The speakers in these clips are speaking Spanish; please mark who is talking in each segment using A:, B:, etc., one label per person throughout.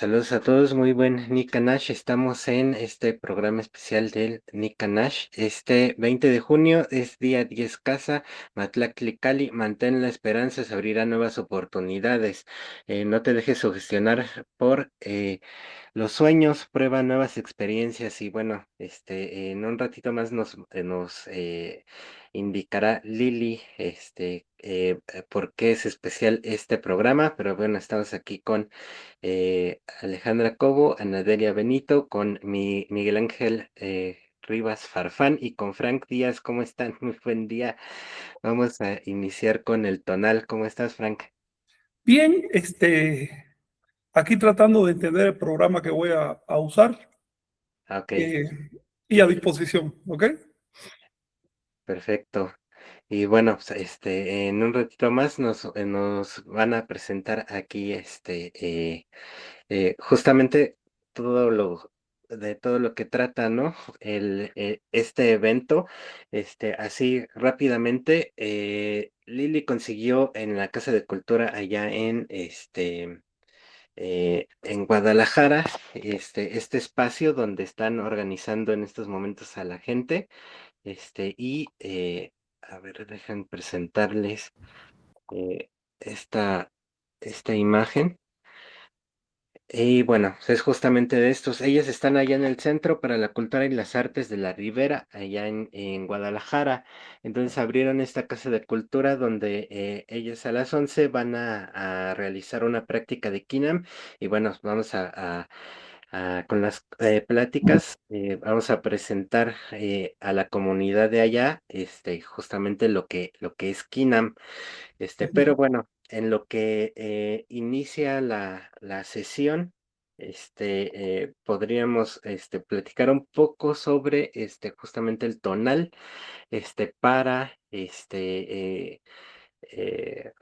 A: Saludos a todos, muy buen Nick and Nash. Estamos en este programa especial del Nick and Nash. Este 20 de junio es día 10 casa, Matlaclicali, mantén la esperanza, se abrirán nuevas oportunidades. No te dejes sugestionar por los sueños, prueba nuevas experiencias y bueno, en un ratito más nos indicará Lili, por qué es especial este programa, pero bueno, estamos aquí con Alejandra Cobo, Anadelia Benito, con Miguel Ángel Rivas Farfán y con Frank Díaz. ¿Cómo están? Muy buen día. Vamos a iniciar con el tonal. ¿Cómo estás, Frank?
B: Bien, aquí tratando de entender el programa que voy a usar
A: Ah, ok,
B: eh, y a disposición, ¿ok?
A: perfecto. Y bueno, pues, en un ratito más nos van a presentar aquí, justamente todo todo lo que trata, ¿no? Este evento, así rápidamente, Lili consiguió en la Casa de Cultura allá en Guadalajara, este espacio donde están organizando en estos momentos a la gente, a ver, dejen presentarles eh, esta, esta imagen. Y bueno, pues, es justamente de estos. Ellas están allá en el Centro para la Cultura y las Artes de la Ribera, allá en Guadalajara. Entonces abrieron esta casa de cultura donde ellas a las 11 van a realizar una práctica de Kinam. Y bueno, vamos con las pláticas, vamos a presentar a la comunidad de allá, justamente lo que es Kinam. Pero bueno, en lo que inicia la sesión, podríamos platicar un poco sobre justamente el tonal, para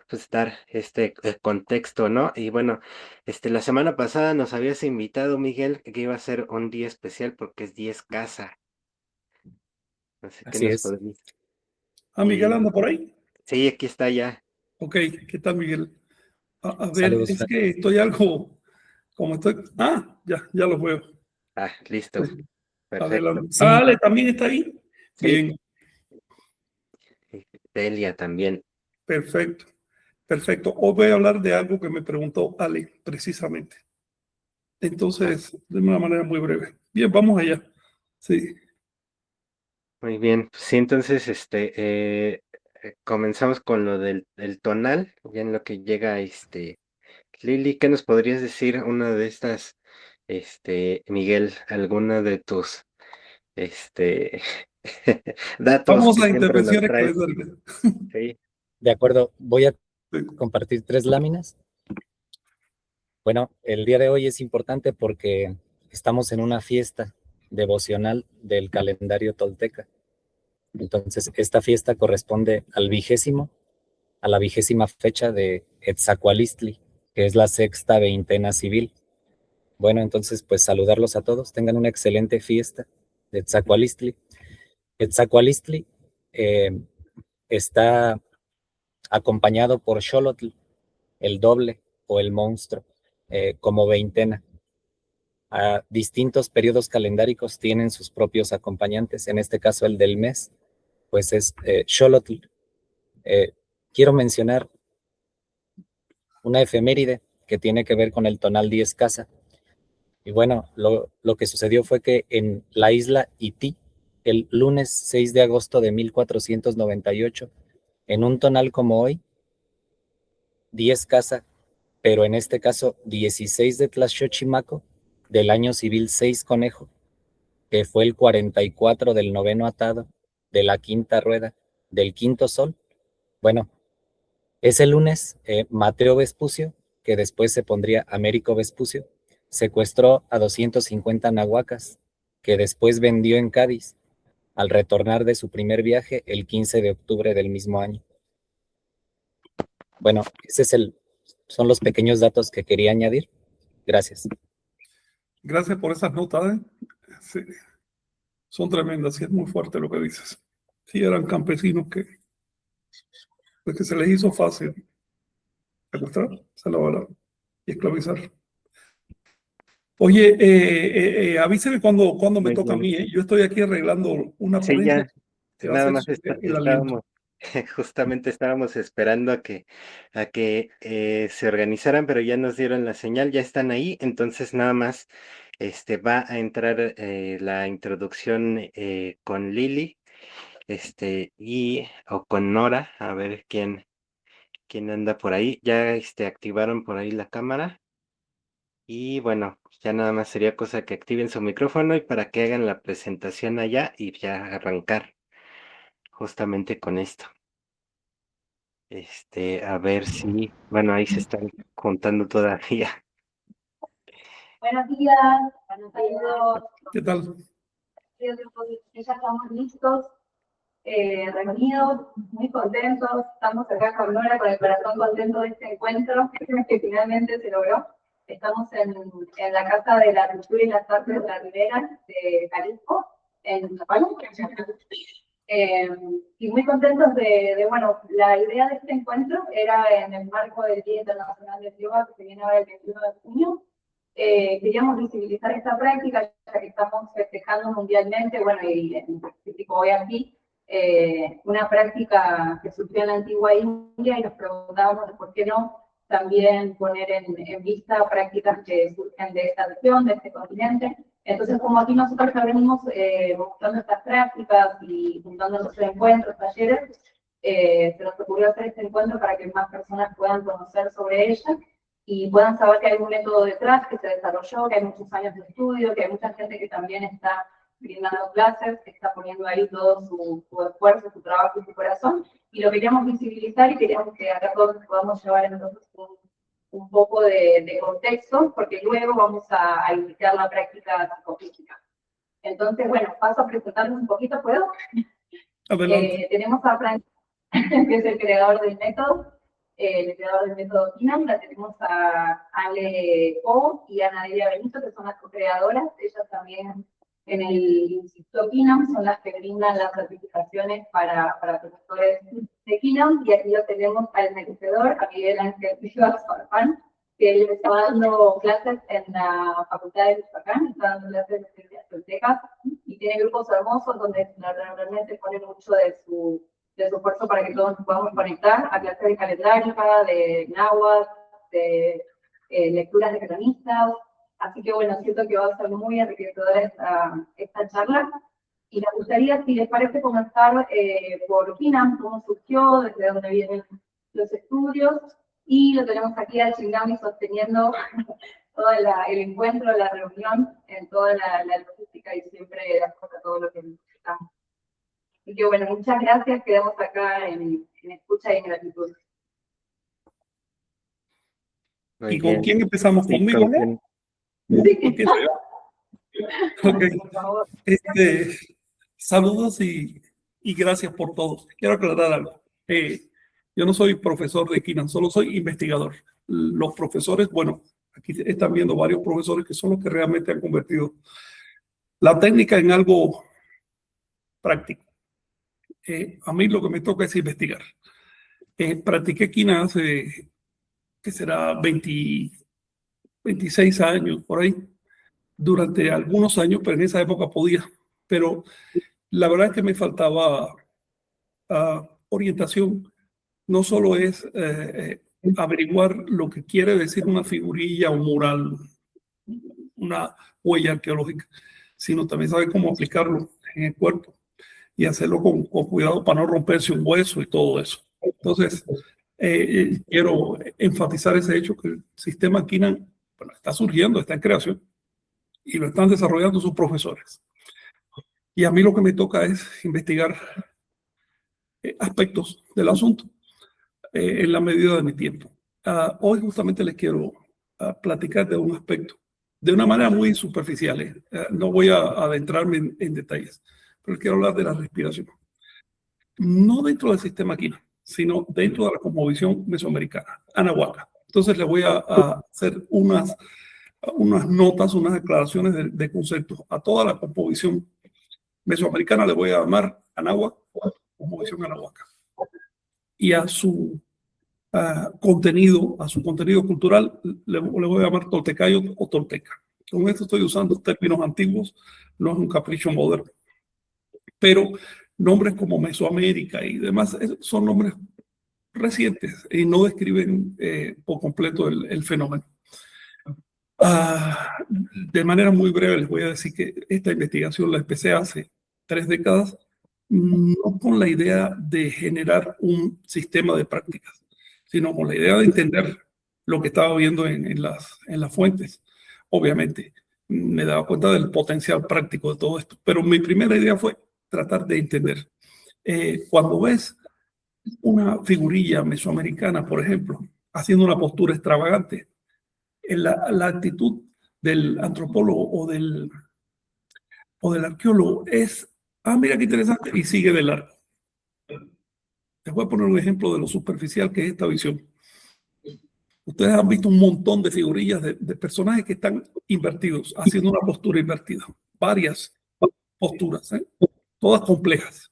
A: pues dar este contexto, ¿no? Y bueno, la semana pasada nos habías invitado, Miguel, que iba a ser un día especial porque es 10 casa. No sé qué
C: Así
A: nos
C: es.
A: podemos.
B: Miguel
A: Y
B: anda por ahí.
A: sí, aquí está ya.
B: Ok, ¿qué tal, Miguel? A ver,
C: Saludos,
B: es
C: Fran.
B: que estoy algo, como estoy. Ya los veo.
A: Ah, listo,
B: Sí,
A: perfecto.
B: adelante.
C: Sí,
B: Ale también está ahí.
A: Sí,
B: Bien,
A: Delia también.
B: perfecto, perfecto. Hoy voy a hablar de algo que me preguntó Ale, precisamente.
A: Ah,
B: Entonces, de una manera muy breve. Bien, vamos allá. Sí.
A: muy bien. Sí, entonces, comenzamos con lo del tonal, ya en lo que llega, Lili, ¿qué nos podrías decir una de estas, Miguel, alguna de tus, este, datos
B: Vamos
A: que
B: a
A: siempre nos
B: intervención
A: traes?
B: esclarecedora.
A: Sí.
C: de acuerdo. Voy a
B: Sí.
C: compartir 3 láminas. Bueno, el día de hoy es importante porque estamos en una fiesta devocional del calendario tolteca. Entonces, esta fiesta corresponde a la 20ª fecha de Etzacualistli, que es la sexta veintena civil. Bueno, entonces, pues saludarlos a todos. Tengan una excelente fiesta de Etzacualistli. Etzacualistli eh, está acompañado por Xolotl, el doble o el monstruo, como veintena. A distintos periodos calendáricos tienen sus propios acompañantes. En este caso, el del mes, pues es Xolotl. Quiero mencionar una efeméride que tiene que ver con el tonal 10 casa. Y bueno, lo que sucedió fue que en la isla Iti, el lunes 6 de agosto de 1498, en un tonal como hoy, 10 casa, pero en este caso 16 de Tlaxochimaco, del año civil 6 conejo, que fue el 44 del noveno atado, de la quinta rueda, del quinto sol. Bueno, ese lunes, Mateo Vespucio, que después se pondría Américo Vespucio, secuestró a 250 nahuacas, que después vendió en Cádiz, al retornar de su primer viaje el 15 de octubre del mismo año. Bueno, son los pequeños datos que quería añadir. Gracias.
B: Gracias por esas notas. Sí, son tremendas y es muy fuerte lo que dices. Sí, eran campesinos pues que se les hizo fácil secuestrar, salvar y esclavizar. Oye, avíseme cuando me
A: Muy
B: toca a
A: bien.
B: mí, ¿eh? Yo estoy aquí arreglando una
A: Sí,
B: ponencia
A: ya,
B: que va a
A: nada
B: ser
A: más
B: sobre el aliento.
A: estábamos, justamente estábamos esperando a que se organizaran, pero ya nos dieron la señal, ya están ahí, entonces nada más va a entrar la introducción con Lili, o con Nora, a ver quién anda por ahí. Ya activaron por ahí la cámara. Y bueno, ya nada más sería cosa que activen su micrófono y para que hagan la presentación allá y ya arrancar justamente con esto. A ver si, bueno, ahí se están contando todavía.
D: Buenos días, buenos días.
B: ¿Qué tal?
D: Ya estamos listos, reunidos, muy contentos. Estamos acá con Nora, con el corazón contento de este encuentro que finalmente se logró. Estamos en la Casa de la Cultura y las Artes de la Ribera de Jalisco, en Zapal. Y muy contentos bueno, la idea de este encuentro era en el marco del Día Internacional del Yoga, que se viene ahora el 21 de junio. Queríamos visibilizar esta práctica, ya que estamos festejando mundialmente, bueno, y en específico hoy aquí, una práctica que surgió en la antigua India y nos preguntábamos por qué no también poner en vista prácticas que surgen de esta región, de este continente. Entonces, como aquí nosotros ya venimos mostrando estas prácticas y juntándonos en encuentros, talleres, se nos ocurrió hacer este encuentro para que más personas puedan conocer sobre ella y puedan saber que hay un método detrás que se desarrolló, que hay muchos años de estudio, que hay mucha gente que también está brindando clases, que está poniendo ahí todo su esfuerzo, su trabajo y su corazón, y lo queríamos visibilizar y queríamos que acá todos podamos llevar entonces un poco de contexto, porque luego vamos a iniciar la práctica psicofísica. Entonces, bueno, paso a presentarles un poquito, ¿puedo?
B: Adelante.
D: Tenemos a Frank, que es el creador del método Kinam. La tenemos a Ale O y a Nadelia Benito, que son las co-creadoras. Ellas también en el Instituto Kinam son las que brindan las certificaciones para profesores de Kinam. Y aquí lo tenemos al merecedor, a Miguel Ángel Rivas Farfán, que él está dando clases en la Facultad de Michoacán, está dando clases en las bibliotecas y tiene grupos hermosos donde realmente pone mucho de su esfuerzo para que todos nos podamos conectar a clases de calendárica, de náhuatl, de lecturas de cronistas. Así que bueno, siento que va a ser muy enriquecedora esta charla. Y me gustaría, si les parece, comenzar por Kinam, cómo surgió, desde dónde vienen los estudios. Y lo tenemos aquí a Chingami sosteniendo todo el encuentro, la reunión, en toda la logística y siempre las cosas, todo lo que necesitamos. Así que bueno, muchas gracias, quedamos acá en escucha y en gratitud.
A: Muy
B: ¿Y con
A: bien.
B: quién empezamos?
A: Sí,
B: ¿Conmigo, no?
D: Sí.
B: ¿Empiezo yo? Ok.
D: Por favor.
B: Saludos y gracias por todo. Quiero aclarar algo. Yo no soy profesor de Kinam, solo soy investigador. Los profesores, bueno, aquí están viendo varios profesores que son los que realmente han convertido la técnica en algo práctico. A mí lo que me toca es investigar. Practiqué Kinam hace, que será 26 años, por ahí, durante algunos años, pero en esa época podía. Pero la verdad es que me faltaba orientación. No solo es averiguar lo que quiere decir una figurilla, un mural, una huella arqueológica, sino también saber cómo aplicarlo en el cuerpo y hacerlo con cuidado para no romperse un hueso y todo eso. Entonces, quiero enfatizar ese hecho que el sistema Kinam, bueno, está surgiendo, está en creación y lo están desarrollando sus profesores. Y a mí lo que me toca es investigar aspectos del asunto en la medida de mi tiempo. Hoy justamente les quiero platicar de un aspecto, de una manera muy superficial. No voy a adentrarme en detalles, pero quiero hablar de la respiración. No dentro del sistema Kinam, sino dentro de la cosmovisión mesoamericana, Anahuaca. Entonces les voy a hacer unas notas, unas declaraciones de conceptos. A toda la composición mesoamericana le voy a llamar Anáhuac, cosmovisión Anahuaca. Y a su contenido cultural le voy a llamar toltecayo o tolteca. Con esto estoy usando términos antiguos, no es un capricho moderno. Pero nombres como Mesoamérica y demás son nombres recientes y no describen por completo el fenómeno. De manera muy breve les voy a decir que esta investigación la empecé hace 3 décadas, no con la idea de generar un sistema de prácticas, sino con la idea de entender lo que estaba viendo en las fuentes. Obviamente, me daba cuenta del potencial práctico de todo esto, pero mi primera idea fue tratar de entender. Cuando ves una figurilla mesoamericana, por ejemplo, haciendo una postura extravagante, la actitud del antropólogo o del arqueólogo es, mira qué interesante, y sigue de largo. Les voy a poner un ejemplo de lo superficial que es esta visión. Ustedes han visto un montón de figurillas de personajes que están invertidos, haciendo una postura invertida. Varias posturas, todas complejas.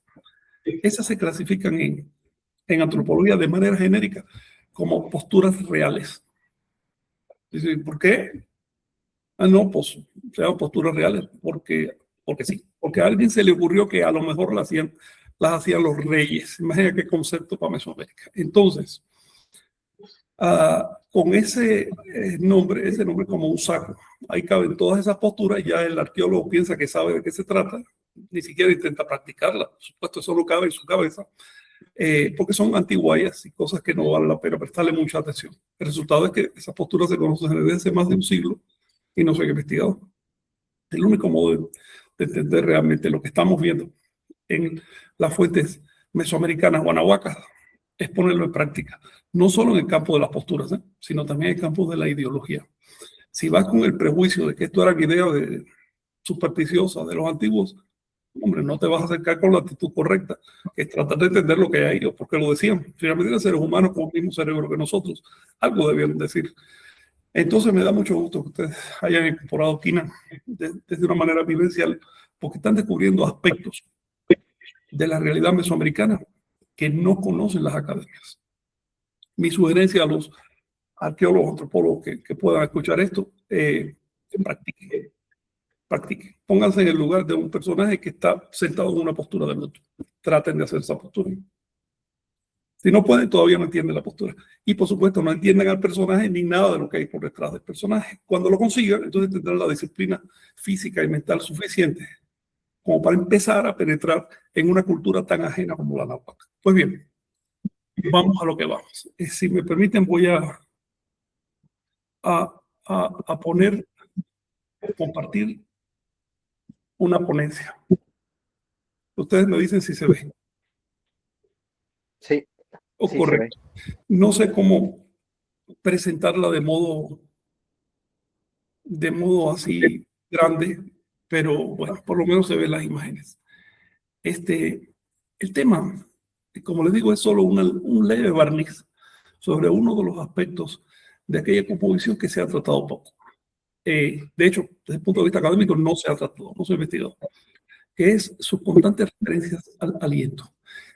B: Esas se clasifican en antropología de manera genérica como posturas reales. Dice, ¿por qué? No, pues se llaman posturas reales porque sí, porque a alguien se le ocurrió que a lo mejor las hacían los reyes. Imagina qué concepto para Mesoamérica. Entonces, con ese nombre como un saco, ahí caben todas esas posturas, ya el arqueólogo piensa que sabe de qué se trata, ni siquiera intenta practicarla, por supuesto eso no cabe en su cabeza, porque son antiguayas y cosas que no vale la pena prestarle mucha atención. El resultado es que esas posturas se conocen desde hace más de un siglo y no se han investigado. El único modo de entender realmente lo que estamos viendo en las fuentes mesoamericanas guanahuacas es ponerlo en práctica, no solo en el campo de las posturas, sino también en el campo de la ideología. Si vas con el prejuicio de que esto era idea supersticiosa de los antiguos, hombre, no te vas a acercar con la actitud correcta, que es tratar de entender lo que hay ellos, porque lo decían. Finalmente eran seres humanos con el mismo cerebro que nosotros, algo debían decir. Entonces me da mucho gusto que ustedes hayan incorporado Quina desde una manera vivencial, porque están descubriendo aspectos de la realidad mesoamericana que no conocen las academias. Mi sugerencia a los arqueólogos, antropólogos que puedan escuchar esto, que practiquen. Pónganse en el lugar de un personaje que está sentado en una postura de luto. Traten de hacer esa postura. Si no pueden, todavía no entienden la postura. Y por supuesto, no entienden al personaje ni nada de lo que hay por detrás del personaje. Cuando lo consigan, entonces tendrán la disciplina física y mental suficiente como para empezar a penetrar en una cultura tan ajena como la náhuatl. Pues bien, vamos a lo que vamos. Si me permiten, voy a compartir una ponencia. Ustedes me dicen si se ve.
A: Sí.
B: O sí, correcto. No sé cómo presentarla de modo así grande, pero bueno, por lo menos se ven las imágenes. El tema, como les digo, es solo un leve barniz sobre uno de los aspectos de aquella composición que se ha tratado poco. De hecho, desde el punto de vista académico no se ha tratado, no se ha investigado, que es sus constantes referencias al aliento.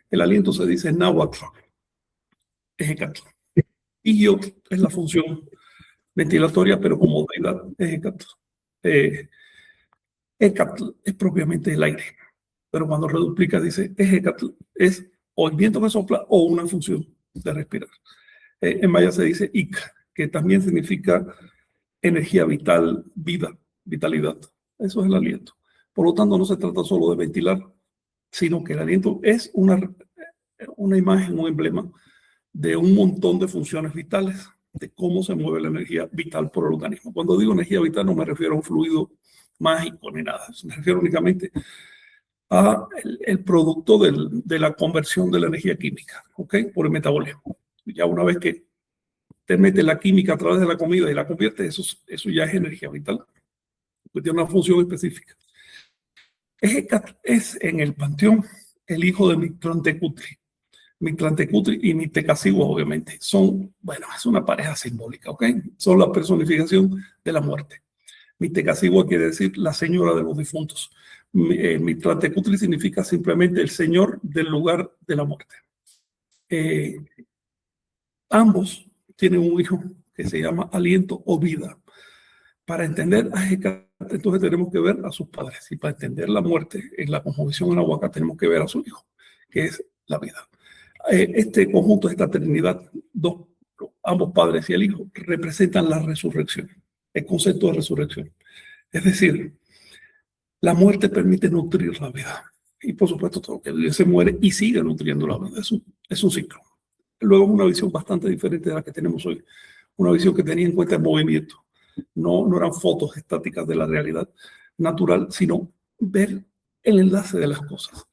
B: El aliento se dice náhuatl, ejecatl. Iyotl es la función ventilatoria, pero como deidad ejecatl. Ecatl es propiamente el aire, pero cuando reduplica dice ejecatl es o el viento que sopla o una función de respirar. En maya se dice ik, que también significa energía vital, vida, vitalidad. Eso es el aliento. Por lo tanto, no se trata solo de ventilar, sino que el aliento es una imagen, un emblema de un montón de funciones vitales, de cómo se mueve la energía vital por el organismo. Cuando digo energía vital no me refiero a un fluido mágico ni nada, me refiero únicamente a el producto de la conversión de la energía química, ¿ok? Por el metabolismo. Ya una vez que te metes la química a través de la comida y la convierte, eso ya es energía vital, porque tiene una función específica. Ejecatl es en el panteón el hijo de Mictlantecutli. Mictlantecutli y Mictecacihuatl, obviamente, es una pareja simbólica, ¿ok? Son la personificación de la muerte. Mictecacihuatl quiere decir la señora de los difuntos. Mictlantecutli significa simplemente el señor del lugar de la muerte. Ambos tienen un hijo que se llama aliento o vida. Para entender a Hécate, entonces tenemos que ver a sus padres. Y para entender la muerte en la cosmovisión anáhuaca, tenemos que ver a su hijo, que es la vida. Este conjunto, esta trinidad, ambos padres y el hijo, representan la resurrección, el concepto de resurrección. Es decir, la muerte permite nutrir la vida. Y por supuesto, todo lo que vive se muere y sigue nutriendo la vida. Es un ciclo. Luego es una visión bastante diferente de la que tenemos hoy. Una visión que tenía en cuenta el movimiento. No eran fotos estáticas de la realidad natural, sino ver el enlace de las cosas.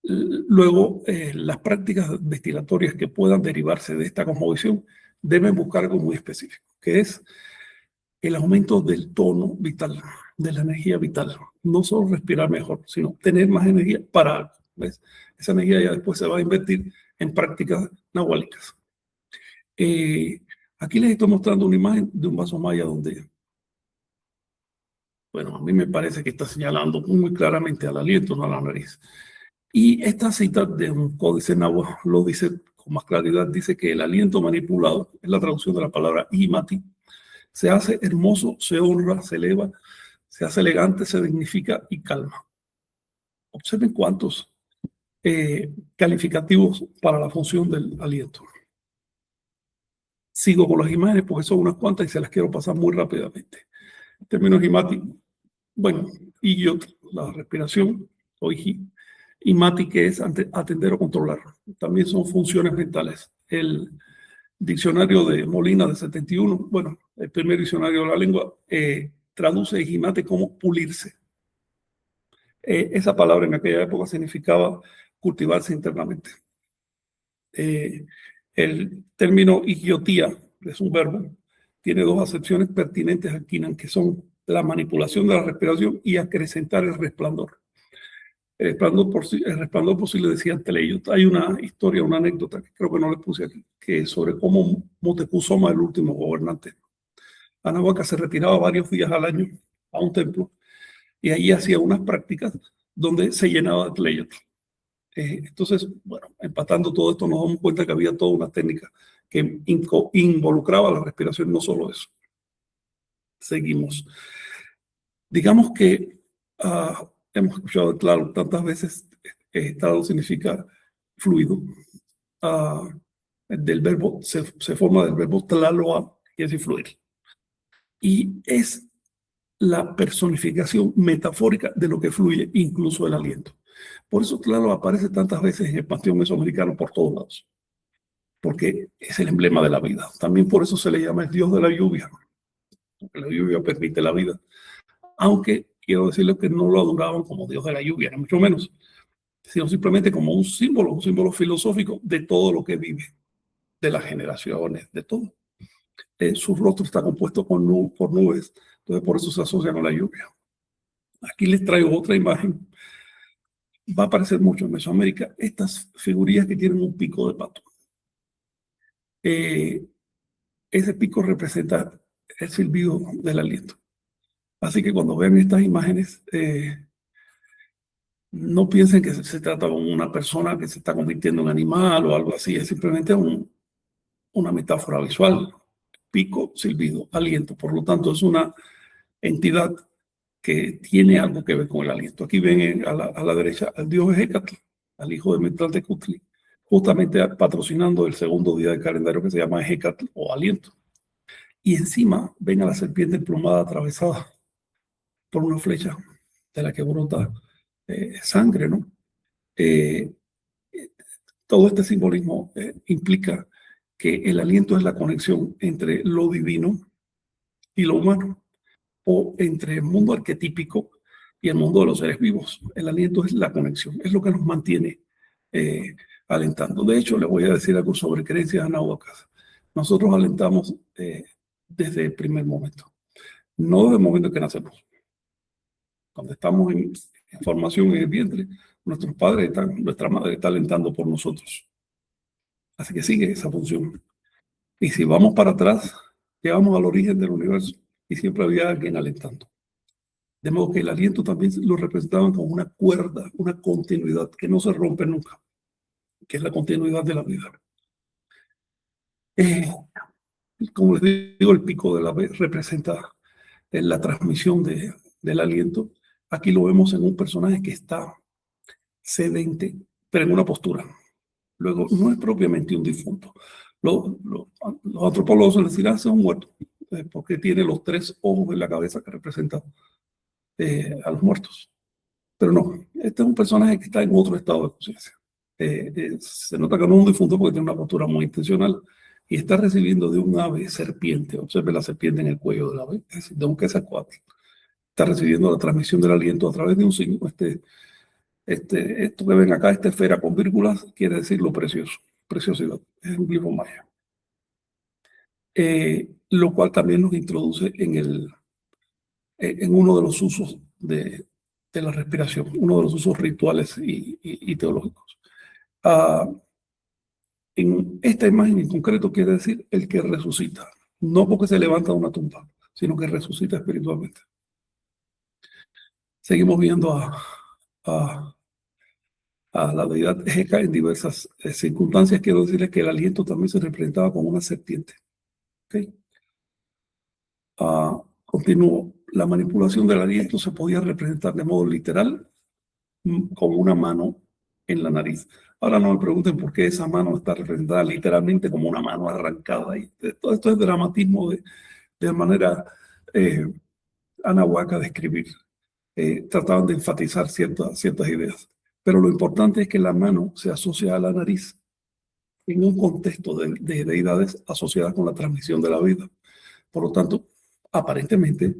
B: Luego, las prácticas destilatorias que puedan derivarse de esta cosmovisión deben buscar algo muy específico, que es el aumento del tono vital, de la energía vital. No solo respirar mejor, sino tener más energía para algo. ¿Ves? Esa energía ya después se va a invertir en prácticas nahuálicas. Aquí les estoy mostrando una imagen de un vaso maya donde, bueno, a mí me parece que está señalando muy claramente al aliento, no a la nariz. Y esta cita de un códice náhuatl lo dice con más claridad, dice que el aliento manipulado, es la traducción de la palabra Ihimati, se hace hermoso, se honra, se eleva, se hace elegante, se dignifica y calma. Observen cuántos calificativos para la función del aliento. Sigo con las imágenes porque son unas cuantas y se las quiero pasar muy rápidamente. En términos Ihimati, bueno, Iyot, la respiración, o Iji, y Mati, que es atender o controlar. También son funciones mentales. El diccionario de Molina de 71, bueno, el primer diccionario de la lengua, traduce Ijimate como pulirse. Esa palabra en aquella época significaba cultivarse internamente. El término igiotía, que es un verbo, tiene dos acepciones pertinentes aquí, que son la manipulación de la respiración y acrecentar el resplandor. El resplandor posible, decía Teleyot. Hay una historia, una anécdota que creo que no le puse aquí, que es sobre cómo Motecuzoma, el último gobernante anáhuaca, se retiraba varios días al año a un templo y allí hacía unas prácticas donde se llenaba de Teleyot. Entonces, bueno, empatando todo esto nos damos cuenta que había toda una técnica que involucraba la respiración, no solo eso. Seguimos. Digamos que hemos escuchado, claro, tantas veces estado significa fluido. Del verbo, se forma del verbo tlaloa, que es fluir. Y es la personificación metafórica de lo que fluye, incluso el aliento. Por eso tlaloa aparece tantas veces en el panteón mesoamericano por todos lados, porque es el emblema de la vida. También por eso se le llama el dios de la lluvia, porque la lluvia permite la vida. Aunque quiero decirles que no lo adoraban como dios de la lluvia, ni mucho menos, sino simplemente como un símbolo filosófico de todo lo que vive, de las generaciones, de todo. Su rostro está compuesto por nubes, entonces por eso se asocia con la lluvia. Aquí les traigo otra imagen. Va a aparecer mucho en Mesoamérica estas figurillas que tienen un pico de pato. Ese pico representa el silbido del aliento. Así que cuando ven estas imágenes, no piensen que se trata de una persona que se está convirtiendo en animal o algo así. Es simplemente una metáfora visual. Pico, silbido, aliento. Por lo tanto, es una entidad que tiene algo que ver con el aliento. Aquí ven a la derecha al dios Hécatl, al hijo de Metlantecutli, justamente patrocinando el segundo día del calendario que se llama Hécatl o aliento. Y encima ven a la serpiente emplumada atravesada por una flecha de la que brota sangre, ¿no? Todo este simbolismo implica que el aliento es la conexión entre lo divino y lo humano, o entre el mundo arquetípico y el mundo de los seres vivos. El aliento es la conexión, es lo que nos mantiene alentando. De hecho, les voy a decir algo sobre creencias anáhuacas. Nosotros alentamos desde el primer momento, no desde el momento que nacemos. Cuando estamos en formación en el vientre, nuestros padres nuestra madre está alentando por nosotros. Así que sigue esa función. Y si vamos para atrás, llegamos al origen del universo y siempre había alguien alentando. De modo que el aliento también lo representaban como una cuerda, una continuidad que no se rompe nunca, que es la continuidad de la vida. como les digo, el pico del ave representa la transmisión del aliento. Aquí lo vemos en un personaje que está sedente, pero en una postura. Luego, no es propiamente un difunto. Los antropólogos les dirán que es un muerto, porque tiene los 3 ojos en la cabeza que representan a los muertos. Pero no, este es un personaje que está en otro estado de conciencia. Se nota que no es un difunto porque tiene una postura muy intencional y está recibiendo de un ave serpiente. Observe la serpiente en el cuello del ave, es decir, de un quetzalcóatl. Está recibiendo la transmisión del aliento a través de un signo. Esto que ven acá, esta esfera con vírgulas, quiere decir lo precioso, preciosidad. Es un glifo maya. Lo cual también nos introduce en uno de los usos de la respiración, uno de los usos rituales y teológicos. En esta imagen en concreto quiere decir el que resucita, no porque se levanta de una tumba, sino que resucita espiritualmente. Seguimos viendo a la deidad Heka en diversas circunstancias. Quiero decirles que el aliento también se representaba como una serpiente. ¿Okay? Continúo. La manipulación del aliento se podía representar de modo literal con una mano en la nariz. Ahora no me pregunten por qué esa mano está representada literalmente como una mano arrancada. Y todo esto es dramatismo de manera anahuaca de escribir. Trataban de enfatizar ciertas ideas. Pero lo importante es que la mano se asocia a la nariz en un contexto de deidades asociadas con la transmisión de la vida. Por lo tanto, aparentemente,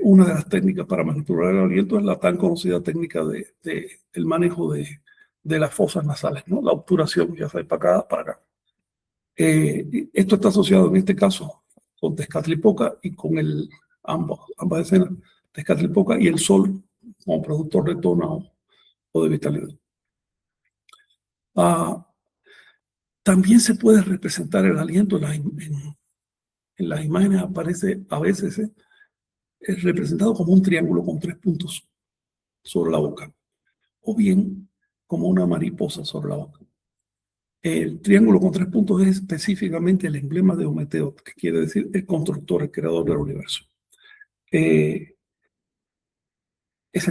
B: una de las técnicas para manipular el aliento es la tan conocida técnica del manejo de las fosas nasales, ¿no? La obturación, ya sea para acá, para acá. Esto está asociado en este caso con Tezcatlipoca y con ambas escenas, Tezcatlipoca y el sol como productor de tona o de vitalidad. También se puede representar el aliento en las imágenes, aparece a veces es representado como un triángulo con 3 puntos sobre la boca, o bien como una mariposa sobre la boca. El triángulo con 3 puntos es específicamente el emblema de Ometeo, que quiere decir el constructor, el creador del universo. Ese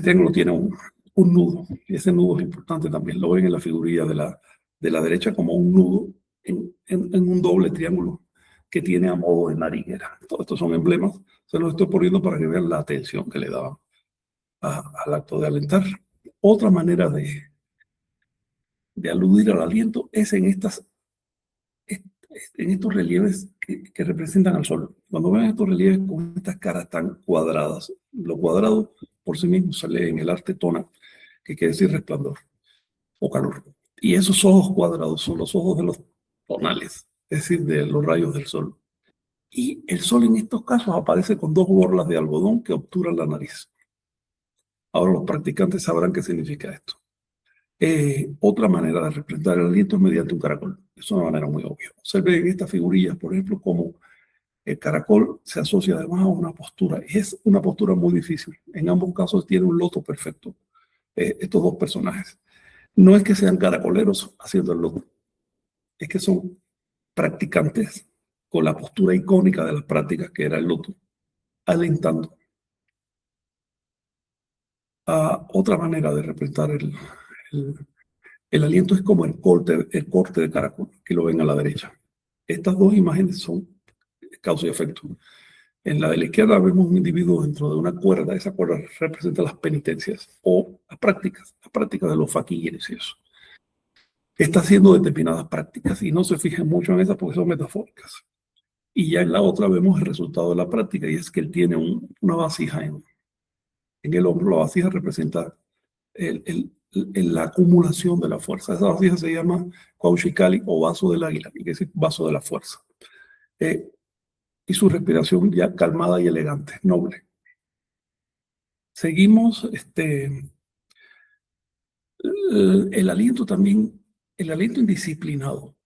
B: triángulo tiene un nudo, y ese nudo es importante también. Lo ven en la figurilla de la derecha como un nudo en un doble triángulo que tiene a modo de nariguera. Todos estos son emblemas. Se los estoy poniendo para que vean la atención que le daban al acto de alentar. Otra manera de aludir al aliento es en estos relieves que representan al sol. Cuando ven estos relieves con estas caras tan cuadradas, lo cuadrado por sí mismo se lee en el arte tona, que quiere decir resplandor o calor. Y esos ojos cuadrados son los ojos de los tonales, es decir, de los rayos del sol. Y el sol en estos casos aparece con 2 borlas de algodón que obturan la nariz. Ahora los practicantes sabrán qué significa esto. Otra manera de representar el aliento es mediante un caracol. Es una manera muy obvia. Se ve en estas figurillas, por ejemplo, como el caracol se asocia además a una postura. Es una postura muy difícil. En ambos casos tiene un loto perfecto. Estos 2 personajes. No es que sean caracoleros haciendo el loto. Es que son practicantes con la postura icónica de las prácticas, que era el loto, alentando. Otra manera de representar el aliento es como el corte de caracol, que lo ven a la derecha. Estas 2 imágenes son causa y efecto. En la de la izquierda vemos un individuo dentro de una cuerda. Esa cuerda representa las penitencias o las prácticas de los faquires y eso. Está haciendo determinadas prácticas y no se fijen mucho en esas porque son metafóricas. Y ya en la otra vemos el resultado de la práctica, y es que él tiene una vasija en el hombro. La vasija representa la acumulación de la fuerza. Esa vasija se llama Kaushikali o vaso del águila, que quiere decir vaso de la fuerza. Y su respiración ya calmada y elegante, noble. Seguimos. El aliento también, el aliento indisciplinado,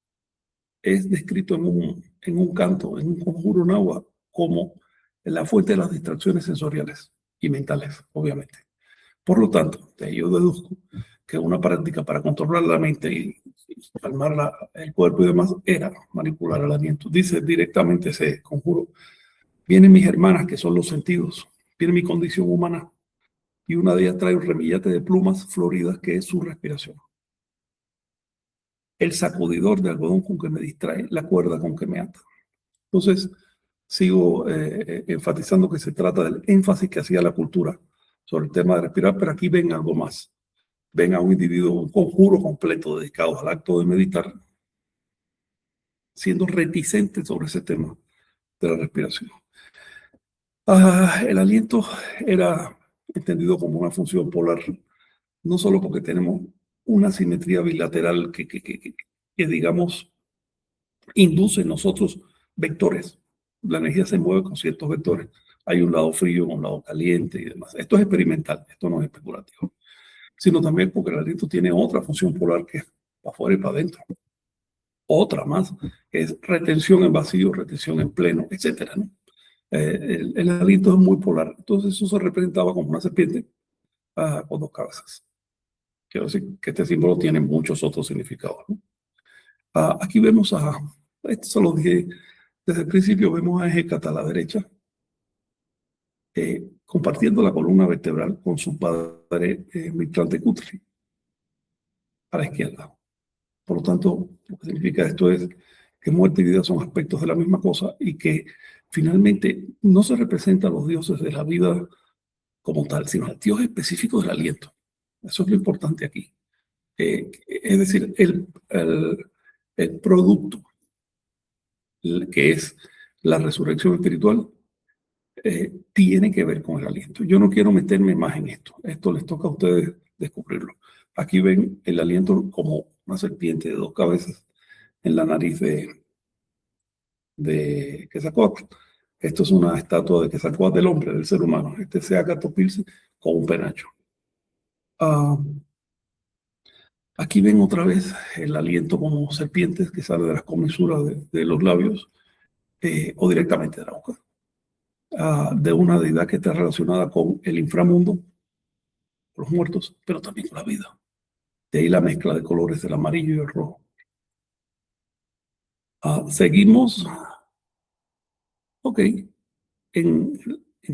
B: es descrito en un canto, en un conjuro náhuatl, como la fuente de las distracciones sensoriales y mentales, obviamente. Por lo tanto, yo deduzco que una práctica para controlar la mente calmar el cuerpo y demás, era manipular el aliento. Dice directamente ese conjuro: vienen mis hermanas, que son los sentidos, viene mi condición humana, y una de ellas trae un remillete de plumas floridas, que es su respiración. El sacudidor de algodón con que me distrae, la cuerda con que me ata. Entonces, sigo enfatizando que se trata del énfasis que hacía la cultura sobre el tema de respirar, pero aquí ven algo más. Ven a un individuo, un conjuro completo dedicado al acto de meditar, siendo reticente sobre ese tema de la respiración. El aliento era entendido como una función polar, no solo porque tenemos una simetría bilateral que digamos, induce en nosotros vectores. La energía se mueve con ciertos vectores. Hay un lado frío, un lado caliente y demás. Esto es experimental, esto no es especulativo. Sino también porque el aliento tiene otra función polar, que es para afuera y para adentro. Otra más, que es retención en vacío, retención en pleno, etc., ¿no? El aliento es muy polar. Entonces eso se representaba como una serpiente con dos cabezas. Quiero decir que este símbolo tiene muchos otros significados, ¿no? Aquí vemos esto se lo dije desde el principio, vemos a Hécata a la derecha, compartiendo la columna vertebral con su padre Mictlantecutli a la izquierda. Por lo tanto, lo que significa esto es que muerte y vida son aspectos de la misma cosa, y que finalmente no se representan los dioses de la vida como tal, sino el dios específico del aliento. Eso es lo importante aquí. Es decir, el producto, que es la resurrección espiritual, tiene que ver con el aliento. Yo no quiero meterme más en esto. Esto les toca a ustedes descubrirlo. Aquí ven el aliento como una serpiente de dos cabezas en la nariz de Quetzalcóatl. Esto es una estatua de Quetzalcóatl, del hombre, del ser humano. Este es Seacatl con un penacho. Aquí ven otra vez el aliento como serpientes que sale de las comisuras de los labios, o directamente de la boca, de una deidad que está relacionada con el inframundo, los muertos, pero también con la vida. De ahí la mezcla de colores del amarillo y el rojo. Seguimos. Ok. En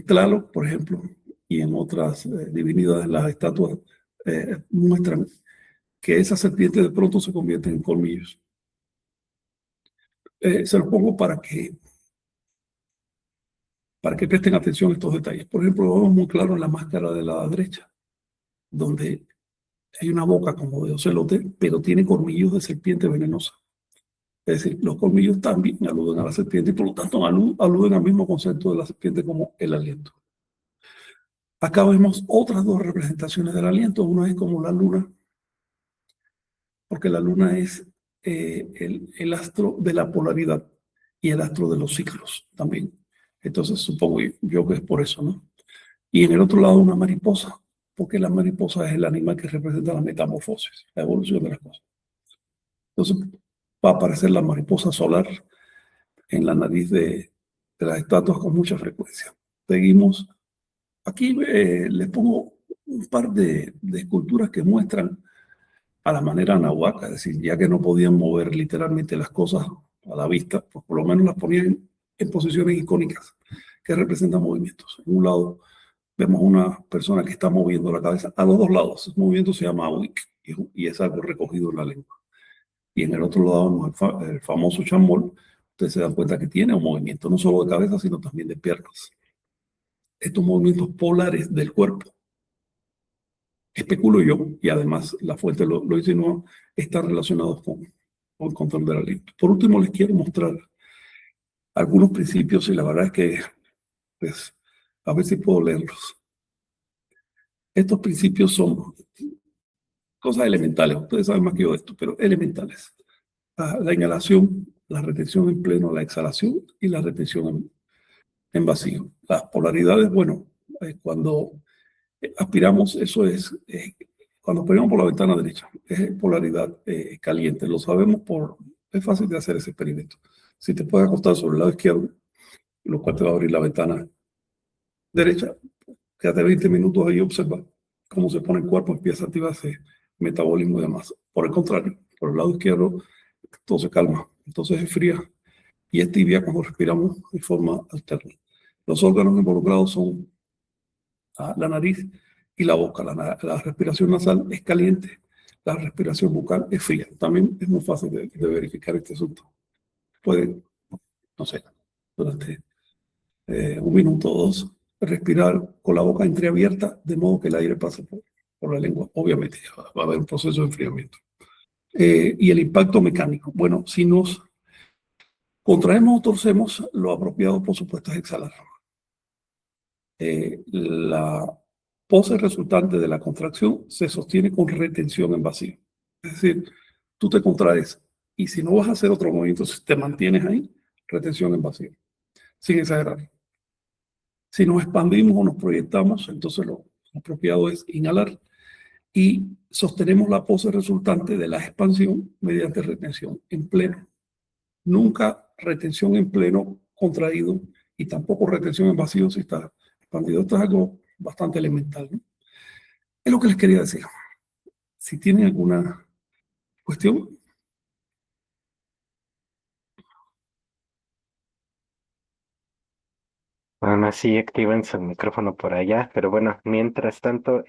B: Tlaloc, por ejemplo, y en otras divinidades, las estatuas muestran que esa serpiente de pronto se convierte en colmillos. Se los pongo para que presten atención a estos detalles. Por ejemplo, lo vemos muy claro en la máscara de la derecha, donde hay una boca como de ocelote, pero tiene colmillos de serpiente venenosa. Es decir, los colmillos también aluden a la serpiente, y por lo tanto aluden al mismo concepto de la serpiente como el aliento. Acá vemos otras dos representaciones del aliento. Una es como la luna, porque la luna es el astro de la polaridad y el astro de los ciclos también. Entonces supongo yo que es por eso, ¿no? Y en el otro lado una mariposa, porque la mariposa es el animal que representa la metamorfosis, la evolución de las cosas. Entonces va a aparecer la mariposa solar en la nariz de las estatuas con mucha frecuencia. Seguimos. Aquí les pongo un par de esculturas que muestran a la manera nahuaca, es decir, ya que no podían mover literalmente las cosas a la vista, pues por lo menos las ponían en posiciones icónicas que representan movimientos. En un lado vemos una persona que está moviendo la cabeza a los dos lados. Ese movimiento se llama Awik y es algo recogido en la lengua. Y en el otro lado vemos el famoso chambol. Ustedes se dan cuenta que tiene un movimiento no solo de cabeza, sino también de piernas. Estos movimientos polares del cuerpo, especulo yo, y además la fuente lo insinúa, están relacionados con el control del aliento. Por último, les quiero mostrar algunos principios, y la verdad es que, pues, a ver si puedo leerlos. Estos principios son cosas elementales. Ustedes saben más que yo de esto, pero elementales. La inhalación, la retención en pleno, la exhalación y la retención en vacío. Las polaridades, bueno, cuando aspiramos, eso es, cuando aspiramos por la ventana derecha, es polaridad caliente. Lo sabemos es fácil de hacer ese experimento. Si te puedes acostar sobre el lado izquierdo, lo cual te va a abrir la ventana derecha, quédate 20 minutos ahí y observa cómo se pone el cuerpo, empieza a activarse metabolismo y demás. Por el contrario, por el lado izquierdo, todo se calma, entonces es fría y es tibia cuando respiramos de forma alterna. Los órganos involucrados son la nariz y la boca. La respiración nasal es caliente, la respiración bucal es fría. También es muy fácil de verificar este asunto. Pueden, no sé, durante 1 minuto o 2, respirar con la boca entreabierta, de modo que el aire pase por la lengua. Obviamente va a haber un proceso de enfriamiento. Y el impacto mecánico. Bueno, si nos contraemos o torcemos, lo apropiado, por supuesto, es exhalar. La pose resultante de la contracción se sostiene con retención en vacío. Es decir, tú te contraes y si no vas a hacer otro movimiento, si te mantienes ahí, retención en vacío, sin exagerar. Si nos expandimos o nos proyectamos, entonces lo apropiado es inhalar y sostenemos la pose resultante de la expansión mediante retención en pleno. Nunca retención en pleno contraído y tampoco retención en vacío si está expandido. Esto es algo bastante elemental, ¿no? Es lo que les quería decir. Si tienen alguna cuestión.
A: Bueno, sí, activan su micrófono por allá, pero bueno, mientras tanto,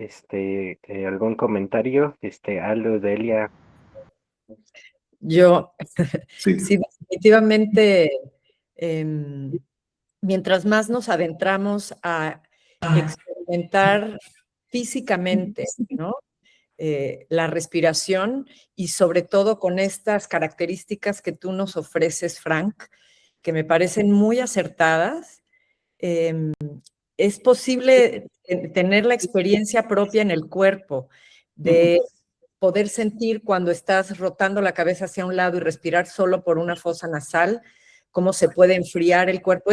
A: algún comentario, Aldo, Delia.
E: Yo,
B: Sí.
E: sí, definitivamente, mientras más nos adentramos a experimentar físicamente, ¿no? La respiración y sobre todo con estas características que tú nos ofreces, Frank, que me parecen muy acertadas, es posible tener la experiencia propia en el cuerpo de poder sentir cuando estás rotando la cabeza hacia un lado y respirar solo por una fosa nasal, cómo se puede enfriar el cuerpo.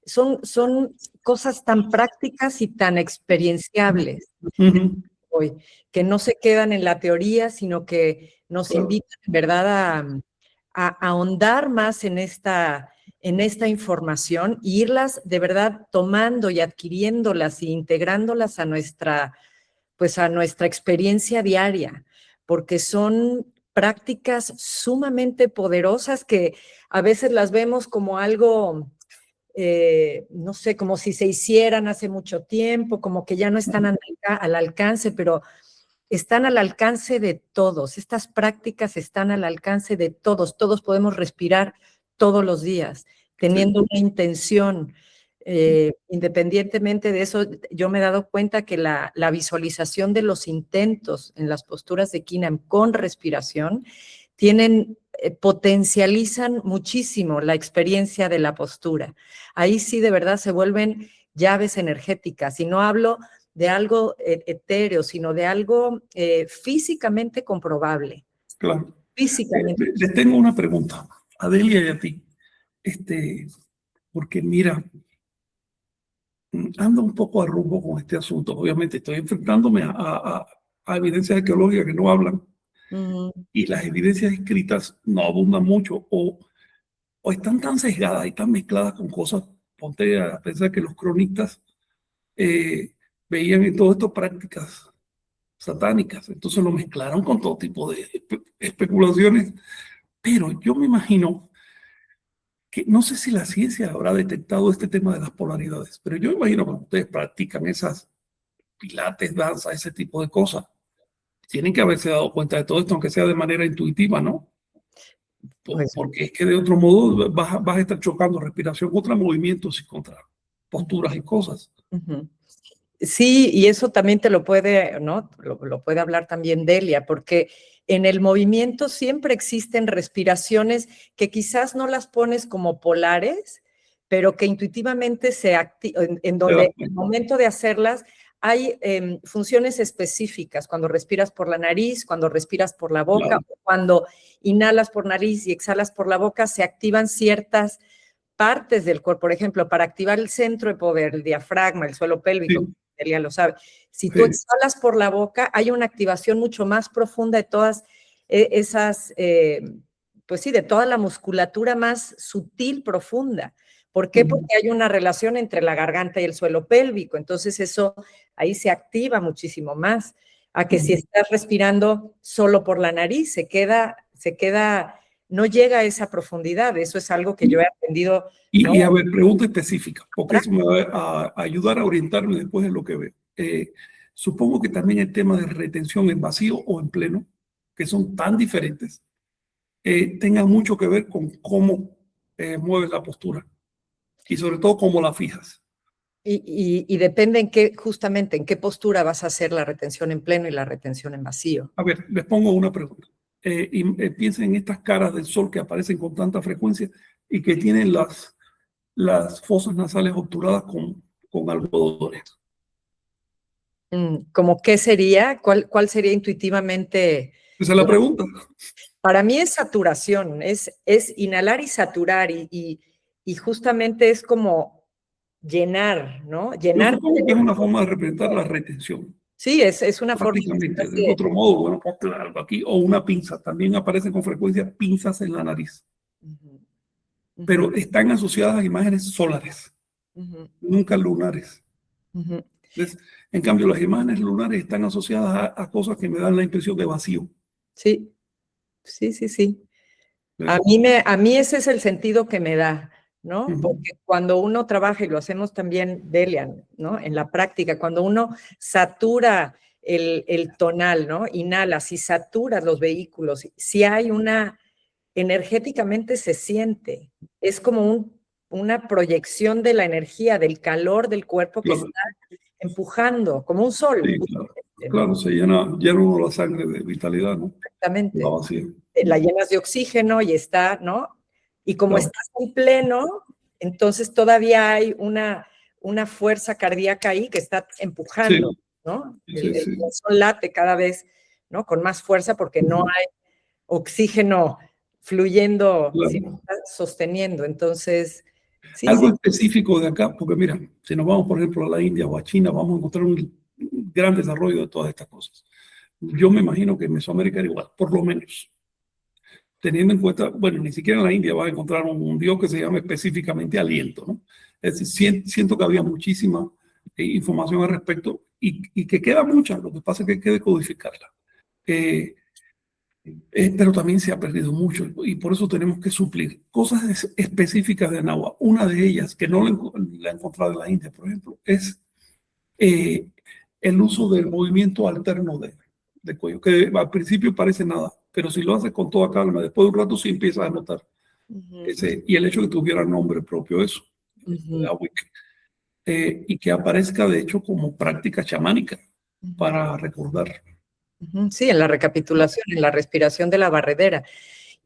E: Son cosas tan prácticas y tan experienciables hoy, que no se quedan en la teoría, sino que nos invitan, en verdad, a ahondar más en esta información e irlas de verdad tomando y adquiriéndolas e integrándolas a nuestra experiencia diaria, porque son prácticas sumamente poderosas que a veces las vemos como algo, no sé, como si se hicieran hace mucho tiempo, como que ya no están al alcance, pero están al alcance de todos. Estas prácticas están al alcance de todos. Todos podemos respirar todos los días, teniendo una intención. Independientemente de eso, yo me he dado cuenta que la visualización de los intentos en las posturas de Kinam con respiración potencializan muchísimo la experiencia de la postura. Ahí sí de verdad se vuelven llaves energéticas, y no hablo de algo etéreo, sino de algo físicamente comprobable.
B: Claro.
E: Físicamente.
B: Les tengo una pregunta a Delia y a ti. Porque mira, ando un poco a rumbo con este asunto. Obviamente estoy enfrentándome a evidencias arqueológicas que no hablan, y las evidencias escritas no abundan mucho o están tan sesgadas y tan mezcladas con cosas. Ponte a pensar que los cronistas veían en todo esto prácticas satánicas, entonces lo mezclaron con todo tipo de especulaciones, pero yo me imagino que no sé si la ciencia habrá detectado este tema de las polaridades, pero yo imagino que ustedes practican esas pilates, danza, ese tipo de cosas, tienen que haberse dado cuenta de todo esto, aunque sea de manera intuitiva, ¿no? Porque es que de otro modo vas a estar chocando respiración contra movimientos y contra posturas y cosas.
E: Sí, y eso también te lo puede, ¿no? Lo puede hablar también Delia, porque en el movimiento siempre existen respiraciones que quizás no las pones como polares, pero que intuitivamente se activan, en donde en el momento de hacerlas hay funciones específicas, cuando respiras por la nariz, cuando respiras por la boca, cuando inhalas por nariz y exhalas por la boca, se activan ciertas partes del cuerpo. Por ejemplo, para activar el centro de poder, el diafragma, el suelo pélvico, Delia lo sabe. Si tú exhalas por la boca, hay una activación mucho más profunda de todas esas, pues sí, de toda la musculatura más sutil, profunda. ¿Por qué? Porque hay una relación entre la garganta y el suelo pélvico. Entonces eso ahí se activa muchísimo más a que si estás respirando solo por la nariz, se queda se queda, no llega a esa profundidad. Eso es algo que yo he aprendido.
B: Y,
E: ¿no?
B: y a ver, pregunta específica, porque eso me va a ayudar a orientarme después de lo que veo. Supongo que también el tema de retención en vacío o en pleno, que son tan diferentes, tenga mucho que ver con cómo mueves la postura y sobre todo cómo la fijas.
E: Y depende en qué, justamente, en qué postura vas a hacer la retención en pleno y la retención en vacío.
B: A ver, les pongo una pregunta. Piensen en estas caras del sol que aparecen con tanta frecuencia y que tienen las fosas nasales obturadas con algodones.
E: ¿Cómo qué sería? ¿Cuál sería intuitivamente?
B: Esa es la pregunta.
E: Para mí es saturación, es inhalar y saturar y justamente es como llenar, ¿no?
B: Yo
E: Llenar.
B: supongo que es una forma de representar la retención.
E: Sí, es una forma.
B: Prácticamente, de otro modo, bueno, ponte algo aquí, o una pinza. También aparecen con frecuencia pinzas en la nariz. Pero están asociadas a imágenes solares, nunca lunares. Entonces, en cambio, las imágenes lunares están asociadas a cosas que me dan la impresión de vacío.
E: Sí, sí, sí, sí. A mí ese es el sentido que me da, ¿no? Porque cuando uno trabaja, y lo hacemos también, Delia, ¿no? En la práctica, cuando uno satura el tonal, ¿no? Inhalas y saturas los vehículos, si hay energéticamente se siente, es como una proyección de la energía, del calor del cuerpo que está empujando, como un sol.
B: Sí, claro, se llena uno la sangre de vitalidad, ¿no?
E: Exactamente.
B: La vacía.
E: La llenas de oxígeno y está, ¿no? Y como estás en pleno, entonces todavía hay una fuerza cardíaca ahí que está empujando, ¿no? El corazón late cada vez, ¿no? Con más fuerza porque no hay oxígeno fluyendo, sino está sosteniendo. Entonces, sí,
B: algo específico de acá, porque mira, si nos vamos, por ejemplo, a la India o a China, vamos a encontrar un gran desarrollo de todas estas cosas. Yo me imagino que en Mesoamérica era igual, por lo menos. Teniendo en cuenta, bueno, ni siquiera en la India vas a encontrar un dios que se llame específicamente aliento, ¿no? Es decir, siento que había muchísima información al respecto y que queda mucha, lo que pasa es que hay que decodificarla. Pero también se ha perdido mucho y por eso tenemos que suplir cosas específicas de Nahua. Una de ellas, que no la he encontrado en la India, por ejemplo, es el uso del movimiento alterno de cuello, que al principio parece nada, pero si lo haces con toda calma, después de un rato sí empiezas a notar. Y el hecho de que tuviera nombre propio eso, y que aparezca de hecho como práctica chamánica para recordar.
E: Sí, en la recapitulación, en la respiración de la barredera.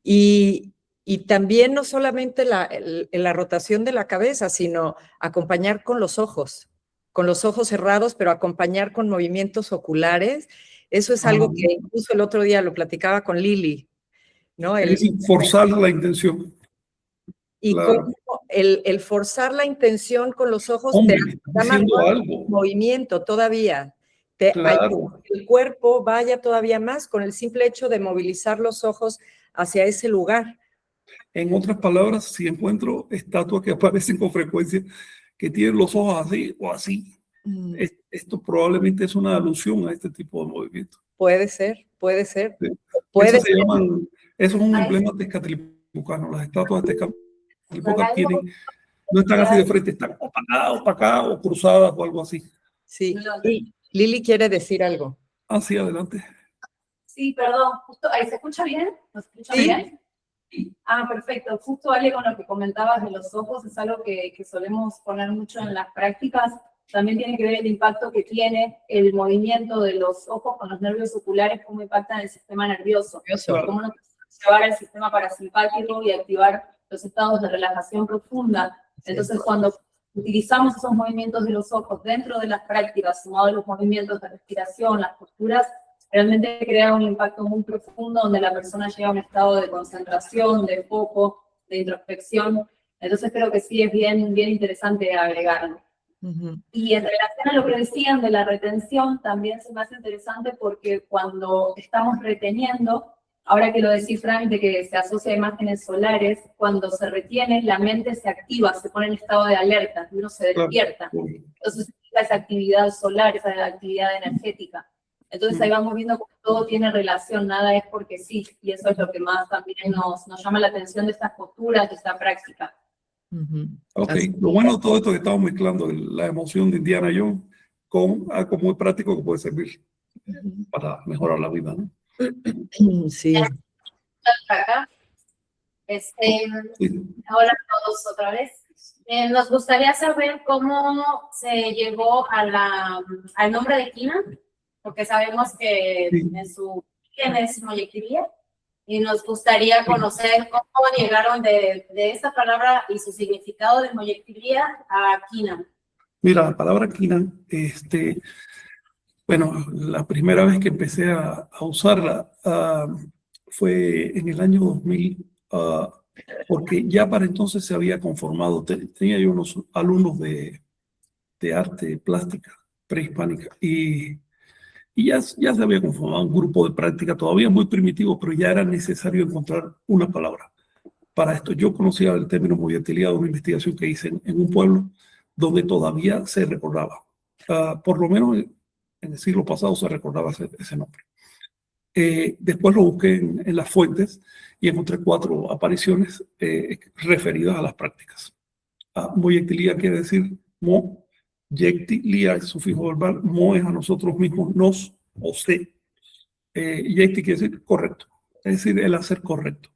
E: Y también no solamente la rotación de la cabeza, sino acompañar con los ojos cerrados, pero acompañar con movimientos oculares. Eso es algo que incluso el otro día lo platicaba con Lili, ¿no?
B: Es decir, forzar la intención.
E: Y
B: claro.
E: el forzar la intención con los ojos
B: Hombre,
E: te da más movimiento todavía.
B: Claro.
E: El cuerpo vaya todavía más con el simple hecho de movilizar los ojos hacia ese lugar.
B: En otras palabras, si encuentro estatuas que aparecen con frecuencia que tienen los ojos así o así, esto probablemente es una alusión a este tipo de movimiento.
E: Puede ser, puede ser.
B: Sí.
E: Puede
B: ser. Esos son un emblema tezcatlipocanos. Las estatuas de Tezcatlipoca no están así de frente, están opacadas o cruzadas o algo así.
E: Sí, Lili quiere decir algo.
B: Sí, adelante.
D: Sí, perdón, justo ahí, ¿se escucha bien? ¿Nos escucha bien? Perfecto. Justo Ale, con lo que comentabas de los ojos, es algo que solemos poner mucho en las prácticas. También tiene que ver el impacto que tiene el movimiento de los ojos con los nervios oculares, cómo impacta en el sistema nervioso. Cómo nos llevar al sistema parasimpático y activar los estados de relajación profunda. Entonces, cuando utilizamos esos movimientos de los ojos dentro de las prácticas, sumado a los movimientos de respiración, las posturas, realmente crea un impacto muy profundo donde la persona llega a un estado de concentración, de foco, de introspección. Entonces creo que sí es bien interesante agregarlo. Y en relación a lo que decían de la retención, también se me hace interesante porque cuando estamos reteniendo, ahora que lo decís, Frank, de que se asocia a imágenes solares, cuando se retiene, la mente se activa, se pone en estado de alerta, y uno se despierta. Entonces, esa actividad solar, esa actividad energética. Entonces ahí vamos viendo que todo tiene relación, nada es porque sí, y eso es lo que más también nos llama la atención de estas posturas, de esta práctica.
B: Ok,
E: Así
B: lo bueno de todo esto es que estamos mezclando la emoción de Indiana Jones con algo muy práctico que puede servir para mejorar la vida, ¿no?
E: Sí.
F: Acá.
B: Sí.
F: Hola a todos otra vez. Nos gustaría saber cómo se llegó al nombre de Quina, porque sabemos que
B: Sí.
F: en su origen es Moyectiría, y nos gustaría conocer cómo llegaron de esta palabra y su significado de Moyectiría a Quina.
B: Mira, la palabra quina, bueno, la primera vez que empecé a usarla fue en el año 2000, porque ya para entonces se había conformado, tenía yo unos alumnos de arte plástica prehispánica y ya se había conformado un grupo de práctica todavía muy primitivo, pero ya era necesario encontrar una palabra. Para esto yo conocía el término moyetilia de una investigación que hice en un pueblo donde todavía se recordaba. Por lo menos en el siglo pasado se recordaba ese nombre. Después lo busqué en las fuentes y encontré 4 apariciones referidas a las prácticas. Moyectilia quiere decir mo, yectilia es sufijo verbal, mo es a nosotros mismos, nos o se. Yecti quiere decir correcto, es decir, el hacer correcto.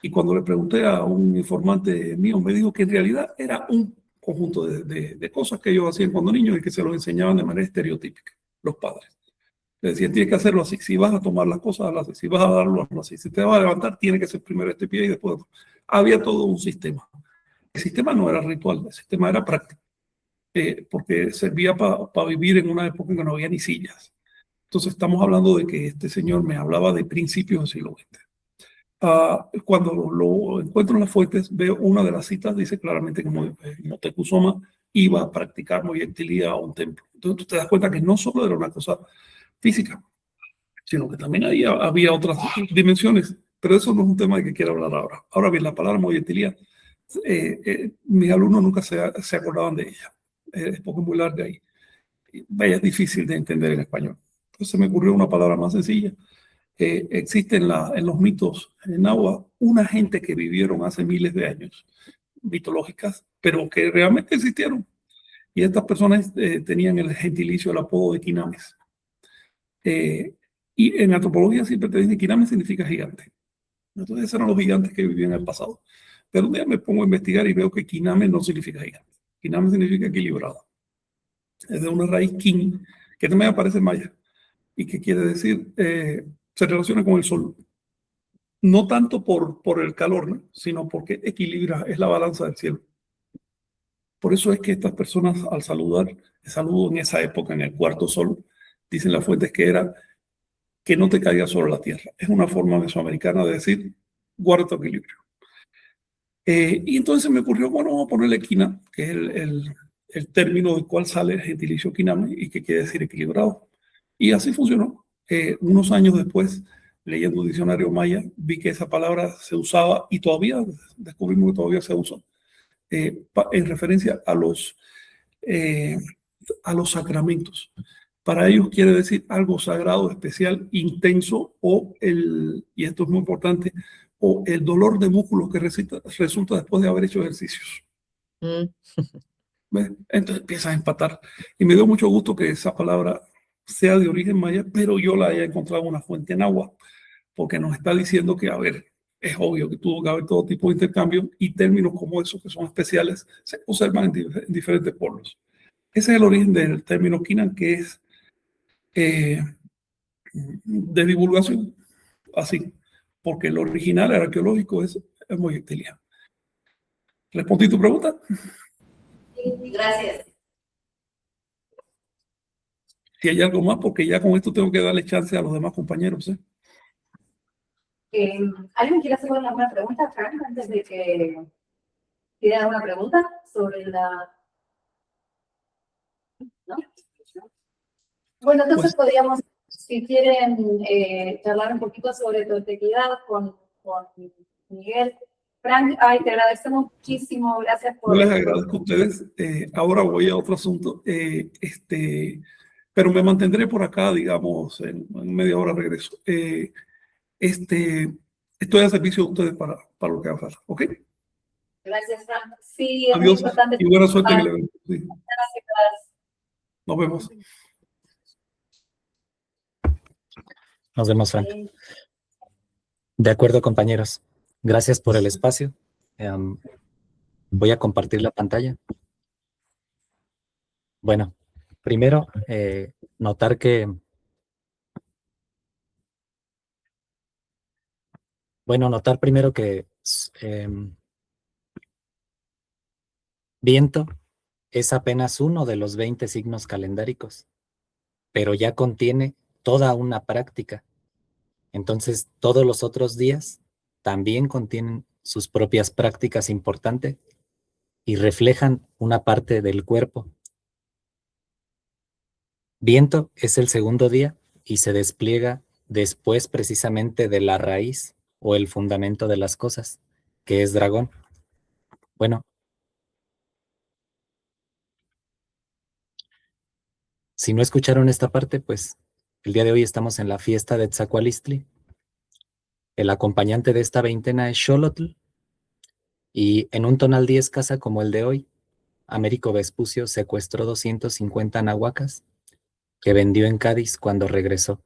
B: Y cuando le pregunté a un informante mío, me dijo que en realidad era un conjunto de cosas que ellos hacían cuando niños y que se los enseñaban de manera estereotípica, los padres. Le decían, tienes que hacerlo así. Si vas a tomar las cosas, hazlo así. Si vas a darlo, hazlo así. Si te vas a levantar, tiene que ser primero este pie y después otro. Había todo un sistema. El sistema no era ritual, el sistema era práctico, porque servía para vivir en una época en que no había ni sillas. Entonces estamos hablando de que este señor me hablaba de principios del siglo XX. Cuando lo encuentro en las fuentes, veo una de las citas, dice claramente que Motecuzoma iba a practicar moyectilia a un templo. Entonces tú te das cuenta que no solo era una cosa física, sino que también había otras dimensiones, pero eso no es un tema de que quiero hablar ahora. Ahora bien, la palabra moyetilia, mis alumnos nunca se acordaban de ella, porque es muy larga y vaya, es difícil de entender en español. Entonces me ocurrió una palabra más sencilla. Existe en los mitos en Nahua una gente que vivieron hace miles de años, mitológicas, pero que realmente existieron. Y estas personas tenían el gentilicio, el apodo de Quinames. Y en antropología siempre te dicen que Quinames significa gigante. Entonces esos eran los gigantes que vivían en el pasado. Pero un día me pongo a investigar y veo que Quinames no significa gigante. Quinames significa equilibrado. Es de una raíz kin, que también aparece en maya, y que quiere decir, se relaciona con el sol. No tanto por el calor, ¿no? Sino porque equilibra, es la balanza del cielo. Por eso es que estas personas al saludar, el saludo en esa época, en el cuarto sol, dicen las fuentes que era que no te caiga sobre la tierra. Es una forma mesoamericana de decir, guarda tu equilibrio. Y entonces me ocurrió, bueno, vamos a ponerle quina, que es el término del cual sale el gentilicio quiname y que quiere decir equilibrado. Y así funcionó. Unos años después, leyendo un diccionario maya, vi que esa palabra se usaba y todavía descubrimos que todavía se usa en referencia a los sacramentos. Para ellos quiere decir algo sagrado, especial, intenso y esto es muy importante, o el dolor de músculos que resulta después de haber hecho ejercicios. ¿Ves? Entonces empiezas a empatar. Y me dio mucho gusto que esa palabra sea de origen maya, pero yo la haya encontrado en una fuente en agua, porque nos está diciendo que, a ver, es obvio que tuvo que haber todo tipo de intercambio y términos como esos que son especiales se observan en diferentes pueblos. Ese es el origen del término Kinan, que es de divulgación, así, porque el original, el arqueológico, es moyectilia. ¿Respondí tu pregunta?
F: Gracias.
B: Si hay algo más, porque ya con esto tengo que darle chance a los demás compañeros.
D: ¿Alguien quiere hacer alguna pregunta, Frank, antes de que tienen alguna pregunta sobre la... ¿No? Bueno, entonces podríamos, si quieren, charlar un poquito sobre toltequidad con Miguel. Frank, te agradecemos muchísimo, gracias por...
B: Yo les agradezco a ustedes. Ahora voy a otro asunto. pero me mantendré por acá, digamos, en media hora regreso. Estoy a servicio de ustedes para lo que haga falta, ¿ok?
F: Gracias, Frank. Sí, es muy
B: Adiós
F: importante.
B: y buena suerte en el
F: Ah,
B: evento. Sí.
F: gracias.
B: Nos vemos.
C: Nos vemos, Frank. De acuerdo, compañeros. Gracias por el espacio. Voy a compartir la pantalla. Bueno, primero, notar que... Bueno, notar primero que viento es apenas uno de los 20 signos calendáricos, pero ya contiene toda una práctica. Entonces, todos los otros días también contienen sus propias prácticas importantes y reflejan una parte del cuerpo. Viento es el segundo día y se despliega después precisamente de la raíz o el fundamento de las cosas, que es dragón. Bueno, si no escucharon esta parte, pues el día de hoy estamos en la fiesta de Tzacualistli. El acompañante de esta veintena es Xolotl, y en un tonal 10 casa como el de hoy, Américo Vespucio secuestró 250 nahuacas que vendió en Cádiz cuando regresó.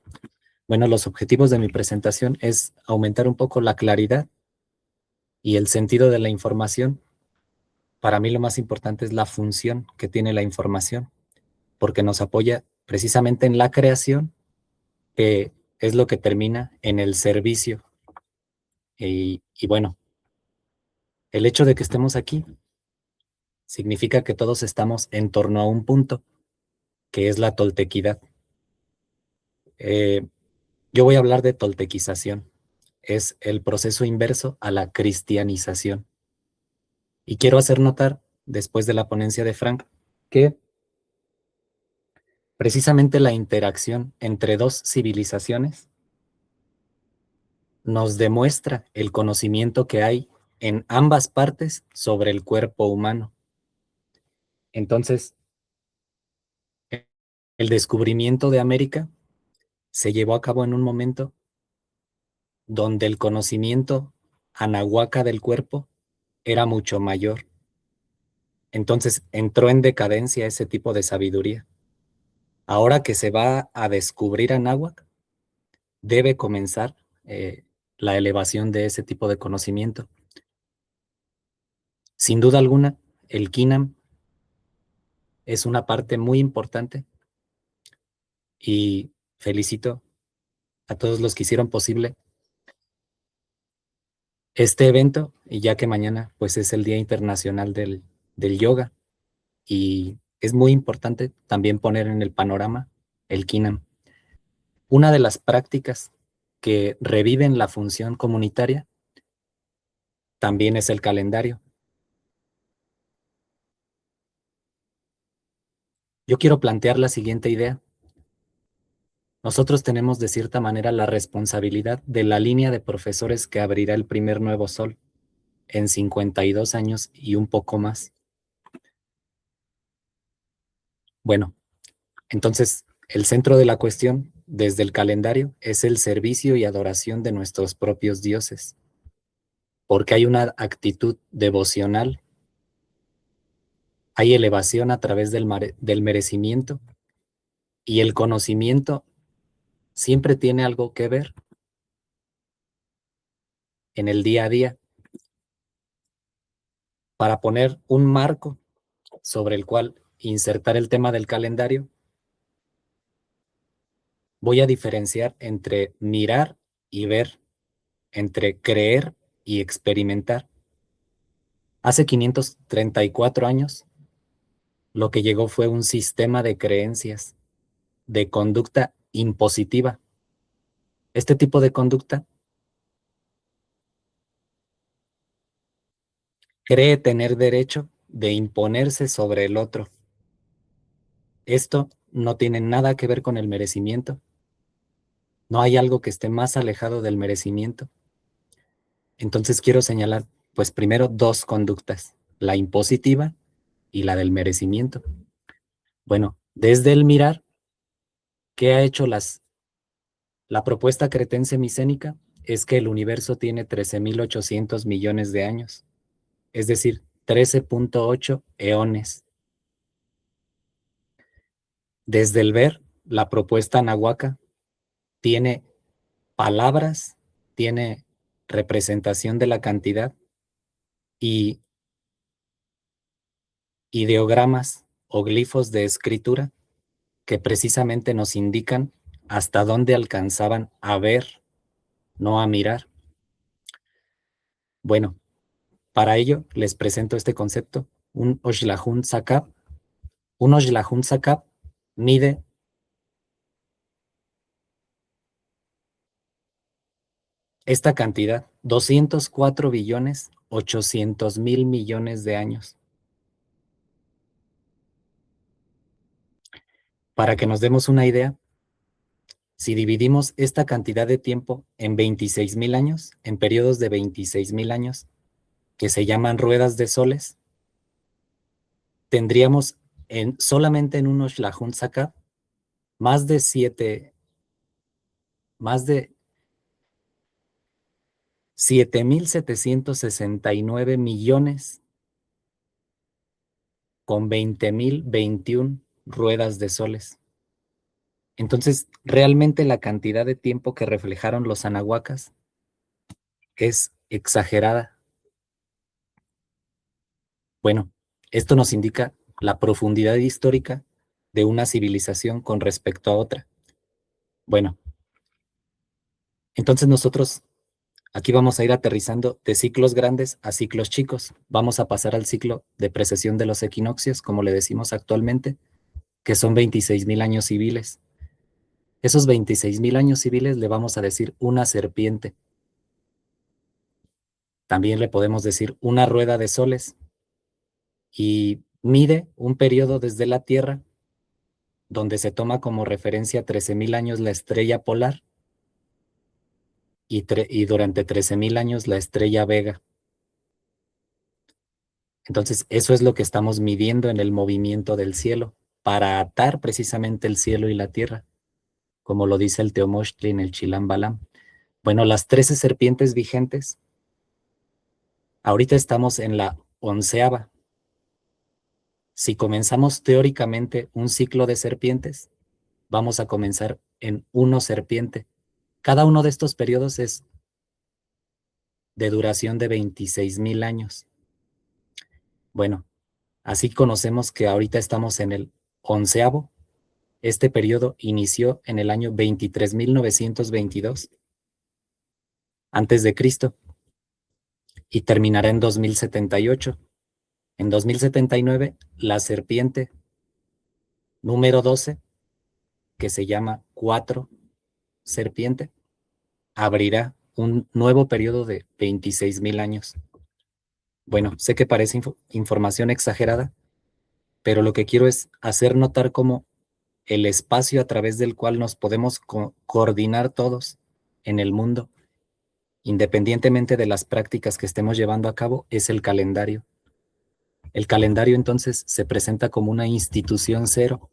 C: Bueno, los objetivos de mi presentación es aumentar un poco la claridad y el sentido de la información. Para mí lo más importante es la función que tiene la información, porque nos apoya precisamente en la creación, que es lo que termina en el servicio. Y bueno, el hecho de que estemos aquí significa que todos estamos en torno a un punto, que es la toltequidad. Yo voy a hablar de toltequización. Es el proceso inverso a la cristianización. Y quiero hacer notar, después de la ponencia de Frank, que precisamente la interacción entre dos civilizaciones nos demuestra el conocimiento que hay en ambas partes sobre el cuerpo humano. Entonces, el descubrimiento de América se llevó a cabo en un momento donde el conocimiento anahuaca del cuerpo era mucho mayor. Entonces entró en decadencia ese tipo de sabiduría. Ahora que se va a descubrir Anáhuac, debe comenzar la elevación de ese tipo de conocimiento. Sin duda alguna, el Quinam es una parte muy importante y felicito a todos los que hicieron posible este evento, y ya que mañana pues es el Día Internacional del Yoga, y es muy importante también poner en el panorama el Quinam. Una de las prácticas que reviven la función comunitaria también es el calendario. Yo quiero plantear la siguiente idea. Nosotros tenemos de cierta manera la responsabilidad de la línea de profesores que abrirá el primer nuevo sol en 52 años y un poco más. Bueno, entonces el centro de la cuestión desde el calendario es el servicio y adoración de nuestros propios dioses, porque hay una actitud devocional, hay elevación a través del merecimiento, y el conocimiento siempre tiene algo que ver en el día a día. Para poner un marco sobre el cual insertar el tema del calendario, voy a diferenciar entre mirar y ver, entre creer y experimentar. Hace 534 años, lo que llegó fue un sistema de creencias, de conducta impositiva. Este tipo de conducta cree tener derecho de imponerse sobre el otro. Esto no tiene nada que ver con el merecimiento. No hay algo que esté más alejado del merecimiento. Entonces quiero señalar, pues primero, dos conductas, la impositiva y la del merecimiento. Bueno, desde el mirar, ¿Qué ha hecho la propuesta cretense micénica? Es que el universo tiene 13.800 millones de años, es decir, 13.8 eones. Desde el ver, la propuesta nahuaca tiene palabras, tiene representación de la cantidad y ideogramas o glifos de escritura que precisamente nos indican hasta dónde alcanzaban a ver, no a mirar. Bueno, para ello les presento este concepto, un Oxlahun Sakab. Un Oxlahun Sakab mide esta cantidad, 204.800.000 millones de años. Para que nos demos una idea, si dividimos esta cantidad de tiempo en 26.000 años, en periodos de 26.000 años, que se llaman ruedas de soles, tendríamos solamente en un Oxlahun Sakab más de 7.769 millones con 20.021 ruedas de soles. Entonces, realmente la cantidad de tiempo que reflejaron los anahuacas es exagerada. Bueno, esto nos indica la profundidad histórica de una civilización con respecto a otra. Bueno, entonces nosotros aquí vamos a ir aterrizando de ciclos grandes a ciclos chicos. Vamos a pasar al ciclo de precesión de los equinoccios, como le decimos actualmente, que son 26.000 años civiles. Esos 26.000 años civiles le vamos a decir una serpiente. También le podemos decir una rueda de soles. Y mide un periodo desde la Tierra, donde se toma como referencia 13.000 años la estrella polar y durante 13.000 años la estrella Vega. Entonces, eso es lo que estamos midiendo en el movimiento del cielo, para atar precisamente el cielo y la tierra, como lo dice el Teomochtli en el Chilam Balam. Bueno, las 13 serpientes vigentes, ahorita estamos en la 11ª. Si comenzamos teóricamente un ciclo de serpientes, vamos a comenzar en 1 serpiente. Cada uno de estos periodos es de duración de 26.000 años. Bueno, así conocemos que ahorita estamos en el 11º. Este periodo inició en el año 23.922 antes de Cristo y terminará en 2078. En 2079, la serpiente número 12, que se llama 4 serpiente, abrirá un nuevo periodo de 26.000 años. Bueno, sé que parece información exagerada, pero lo que quiero es hacer notar cómo el espacio a través del cual nos podemos coordinar todos en el mundo, independientemente de las prácticas que estemos llevando a cabo, es el calendario. El calendario entonces se presenta como una institución cero,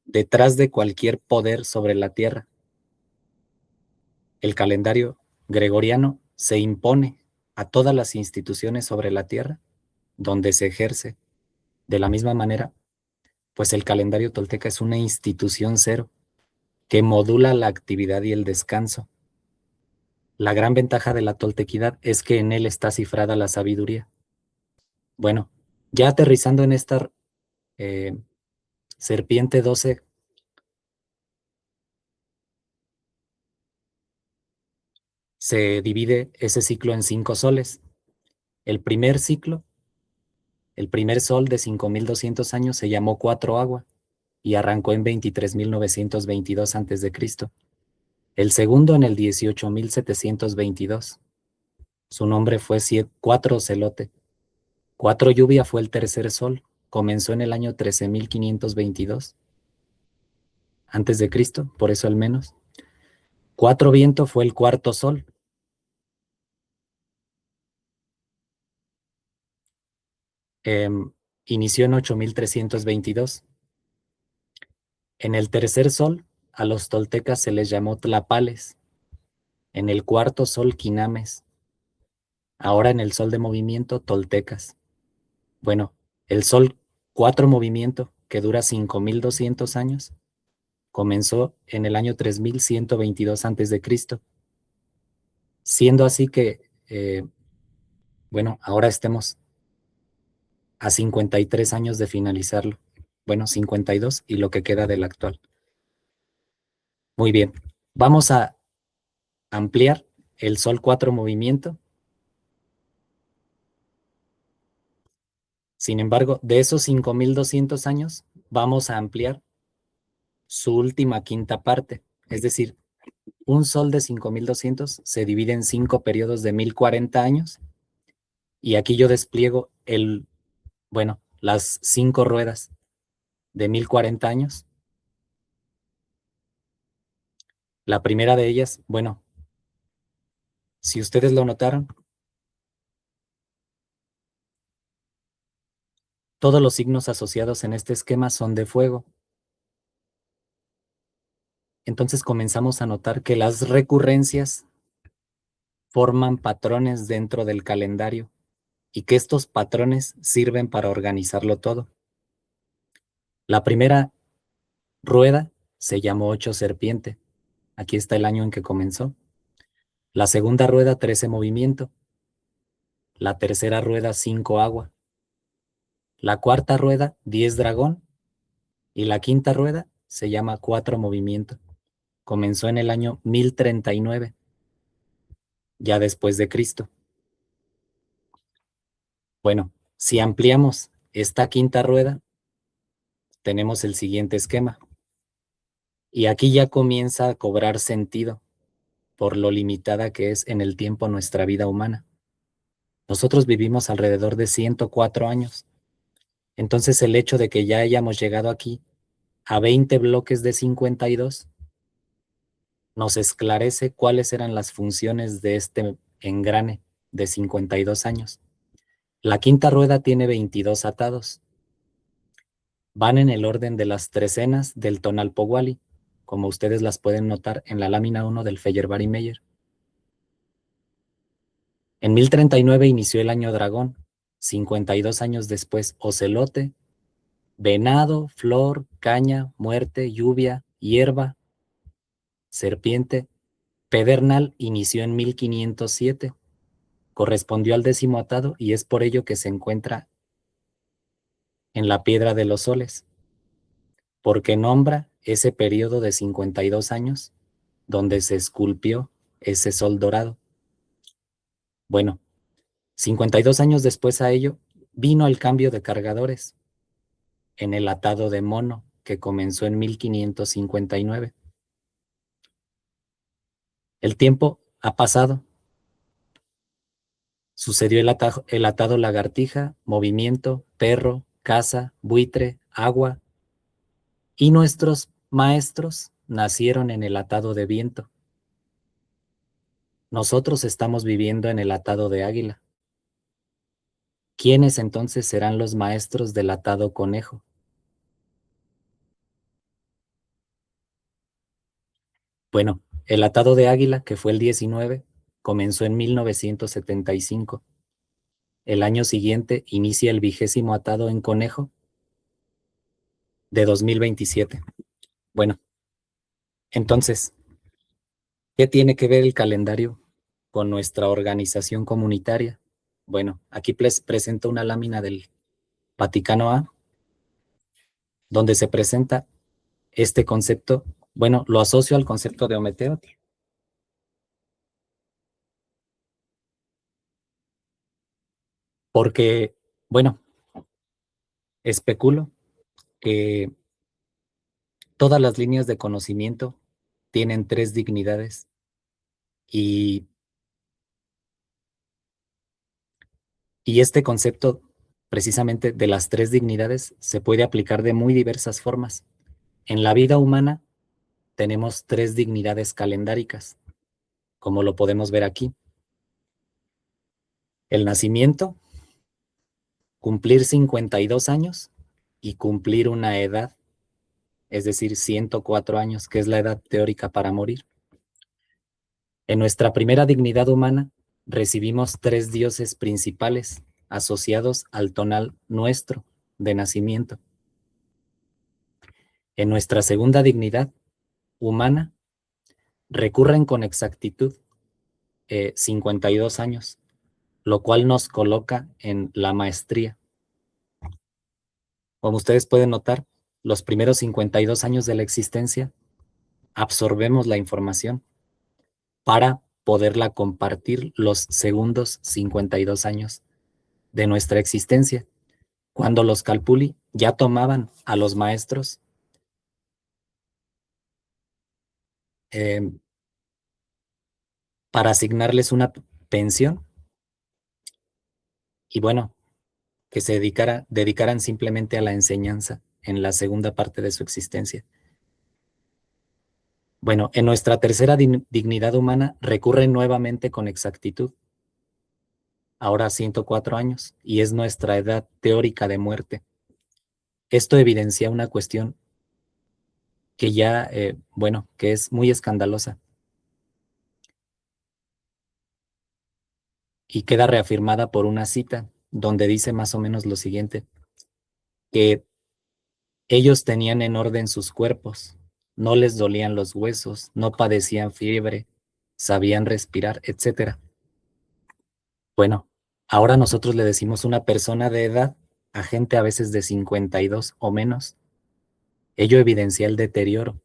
C: detrás de cualquier poder sobre la tierra. El calendario gregoriano se impone a todas las instituciones sobre la tierra donde se ejerce. De la misma manera, pues el calendario tolteca es una institución cero que modula la actividad y el descanso. La gran ventaja de la toltequidad es que en él está cifrada la sabiduría. Bueno, ya aterrizando en esta serpiente 12, se divide ese ciclo en 5 soles. El primer ciclo, el primer sol de 5.200 años se llamó 4 agua y arrancó en 23.922 a.C. El segundo en el 18.722. Su nombre fue 4 celote. 4 lluvia fue el tercer sol. Comenzó en el año 13.522 antes de Cristo, por eso al menos. 4 viento fue el cuarto sol. Inició en 8.322. En el tercer sol a los toltecas se les llamó tlapales, en el cuarto sol quinames, ahora en el sol de movimiento toltecas. Bueno, el sol 4 movimiento, que dura 5200 años, comenzó en el año 3122 a.C., siendo así que, bueno, ahora estemos a 53 años de finalizarlo. Bueno, 52 y lo que queda del actual. Muy bien, vamos a ampliar el sol 4 movimiento. Sin embargo, de esos 5200 años, vamos a ampliar su última quinta parte, es decir, un sol de 5200 se divide en 5 periodos de 1040 años, y aquí yo despliego bueno, las 5 ruedas de 1040 años. La primera de ellas, bueno, si ustedes lo notaron, todos los signos asociados en este esquema son de fuego. Entonces comenzamos a notar que las recurrencias forman patrones dentro del calendario y que estos patrones sirven para organizarlo todo. La primera rueda se llamó 8 serpiente. Aquí está el año en que comenzó. La segunda rueda 13 movimiento. La tercera rueda 5 agua. La cuarta rueda 10 dragón. Y la quinta rueda se llama 4 movimiento. Comenzó en el año 1039, ya después de Cristo. Bueno, si ampliamos esta quinta rueda, tenemos el siguiente esquema. Y aquí ya comienza a cobrar sentido por lo limitada que es en el tiempo nuestra vida humana. Nosotros vivimos alrededor de 104 años. Entonces el hecho de que ya hayamos llegado aquí a 20 bloques de 52 nos esclarece cuáles eran las funciones de este engrane de 52 años. La quinta rueda tiene 22 atados. Van en el orden de las trecenas del Tonalpohualli, como ustedes las pueden notar en la lámina 1 del Feyerabad-Meyer. En 1039 inició el año dragón, 52 años después ocelote, venado, flor, caña, muerte, lluvia, hierba, serpiente. Pedernal inició en 1507, correspondió al 10º atado y es por ello que se encuentra en la piedra de los soles, porque nombra ese periodo de 52 años donde se esculpió ese sol dorado. Bueno, 52 años después a ello, vino el cambio de cargadores en el atado de mono que comenzó en 1559. El tiempo ha pasado. Sucedió el atado lagartija, movimiento, perro, casa, buitre, agua, y nuestros maestros nacieron en el atado de viento. Nosotros estamos viviendo en el atado de águila. ¿Quiénes entonces serán los maestros del atado conejo? Bueno, el atado de águila, que fue el 19, comenzó en 1975. El año siguiente inicia el 20º atado en conejo de 2027. Bueno, entonces, ¿qué tiene que ver el calendario con nuestra organización comunitaria? Bueno, aquí les presento una lámina del Vaticano A, donde se presenta este concepto. Bueno, lo asocio al concepto de Ometeotl. Porque, bueno, especulo que todas las líneas de conocimiento tienen 3 dignidades y este concepto precisamente de las 3 dignidades se puede aplicar de muy diversas formas. En la vida humana tenemos 3 dignidades calendáricas, como lo podemos ver aquí. El nacimiento, cumplir 52 años y cumplir una edad es decir, 104 años, que es la edad teórica para morir. En nuestra primera dignidad humana recibimos 3 dioses principales asociados al tonal nuestro de nacimiento. En nuestra segunda dignidad humana recurren con exactitud 52 años, lo cual nos coloca en la maestría. Como ustedes pueden notar, los primeros 52 años de la existencia absorbemos la información para poderla compartir los segundos 52 años de nuestra existencia, cuando los Calpulli ya tomaban a los maestros para asignarles una pensión y bueno, que se dedicaran simplemente a la enseñanza en la segunda parte de su existencia. Bueno, en nuestra tercera dignidad humana recurre nuevamente con exactitud, ahora 104 años, y es nuestra edad teórica de muerte. Esto evidencia una cuestión que ya, bueno, que es muy escandalosa y queda reafirmada por una cita donde dice más o menos lo siguiente, que ellos tenían en orden sus cuerpos, no les dolían los huesos, no padecían fiebre, sabían respirar, etc. Bueno, ahora nosotros le decimos una persona de edad a gente a veces de 52 o menos. Ello evidencia el deterioro.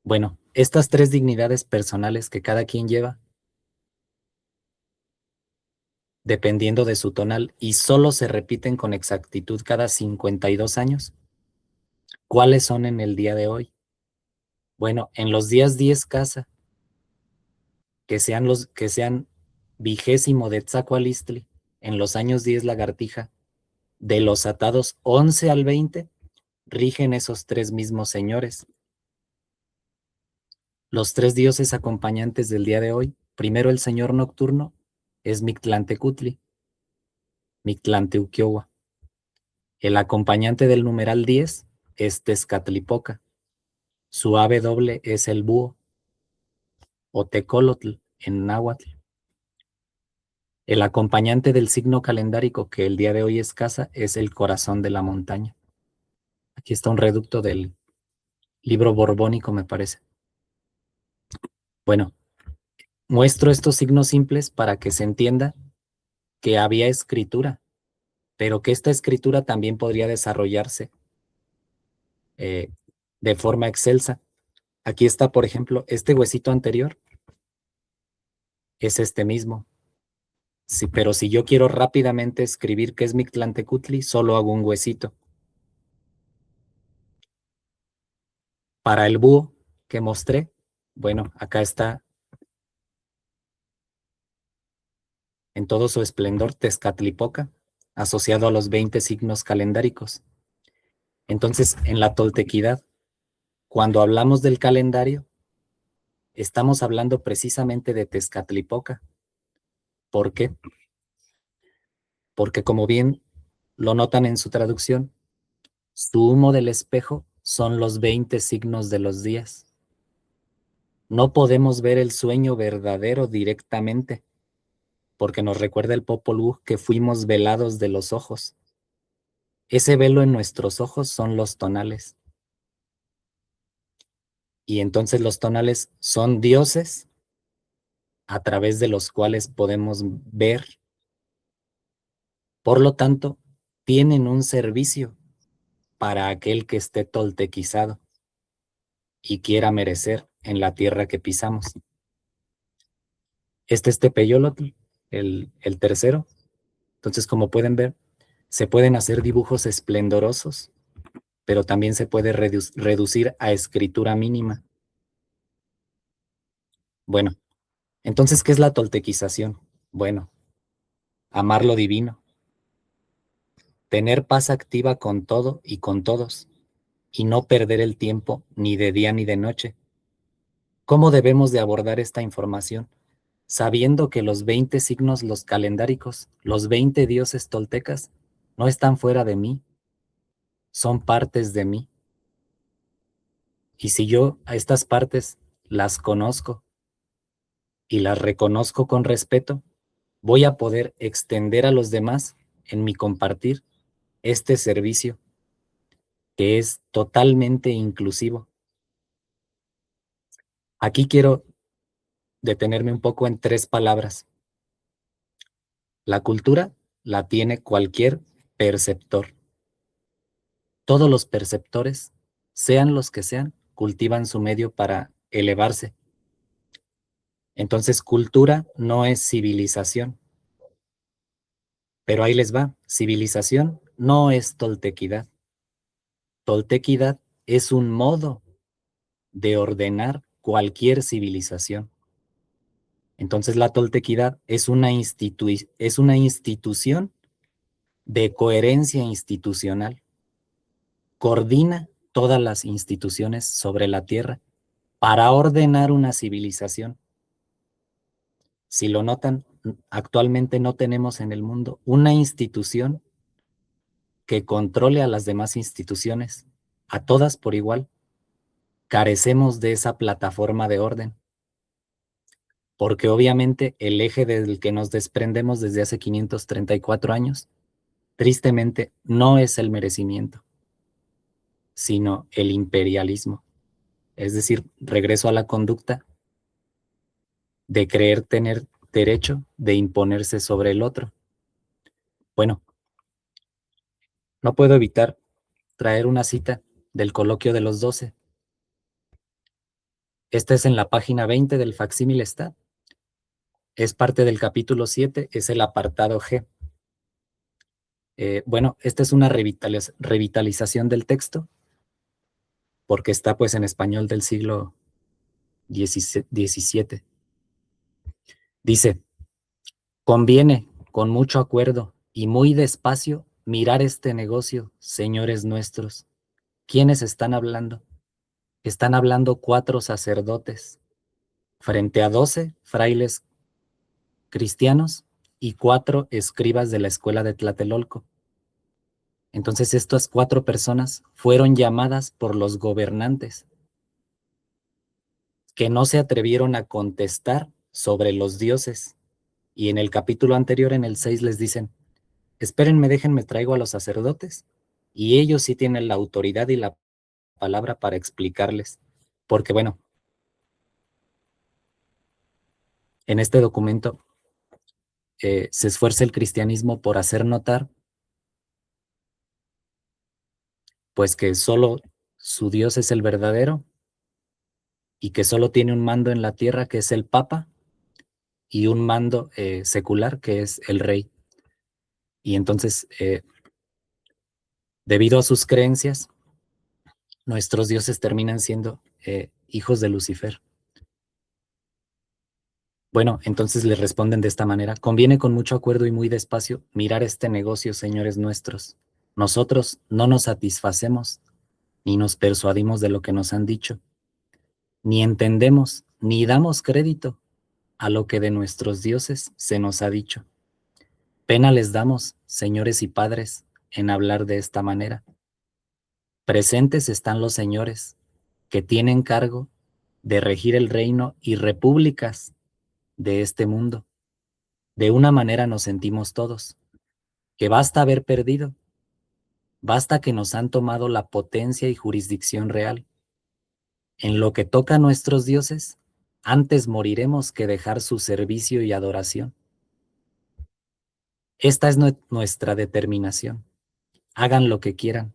C: Bueno, estas 3 dignidades personales que cada quien lleva, dependiendo de su tonal, y solo se repiten con exactitud cada 52 años, ¿cuáles son en el día de hoy? Bueno, en los días 10 casa, que sean 20º de Tzacualistli, en los años 10 lagartija, de los atados 11 al 20, rigen esos 3 mismos señores. Los 3 dioses acompañantes del día de hoy, primero el señor nocturno, es Mictlantecutli, Mictlanteuquiohua. El acompañante del numeral 10 es Tezcatlipoca. Su ave doble es el búho, o Tecolotl en náhuatl. El acompañante del signo calendárico que el día de hoy es casa es el corazón de la montaña. Aquí está un reducto del libro borbónico, me parece. Bueno, muestro estos signos simples para que se entienda que había escritura, pero que esta escritura también podría desarrollarse de forma excelsa. Aquí está, por ejemplo, este huesito anterior es este mismo. Sí, pero si yo quiero rápidamente escribir qué es Mictlantecutli, solo hago un huesito. Para el búho que mostré, bueno, acá está en todo su esplendor Tezcatlipoca, asociado a los 20 signos calendáricos. Entonces, en la toltequidad, cuando hablamos del calendario, estamos hablando precisamente de Tezcatlipoca. ¿Por qué? Porque como bien lo notan en su traducción, su humo del espejo son los 20 signos de los días. No podemos ver el sueño verdadero directamente, porque nos recuerda el Popol Vuh que fuimos velados de los ojos. Ese velo en nuestros ojos son los tonales. Y entonces los tonales son dioses a través de los cuales podemos ver. Por lo tanto, tienen un servicio para aquel que esté toltequizado y quiera merecer en la tierra que pisamos. Este es Tepeyolotl, el tercero. Entonces, como pueden ver, se pueden hacer dibujos esplendorosos, pero también se puede reducir a escritura mínima. Bueno, entonces, ¿qué es la toltequización? Bueno, amar lo divino, tener paz activa con todo y con todos, y no perder el tiempo ni de día ni de noche. ¿Cómo debemos de abordar esta información? Sabiendo que los 20 signos, los calendáricos, los 20 dioses toltecas, no están fuera de mí. son partes de mí. Y si yo a estas partes las conozco y las reconozco con respeto, voy a poder extender a los demás en mi compartir este servicio que es totalmente inclusivo. Aquí quiero detenerme un poco en 3 palabras. La cultura la tiene cualquier perceptor. Todos los perceptores, sean los que sean, cultivan su medio para elevarse. Entonces, cultura no es civilización. Pero ahí les va. Civilización no es toltequidad. Toltequidad es un modo de ordenar cualquier civilización. Entonces, la toltequidad es una institución de coherencia institucional. Coordina todas las instituciones sobre la tierra para ordenar una civilización. Si lo notan, actualmente no tenemos en el mundo una institución que controle a las demás instituciones, a todas por igual. Carecemos de esa plataforma de orden, porque obviamente el eje del que nos desprendemos desde hace 534 años, tristemente, no es el merecimiento, sino el imperialismo. Es decir, regreso a la conducta de creer tener derecho de imponerse sobre el otro. Bueno, no puedo evitar traer una cita del Coloquio de los 12. Esta es en la página 20 del facsímil está. Es parte del capítulo 7, es el apartado G. Bueno, esta es una revitalización del texto, porque está pues en español del siglo XVII. Dice, conviene, con mucho acuerdo y muy despacio, mirar este negocio, señores nuestros. ¿Quiénes están hablando? Están hablando 4 sacerdotes, frente a 12 frailes cristianos y 4 escribas de la escuela de Tlatelolco. Entonces estas 4 personas fueron llamadas por los gobernantes, que no se atrevieron a contestar sobre los dioses. Y en el capítulo anterior, en el 6, les dicen, espérenme, déjenme traigo a los sacerdotes, y ellos sí tienen la autoridad y la palabra para explicarles. Porque bueno, en este documento se esfuerza el cristianismo por hacer notar pues que solo su Dios es el verdadero y que solo tiene un mando en la tierra, que es el Papa, y un mando secular, que es el Rey. Y entonces, debido a sus creencias, nuestros dioses terminan siendo hijos de Lucifer. Bueno, entonces le responden de esta manera, conviene con mucho acuerdo y muy despacio mirar este negocio, señores nuestros. Nosotros no nos satisfacemos, ni nos persuadimos de lo que nos han dicho, ni entendemos, ni damos crédito a lo que de nuestros dioses se nos ha dicho. Pena les damos, señores y padres, en hablar de esta manera. Presentes están los señores, que tienen cargo de regir el reino y repúblicas de este mundo. De una manera nos sentimos todos, que basta haber perdido, basta que nos han tomado la potencia y jurisdicción real. En lo que toca a nuestros dioses, antes moriremos que dejar su servicio y adoración. Esta es nuestra determinación. Hagan lo que quieran.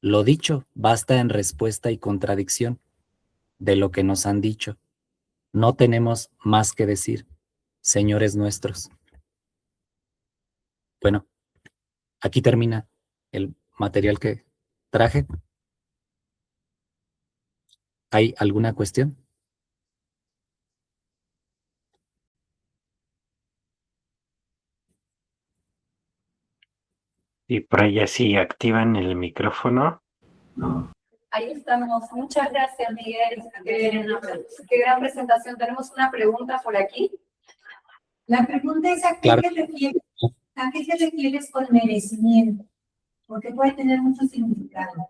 C: Lo dicho basta en respuesta y contradicción de lo que nos han dicho. No tenemos más que decir, señores nuestros. Bueno, aquí termina el material que traje. ¿Hay alguna cuestión?
A: Y por allá sí activan el micrófono.
D: Ahí estamos. Muchas gracias, Miguel. Qué gran presentación. Tenemos una pregunta por aquí.
G: La pregunta es,
C: Claro.
G: ¿a qué te refieres con merecimiento?
F: porque puede tener mucho significado.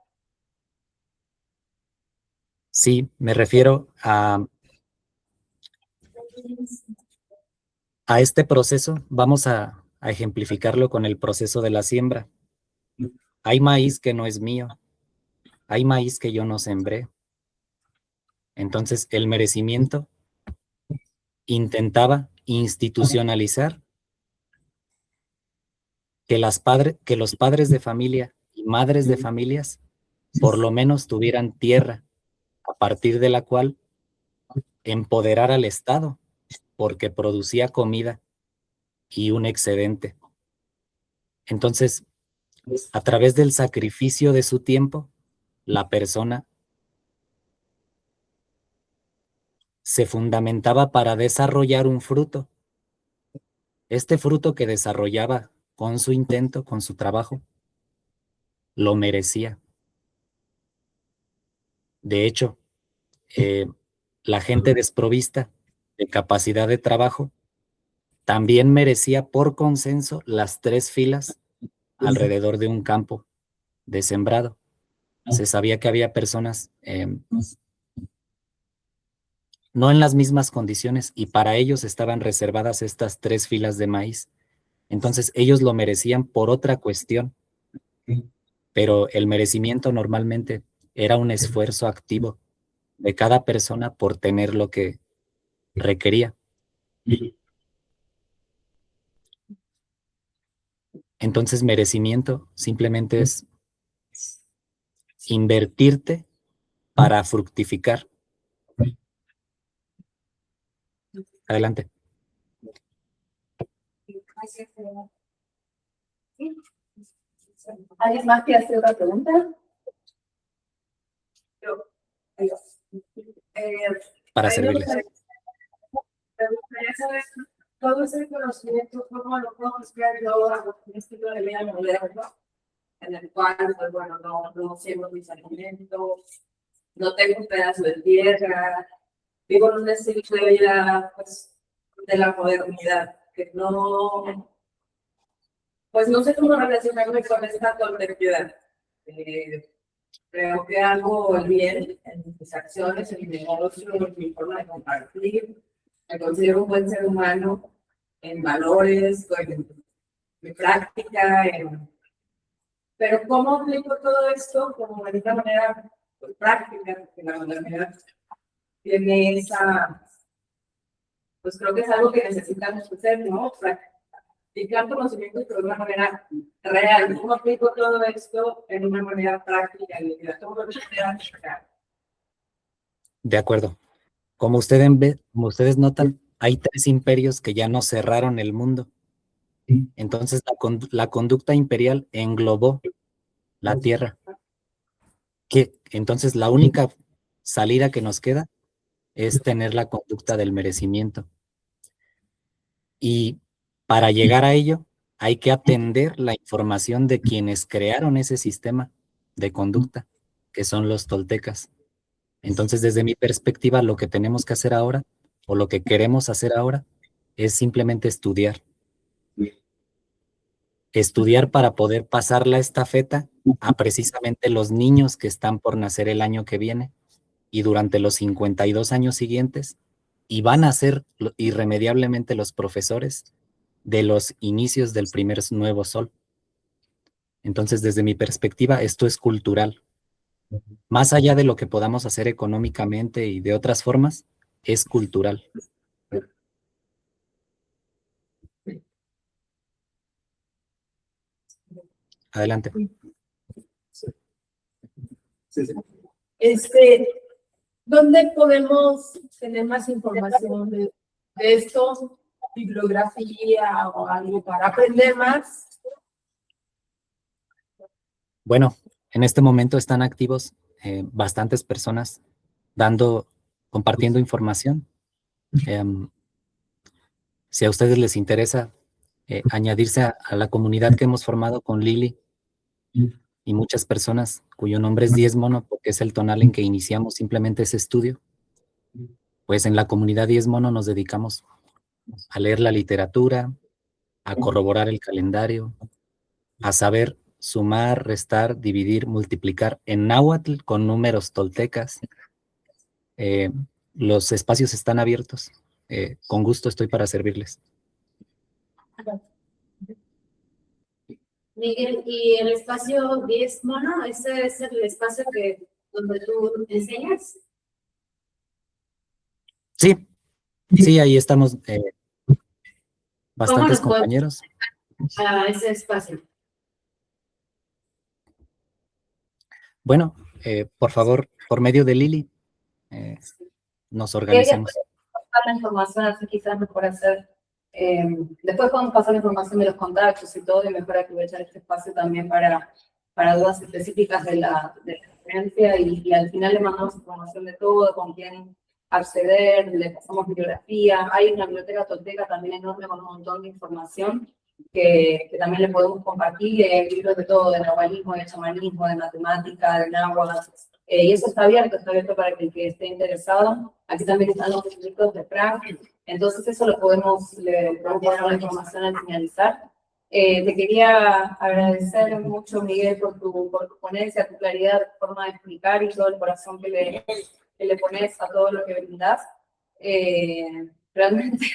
C: Sí, me refiero a este proceso. Vamos a ejemplificarlo con el proceso de la siembra. Hay maíz que no es mío, hay maíz que yo no sembré. Entonces, el merecimiento intentaba institucionalizar que los padres de familia y madres de familias por lo menos tuvieran tierra, a partir de la cual empoderar al Estado, porque producía comida y un excedente. Entonces, a través del sacrificio de su tiempo, la persona se fundamentaba para desarrollar un fruto. Este fruto que desarrollaba con su intento, con su trabajo, lo merecía. De hecho, la gente desprovista de capacidad de trabajo también merecía por consenso las 3 filas alrededor de un campo de sembrado. Se sabía que había personas no en las mismas condiciones y para ellos estaban reservadas estas 3 filas de maíz. Entonces ellos lo merecían por otra cuestión, pero el merecimiento normalmente era un esfuerzo activo de cada persona por tener lo que requería. Entonces merecimiento simplemente es invertirte para fructificar. Adelante.
D: ¿Alguien más quiere hacer otra pregunta?
C: Para servirles.
G: Me gustaría saber todo ese conocimiento, cómo lo puedo mezclar yo a un estilo de vida moderno, en el cual, pues bueno, no siembro mis alimentos, no tengo un pedazo de tierra, vivo en un estilo de vida, pues, de la modernidad, que no, pues no sé cómo relacionarme con esta modernidad. Creo que hago bien en mis acciones, en mi negocio, en mi forma de compartir. Me considero un buen ser humano en valores, en mi práctica. Pero ¿cómo aplico todo esto como de una manera pues, práctica? Que la modernidad tiene esa, pues creo que es algo que necesitamos hacer, ¿no? Practicar conocimientos pero de una manera real. ¿Cómo aplico todo esto en una manera práctica?
C: De acuerdo. Como ustedes notan, hay 3 imperios que ya no cerraron el mundo. Entonces la conducta imperial englobó la tierra. Entonces la única salida que nos queda es tener la conducta del merecimiento. Y para llegar a ello, hay que atender la información de quienes crearon ese sistema de conducta, que son los toltecas. Entonces, desde mi perspectiva, lo que tenemos que hacer ahora, o lo que queremos hacer ahora, es simplemente estudiar. Estudiar para poder pasar la estafeta a precisamente los niños que están por nacer el año que viene y durante los 52 años siguientes, y van a ser irremediablemente los profesores de los inicios del primer nuevo sol. Entonces, desde mi perspectiva, esto es cultural. Más allá de lo que podamos hacer económicamente y de otras formas, es cultural. Adelante.
G: ¿Dónde podemos tener más información de esto? ¿Bibliografía o algo para aprender más?
C: Bueno, en este momento están activos bastantes personas compartiendo información. Si a ustedes les interesa añadirse a la comunidad que hemos formado con Lili y muchas personas cuyo nombre es 10 Mono, porque es el tonal en que iniciamos simplemente ese estudio, pues en la comunidad 10 Mono nos dedicamos a leer la literatura, a corroborar el calendario, a saber sumar, restar, dividir, multiplicar en náhuatl con números toltecas. Los espacios están abiertos. Con gusto estoy para servirles.
F: Miguel, ¿y el espacio 10 mono? ¿Ese es el espacio donde tú enseñas?
C: Sí, sí, ahí estamos bastantes
F: nos podemos-
C: compañeros.
F: A ese espacio.
C: Bueno, por favor, por medio de Lili, nos organizamos.
D: Pasar la información, así quizás mejor hacer. Después podemos pasar la información de los contactos y todo, y mejor aprovechar este espacio también para dudas específicas de la conferencia, y al final le mandamos información de todo, con quién acceder, le pasamos bibliografía. Hay una biblioteca tolteca también enorme con un montón de información que también le podemos compartir, libros de todo, de nahualismo, de chamanismo, de matemática, de náhuatl, y eso está abierto para que el que esté interesado. Aquí también están los libros de Frank, entonces eso le podemos poner la información al finalizar. Te quería agradecer mucho, Miguel, por tu ponencia, tu claridad, tu forma de explicar y todo el corazón que le pones a todo lo que brindás. Realmente,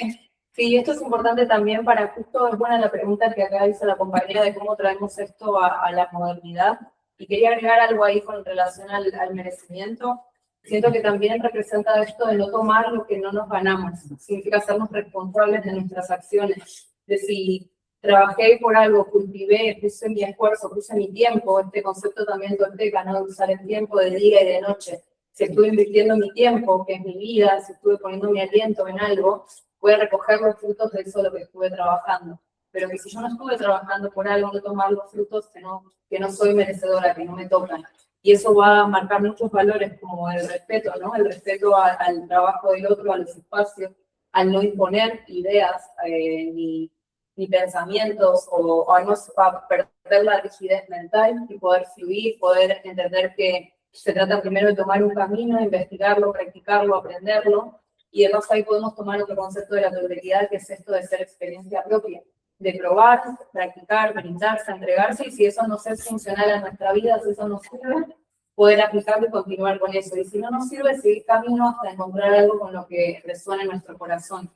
D: sí, esto es importante también para justo, es buena la pregunta que acá hizo la compañera de cómo traemos esto a la modernidad. Y quería agregar algo ahí con relación al merecimiento. Siento que también representa esto de no tomar lo que no nos ganamos. Significa hacernos responsables de nuestras acciones. De si trabajé por algo, cultivé, puse mi esfuerzo, puse mi tiempo, este concepto también tolteca, ¿no? De usar el tiempo de día y de noche. Si estuve invirtiendo mi tiempo, que es mi vida, si estuve poniendo mi aliento en algo, voy a recoger los frutos de eso lo que estuve trabajando. Pero que si yo no estuve trabajando por algo, no tomar los frutos que no soy merecedora, que no me tocan. Y eso va a marcar muchos valores como el respeto, ¿no? El respeto al trabajo del otro, a los espacios, al no imponer ideas ni pensamientos, o a no a perder la rigidez mental y poder fluir, poder entender que se trata primero de tomar un camino, investigarlo, practicarlo, aprenderlo, y además ahí podemos tomar otro concepto de la toltequidad, que es esto de ser experiencia propia, de probar, practicar, brindarse, entregarse, y si eso no es funcional a nuestra vida, si eso nos sirve, poder aplicarlo y continuar con eso. Y si no nos sirve, seguir camino hasta encontrar algo con lo que resuene en nuestro corazón.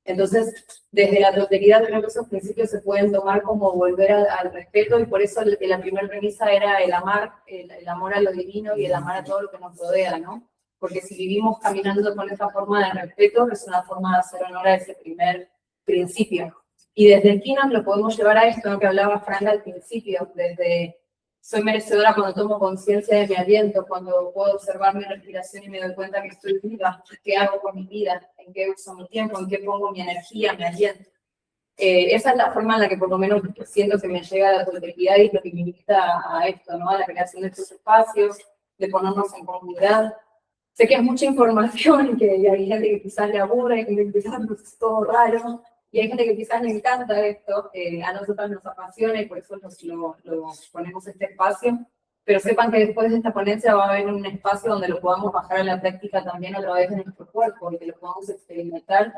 D: Entonces, desde la toltequidad creo que esos principios se pueden tomar como volver al respeto, y por eso la primera premisa era el amar, el amor a lo divino y el amar a todo lo que nos rodea, ¿no? Porque si vivimos caminando con esa forma de respeto, es una forma de hacer honor a ese primer principio. Y desde el Kinam lo podemos llevar a esto, ¿no? Que hablaba Frank al principio, desde soy merecedora cuando tomo conciencia de mi aliento, cuando puedo observar mi respiración y me doy cuenta que estoy viva, qué hago con mi vida, en qué uso mi tiempo, en qué pongo mi energía, mi aliento. Esa es la forma en la que por lo menos siento que me llega la toltequidad, y lo que me invita a esto, ¿no? A la creación de estos espacios, de ponernos en comunidad. Sé que es mucha información y que hay gente que quizás le aburre, que quizás es todo raro, y hay gente que quizás le encanta esto. A nosotros nos apasiona y por eso lo ponemos este espacio. Pero sepan que después de esta ponencia va a haber un espacio donde lo podamos bajar a la práctica también a través de nuestro cuerpo, y que lo podamos experimentar.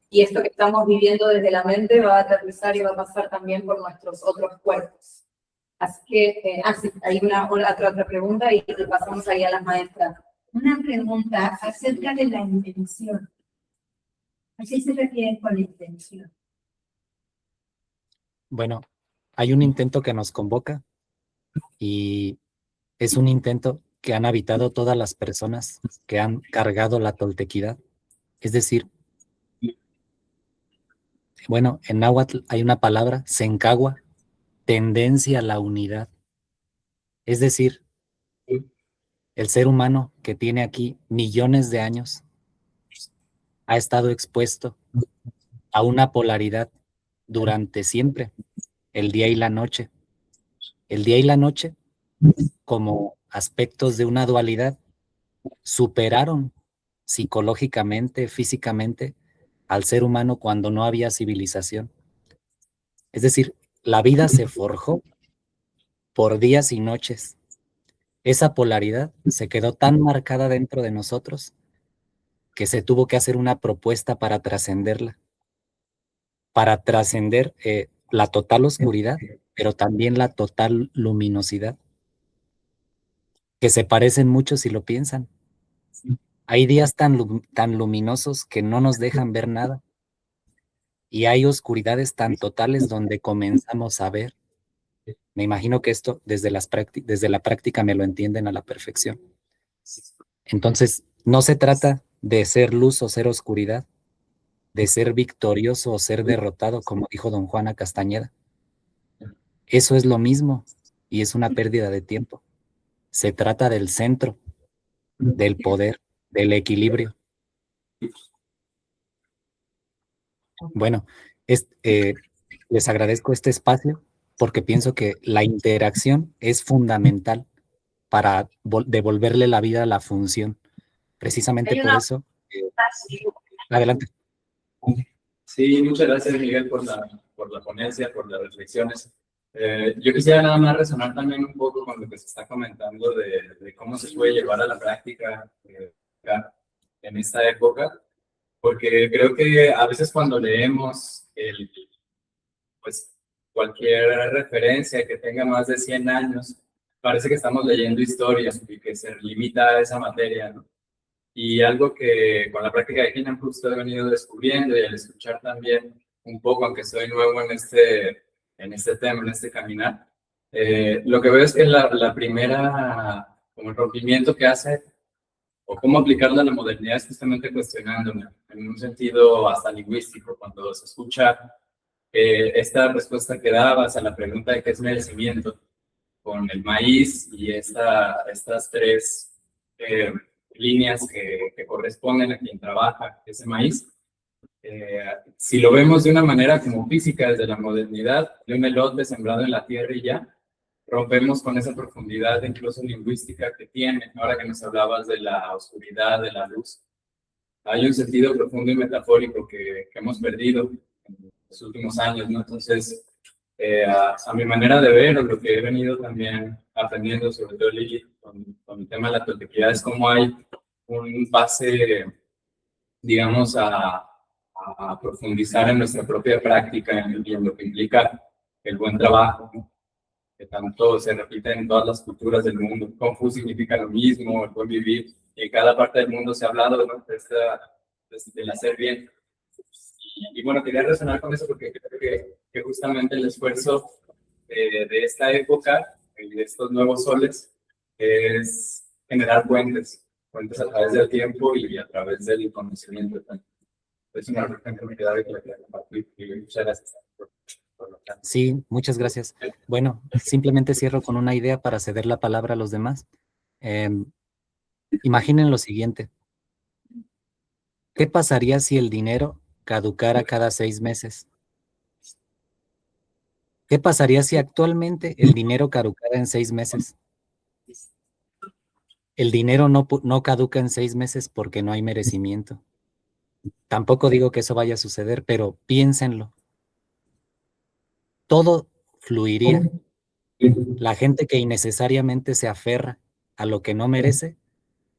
D: Y esto que estamos viviendo desde la mente va a aterrizar y va a pasar también por nuestros otros cuerpos. Así que, sí, hay otra pregunta y le pasamos ahí a las maestras.
H: Una pregunta acerca de la intención. ¿A qué se refiere con la intención?
C: Bueno, hay un intento que nos convoca, y es un intento que han habitado todas las personas que han cargado la toltequidad. Es decir, bueno, en náhuatl hay una palabra, sencagua, tendencia a la unidad. Es decir, el ser humano que tiene aquí millones de años ha estado expuesto a una polaridad durante siempre, el día y la noche. El día y la noche, como aspectos de una dualidad, superaron psicológicamente, físicamente, al ser humano cuando no había civilización. Es decir, la vida se forjó por días y noches. Esa polaridad se quedó tan marcada dentro de nosotros que se tuvo que hacer una propuesta para trascenderla, para trascender la total oscuridad pero también la total luminosidad, que se parecen mucho si lo piensan. Hay días tan luminosos que no nos dejan ver nada, y hay oscuridades tan totales donde comenzamos a ver. Me imagino que esto desde la práctica me lo entienden a la perfección. Entonces, no se trata de ser luz o ser oscuridad, de ser victorioso o ser derrotado, como dijo don Juana Castañeda. Eso es lo mismo y es una pérdida de tiempo. Se trata del centro, del poder, del equilibrio. Bueno, les agradezco este espacio porque pienso que la interacción es fundamental para devolverle la vida a la función. Precisamente por eso, adelante.
I: Sí, muchas gracias, Miguel, por la ponencia, por las reflexiones. Yo quisiera nada más resonar también un poco con lo que se está comentando de cómo se puede llevar a la práctica en esta época, porque creo que a veces cuando leemos pues, cualquier referencia que tenga más de 100 años, parece que estamos leyendo historias y que se limita a esa materia, ¿no? Y algo que con la práctica de Kinam justo he venido descubriendo y al escuchar también un poco, aunque soy nuevo en este tema, en este caminar, lo que veo es que la primera, como el rompimiento que hace, o cómo aplicarla a la modernidad es justamente cuestionándome, en un sentido hasta lingüístico, cuando se escucha esta respuesta que dabas a la pregunta de qué es merecimiento, con el maíz y estas tres líneas que corresponden a quien trabaja ese maíz. Si lo vemos de una manera como física, desde la modernidad, de un elote sembrado en la tierra y ya, rompemos con esa profundidad incluso lingüística que tiene. Ahora que nos hablabas de la oscuridad, de la luz, hay un sentido profundo y metafórico que hemos perdido en los últimos años, ¿no? Entonces, a mi manera de ver, o lo que he venido también aprendiendo, sobre todo Lili, con el tema de la toltequidad, es cómo hay un pase, digamos, a profundizar en nuestra propia práctica y en lo que implica el buen trabajo, ¿no? Que tanto se repite en todas las culturas del mundo. Kung Fu significa lo mismo, el buen vivir, y en cada parte del mundo se ha hablado, ¿no? Del hacer bien. Y bueno, quería resonar con eso porque creo que justamente el esfuerzo de esta época y de estos nuevos soles es generar puentes a través del tiempo y a través del conocimiento. Es una reflexión que me queda de que la quería compartir. Muchas gracias por lo que
C: Sí, muchas gracias. Bueno, simplemente cierro con una idea para ceder la palabra a los demás. Imaginen lo siguiente. ¿Qué pasaría si el dinero caducara cada 6 meses? ¿Qué pasaría si actualmente el dinero caducara en 6 meses? El dinero no caduca en 6 meses porque no hay merecimiento. Tampoco digo que eso vaya a suceder, pero piénsenlo. Todo fluiría. La gente que innecesariamente se aferra a lo que no merece,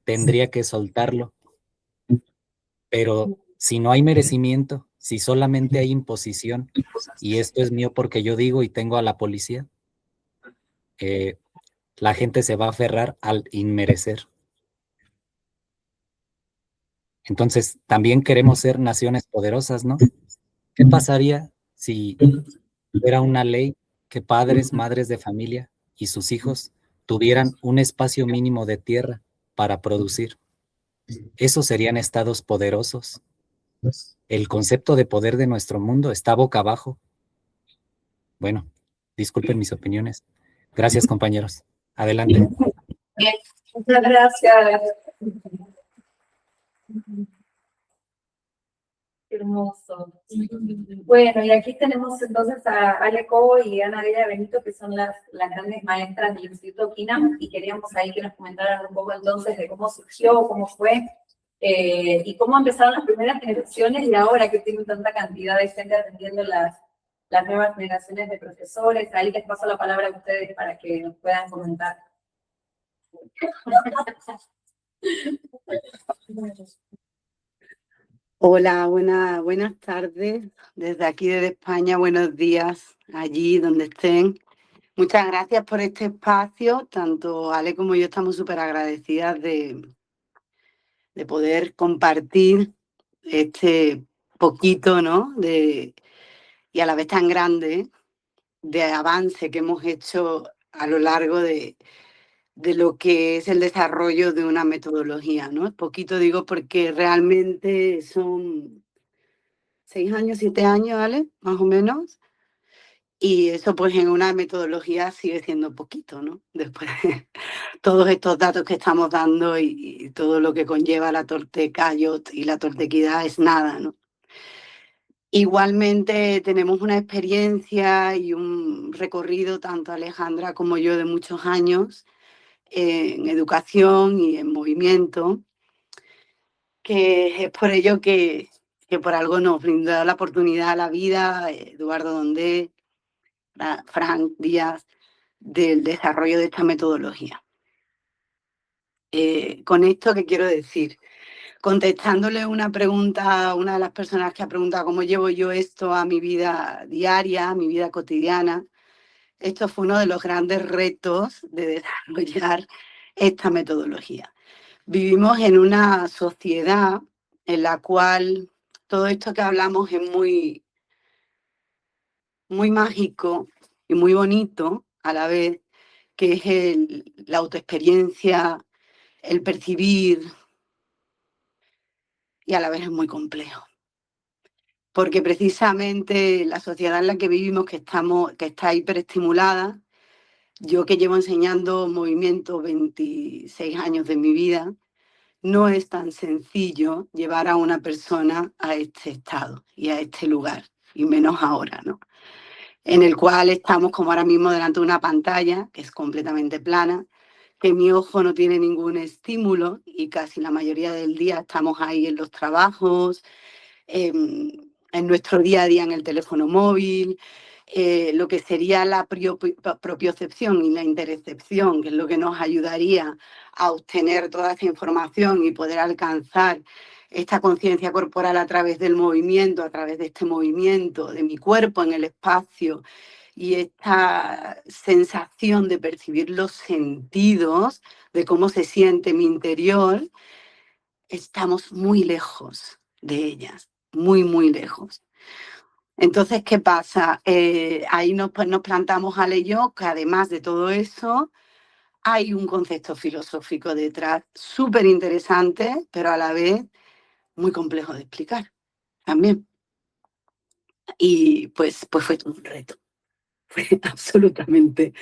C: tendría que soltarlo. Pero si no hay merecimiento, si solamente hay imposición, y esto es mío porque yo digo y tengo a la policía, la gente se va a aferrar al inmerecer. Entonces, también queremos ser naciones poderosas, ¿no? ¿Qué pasaría si hubiera una ley que padres, madres de familia y sus hijos tuvieran un espacio mínimo de tierra para producir? Esos serían estados poderosos. El concepto de poder de nuestro mundo está boca abajo. Bueno, disculpen mis opiniones. Gracias, compañeros. Adelante.
D: Muchas gracias. Qué hermoso. Bueno, y aquí tenemos entonces a Ale Cobo y Ana Guerra Benito, que son las grandes maestras del Instituto Kinam, y queríamos ahí que nos comentaran un poco entonces de cómo surgió, cómo fue, y cómo empezaron las primeras generaciones, y ahora que tienen tanta cantidad de gente atendiendo las nuevas generaciones de profesores. Ahí les paso la palabra a ustedes para que nos puedan comentar.
J: Hola, buenas tardes. Desde aquí, desde España, buenos días allí donde estén. Muchas gracias por este espacio. Tanto Ale como yo estamos súper agradecidas de poder compartir este poquito, ¿no? Y a la vez tan grande de avance que hemos hecho a lo largo de lo que es el desarrollo de una metodología, ¿no? Poquito digo porque realmente son 6 años, 7 años, ¿vale? Más o menos. Y eso pues en una metodología sigue siendo poquito, ¿no? Después de todos estos datos que estamos dando y todo lo que conlleva la Tortecayot y la tortequidad es nada, ¿no? Igualmente tenemos una experiencia y un recorrido, tanto Alejandra como yo, de muchos años en educación y en movimiento, que es por ello que por algo nos brindó la oportunidad a la vida, Eduardo Dondé, Frank Díaz, del desarrollo de esta metodología. Con esto, ¿qué quiero decir? Contestándole una pregunta a una de las personas que ha preguntado cómo llevo yo esto a mi vida diaria, a mi vida cotidiana, esto fue uno de los grandes retos de desarrollar esta metodología. Vivimos en una sociedad en la cual todo esto que hablamos es muy, muy mágico y muy bonito a la vez, que es la autoexperiencia, el percibir, y a la vez es muy complejo. Porque precisamente la sociedad en la que vivimos, que está hiperestimulada, yo que llevo enseñando movimiento 26 años de mi vida, no es tan sencillo llevar a una persona a este estado y a este lugar, y menos ahora, ¿no? En el cual estamos como ahora mismo delante de una pantalla que es completamente plana, que mi ojo no tiene ningún estímulo y casi la mayoría del día estamos ahí en los trabajos, en nuestro día a día en el teléfono móvil, lo que sería la propiocepción y la interecepción, que es lo que nos ayudaría a obtener toda esa información y poder alcanzar esta conciencia corporal a través del movimiento, a través de este movimiento de mi cuerpo en el espacio y esta sensación de percibir los sentidos, de cómo se siente mi interior, estamos muy lejos de ellas, muy, muy lejos. Entonces, ¿qué pasa? Ahí nos plantamos Ale y yo, que además de todo eso, hay un concepto filosófico detrás súper interesante, pero a la vez muy complejo de explicar también. Y pues fue un reto, fue absolutamente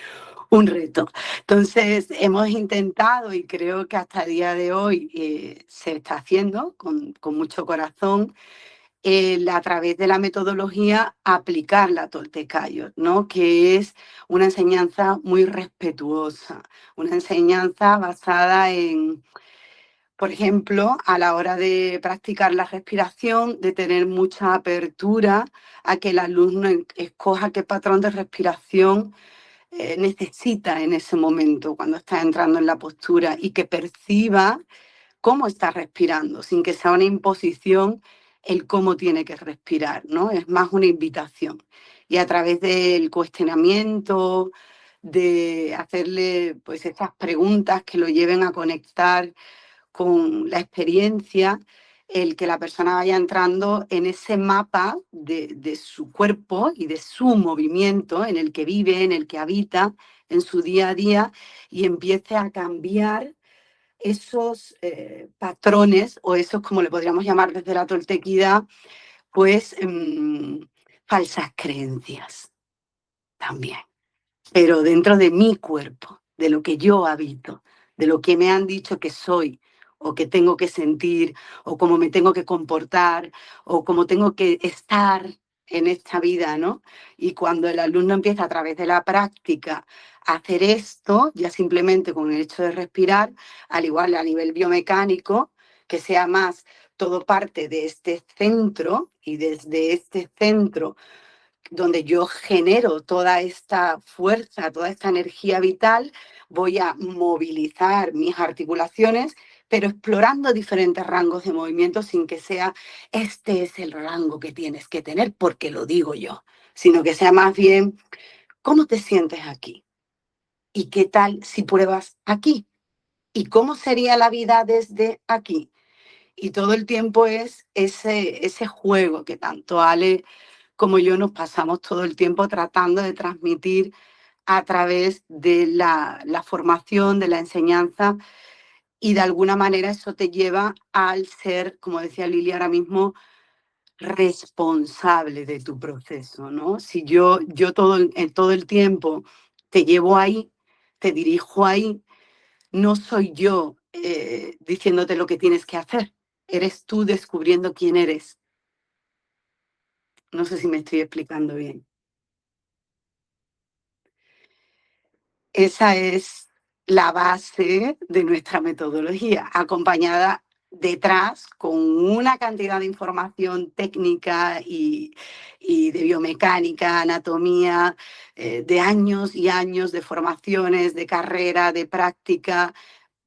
J: un reto. Entonces, hemos intentado, y creo que hasta el día de hoy se está haciendo con mucho corazón, a través de la metodología, aplicar la Toltecayot, ¿no? Que es una enseñanza muy respetuosa, una enseñanza basada en, por ejemplo, a la hora de practicar la respiración, de tener mucha apertura a que el alumno escoja qué patrón de respiración necesita en ese momento cuando está entrando en la postura y que perciba cómo está respirando, sin que sea una imposición el cómo tiene que respirar, ¿no? Es más una invitación. Y a través del cuestionamiento, de hacerle pues estas preguntas que lo lleven a conectar con la experiencia, el que la persona vaya entrando en ese mapa de su cuerpo y de su movimiento en el que vive, en el que habita, en su día a día, y empiece a cambiar esos patrones, o esos, como le podríamos llamar desde la toltequidad, pues falsas creencias también, pero dentro de mi cuerpo, de lo que yo habito, de lo que me han dicho que soy, o que tengo que sentir, o cómo me tengo que comportar, o cómo tengo que estar en esta vida, ¿no? Y cuando el alumno empieza a través de la práctica a hacer esto, ya simplemente con el hecho de respirar, al igual a nivel biomecánico, que sea más todo parte de este centro, y desde este centro donde yo genero toda esta fuerza, toda esta energía vital, voy a movilizar mis articulaciones, pero explorando diferentes rangos de movimiento sin que sea, este es el rango que tienes que tener porque lo digo yo, sino que sea más bien ¿cómo te sientes aquí? ¿Y qué tal si pruebas aquí? ¿Y cómo sería la vida desde aquí? Y todo el tiempo es ese juego que tanto Ale como yo nos pasamos todo el tiempo tratando de transmitir a través de la formación, de la enseñanza, y de alguna manera eso te lleva al ser, como decía Lili ahora mismo, responsable de tu proceso, ¿no? Si yo todo el tiempo te llevo ahí, te dirijo ahí, no soy yo diciéndote lo que tienes que hacer, eres tú descubriendo quién eres. No sé si me estoy explicando bien. Esa es la base de nuestra metodología, acompañada detrás con una cantidad de información técnica y de biomecánica, anatomía, de años y años de formaciones, de carrera, de práctica,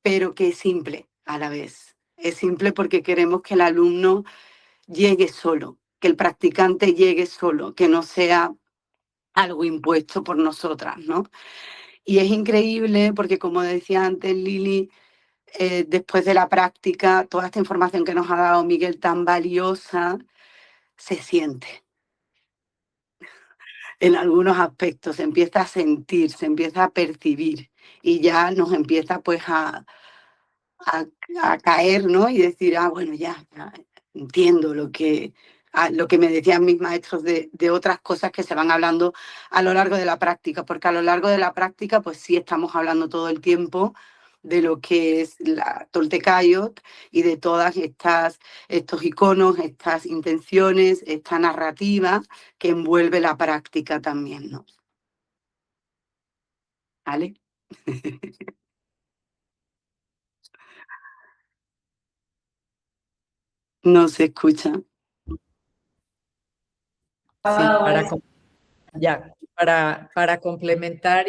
J: pero que es simple a la vez. Es simple porque queremos que el alumno llegue solo, que el practicante llegue solo, que no sea algo impuesto por nosotras, ¿no? Y es increíble porque, como decía antes Lili, después de la práctica, toda esta información que nos ha dado Miguel tan valiosa, se siente. En algunos aspectos se empieza a sentir, se empieza a percibir y ya nos empieza pues a caer, ¿no? Y decir, bueno, ya entiendo lo que me decían mis maestros de otras cosas que se van hablando a lo largo de la práctica, porque a lo largo de la práctica pues sí estamos hablando todo el tiempo de lo que es la Toltecayot y de todas estos iconos, estas intenciones, esta narrativa que envuelve la práctica también, ¿no? ¿Vale? No se escucha.
E: Sí, para complementar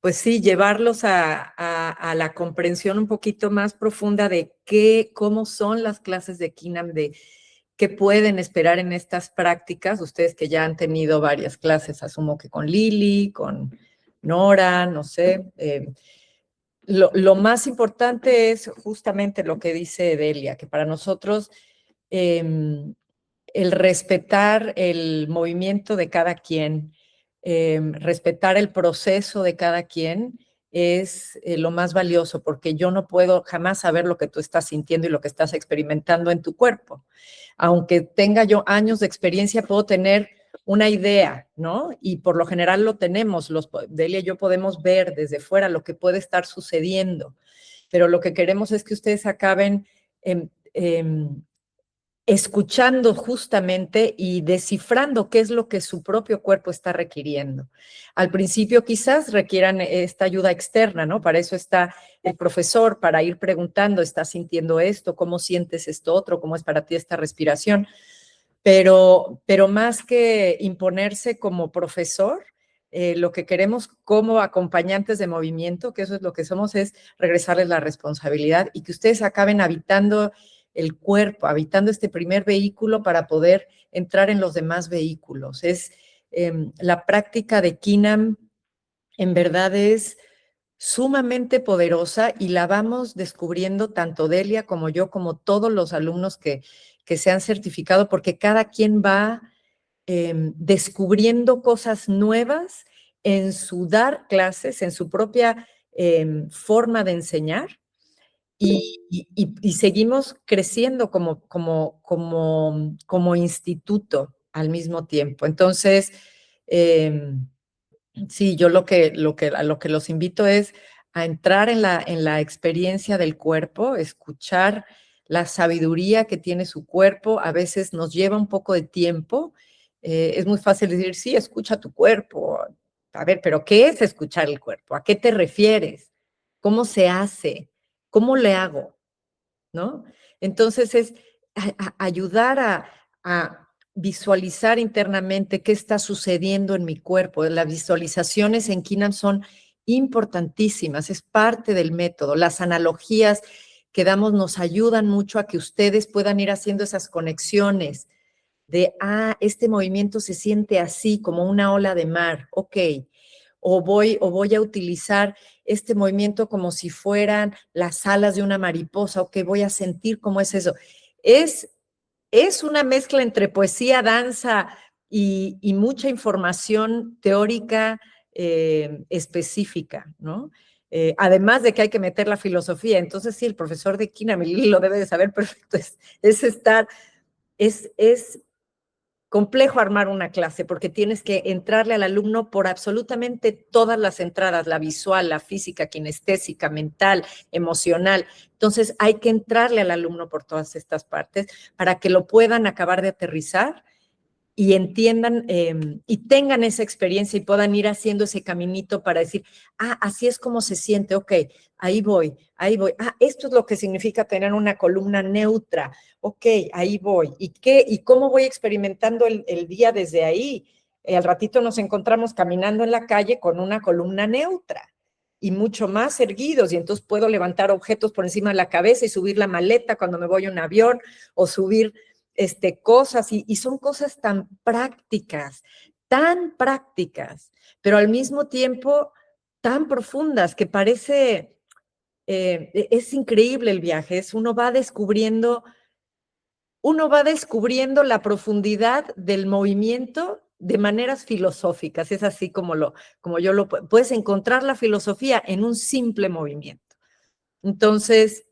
E: pues sí, llevarlos a la comprensión un poquito más profunda de cómo son las clases de Kinam, de qué pueden esperar en estas prácticas. Ustedes que ya han tenido varias clases, asumo que con Lili, con Nora, no sé. Lo más importante es justamente lo que dice Delia, que para nosotros el respetar el movimiento de cada quien, respetar el proceso de cada quien es lo más valioso, porque yo no puedo jamás saber lo que tú estás sintiendo y lo que estás experimentando en tu cuerpo. Aunque tenga yo años de experiencia, puedo tener una idea, ¿no? Y por lo general lo tenemos, Delia y yo podemos ver desde fuera lo que puede estar sucediendo, pero lo que queremos es que ustedes acaben escuchando justamente y descifrando qué es lo que su propio cuerpo está requiriendo. Al principio quizás requieran esta ayuda externa, ¿no? Para eso está el profesor, para ir preguntando, ¿estás sintiendo esto? ¿Cómo sientes esto otro? ¿Cómo es para ti esta respiración? Pero más que imponerse como profesor, lo que queremos como acompañantes de movimiento, que eso es lo que somos, es regresarles la responsabilidad y que ustedes acaben habitando el cuerpo, habitando este primer vehículo para poder entrar en los demás vehículos. Es la práctica de Kinam, en verdad es sumamente poderosa y la vamos descubriendo tanto Delia como yo, como todos los alumnos que se han certificado, porque cada quien va descubriendo cosas nuevas en su dar clases, en su propia forma de enseñar. Y seguimos creciendo como instituto al mismo tiempo. Entonces, sí, yo a lo que los invito es a entrar en la experiencia del cuerpo, escuchar la sabiduría que tiene su cuerpo. A veces nos lleva un poco de tiempo. Es muy fácil decir, sí, escucha tu cuerpo. A ver, pero ¿qué es escuchar el cuerpo? ¿A qué te refieres? ¿Cómo se hace? ¿Cómo le hago? ¿No? Entonces es ayudar a visualizar internamente qué está sucediendo en mi cuerpo. Las visualizaciones en Kinam son importantísimas, es parte del método. Las analogías que damos nos ayudan mucho a que ustedes puedan ir haciendo esas conexiones de, este movimiento se siente así, como una ola de mar, ok, o voy a utilizar este movimiento como si fueran las alas de una mariposa, ok, voy a sentir cómo es eso. Es una mezcla entre poesía, danza y mucha información teórica específica, ¿no? Además de que hay que meter la filosofía. Entonces, sí, el profesor de Kinamilili lo debe de saber perfecto. Es complejo armar una clase porque tienes que entrarle al alumno por absolutamente todas las entradas, la visual, la física, kinestésica, mental, emocional. Entonces, hay que entrarle al alumno por todas estas partes para que lo puedan acabar de aterrizar y entiendan y tengan esa experiencia y puedan ir haciendo ese caminito para decir, así es como se siente, ok, ahí voy, esto es lo que significa tener una columna neutra, ok, ahí voy, ¿y cómo voy experimentando el día desde ahí? Al ratito nos encontramos caminando en la calle con una columna neutra y mucho más erguidos, y entonces puedo levantar objetos por encima de la cabeza y subir la maleta cuando me voy a un avión o subir cosas, y son cosas tan prácticas, pero al mismo tiempo tan profundas que parece, es increíble el viaje, uno va descubriendo la profundidad del movimiento de maneras filosóficas, es así como yo lo puedes encontrar la filosofía en un simple movimiento. Entonces,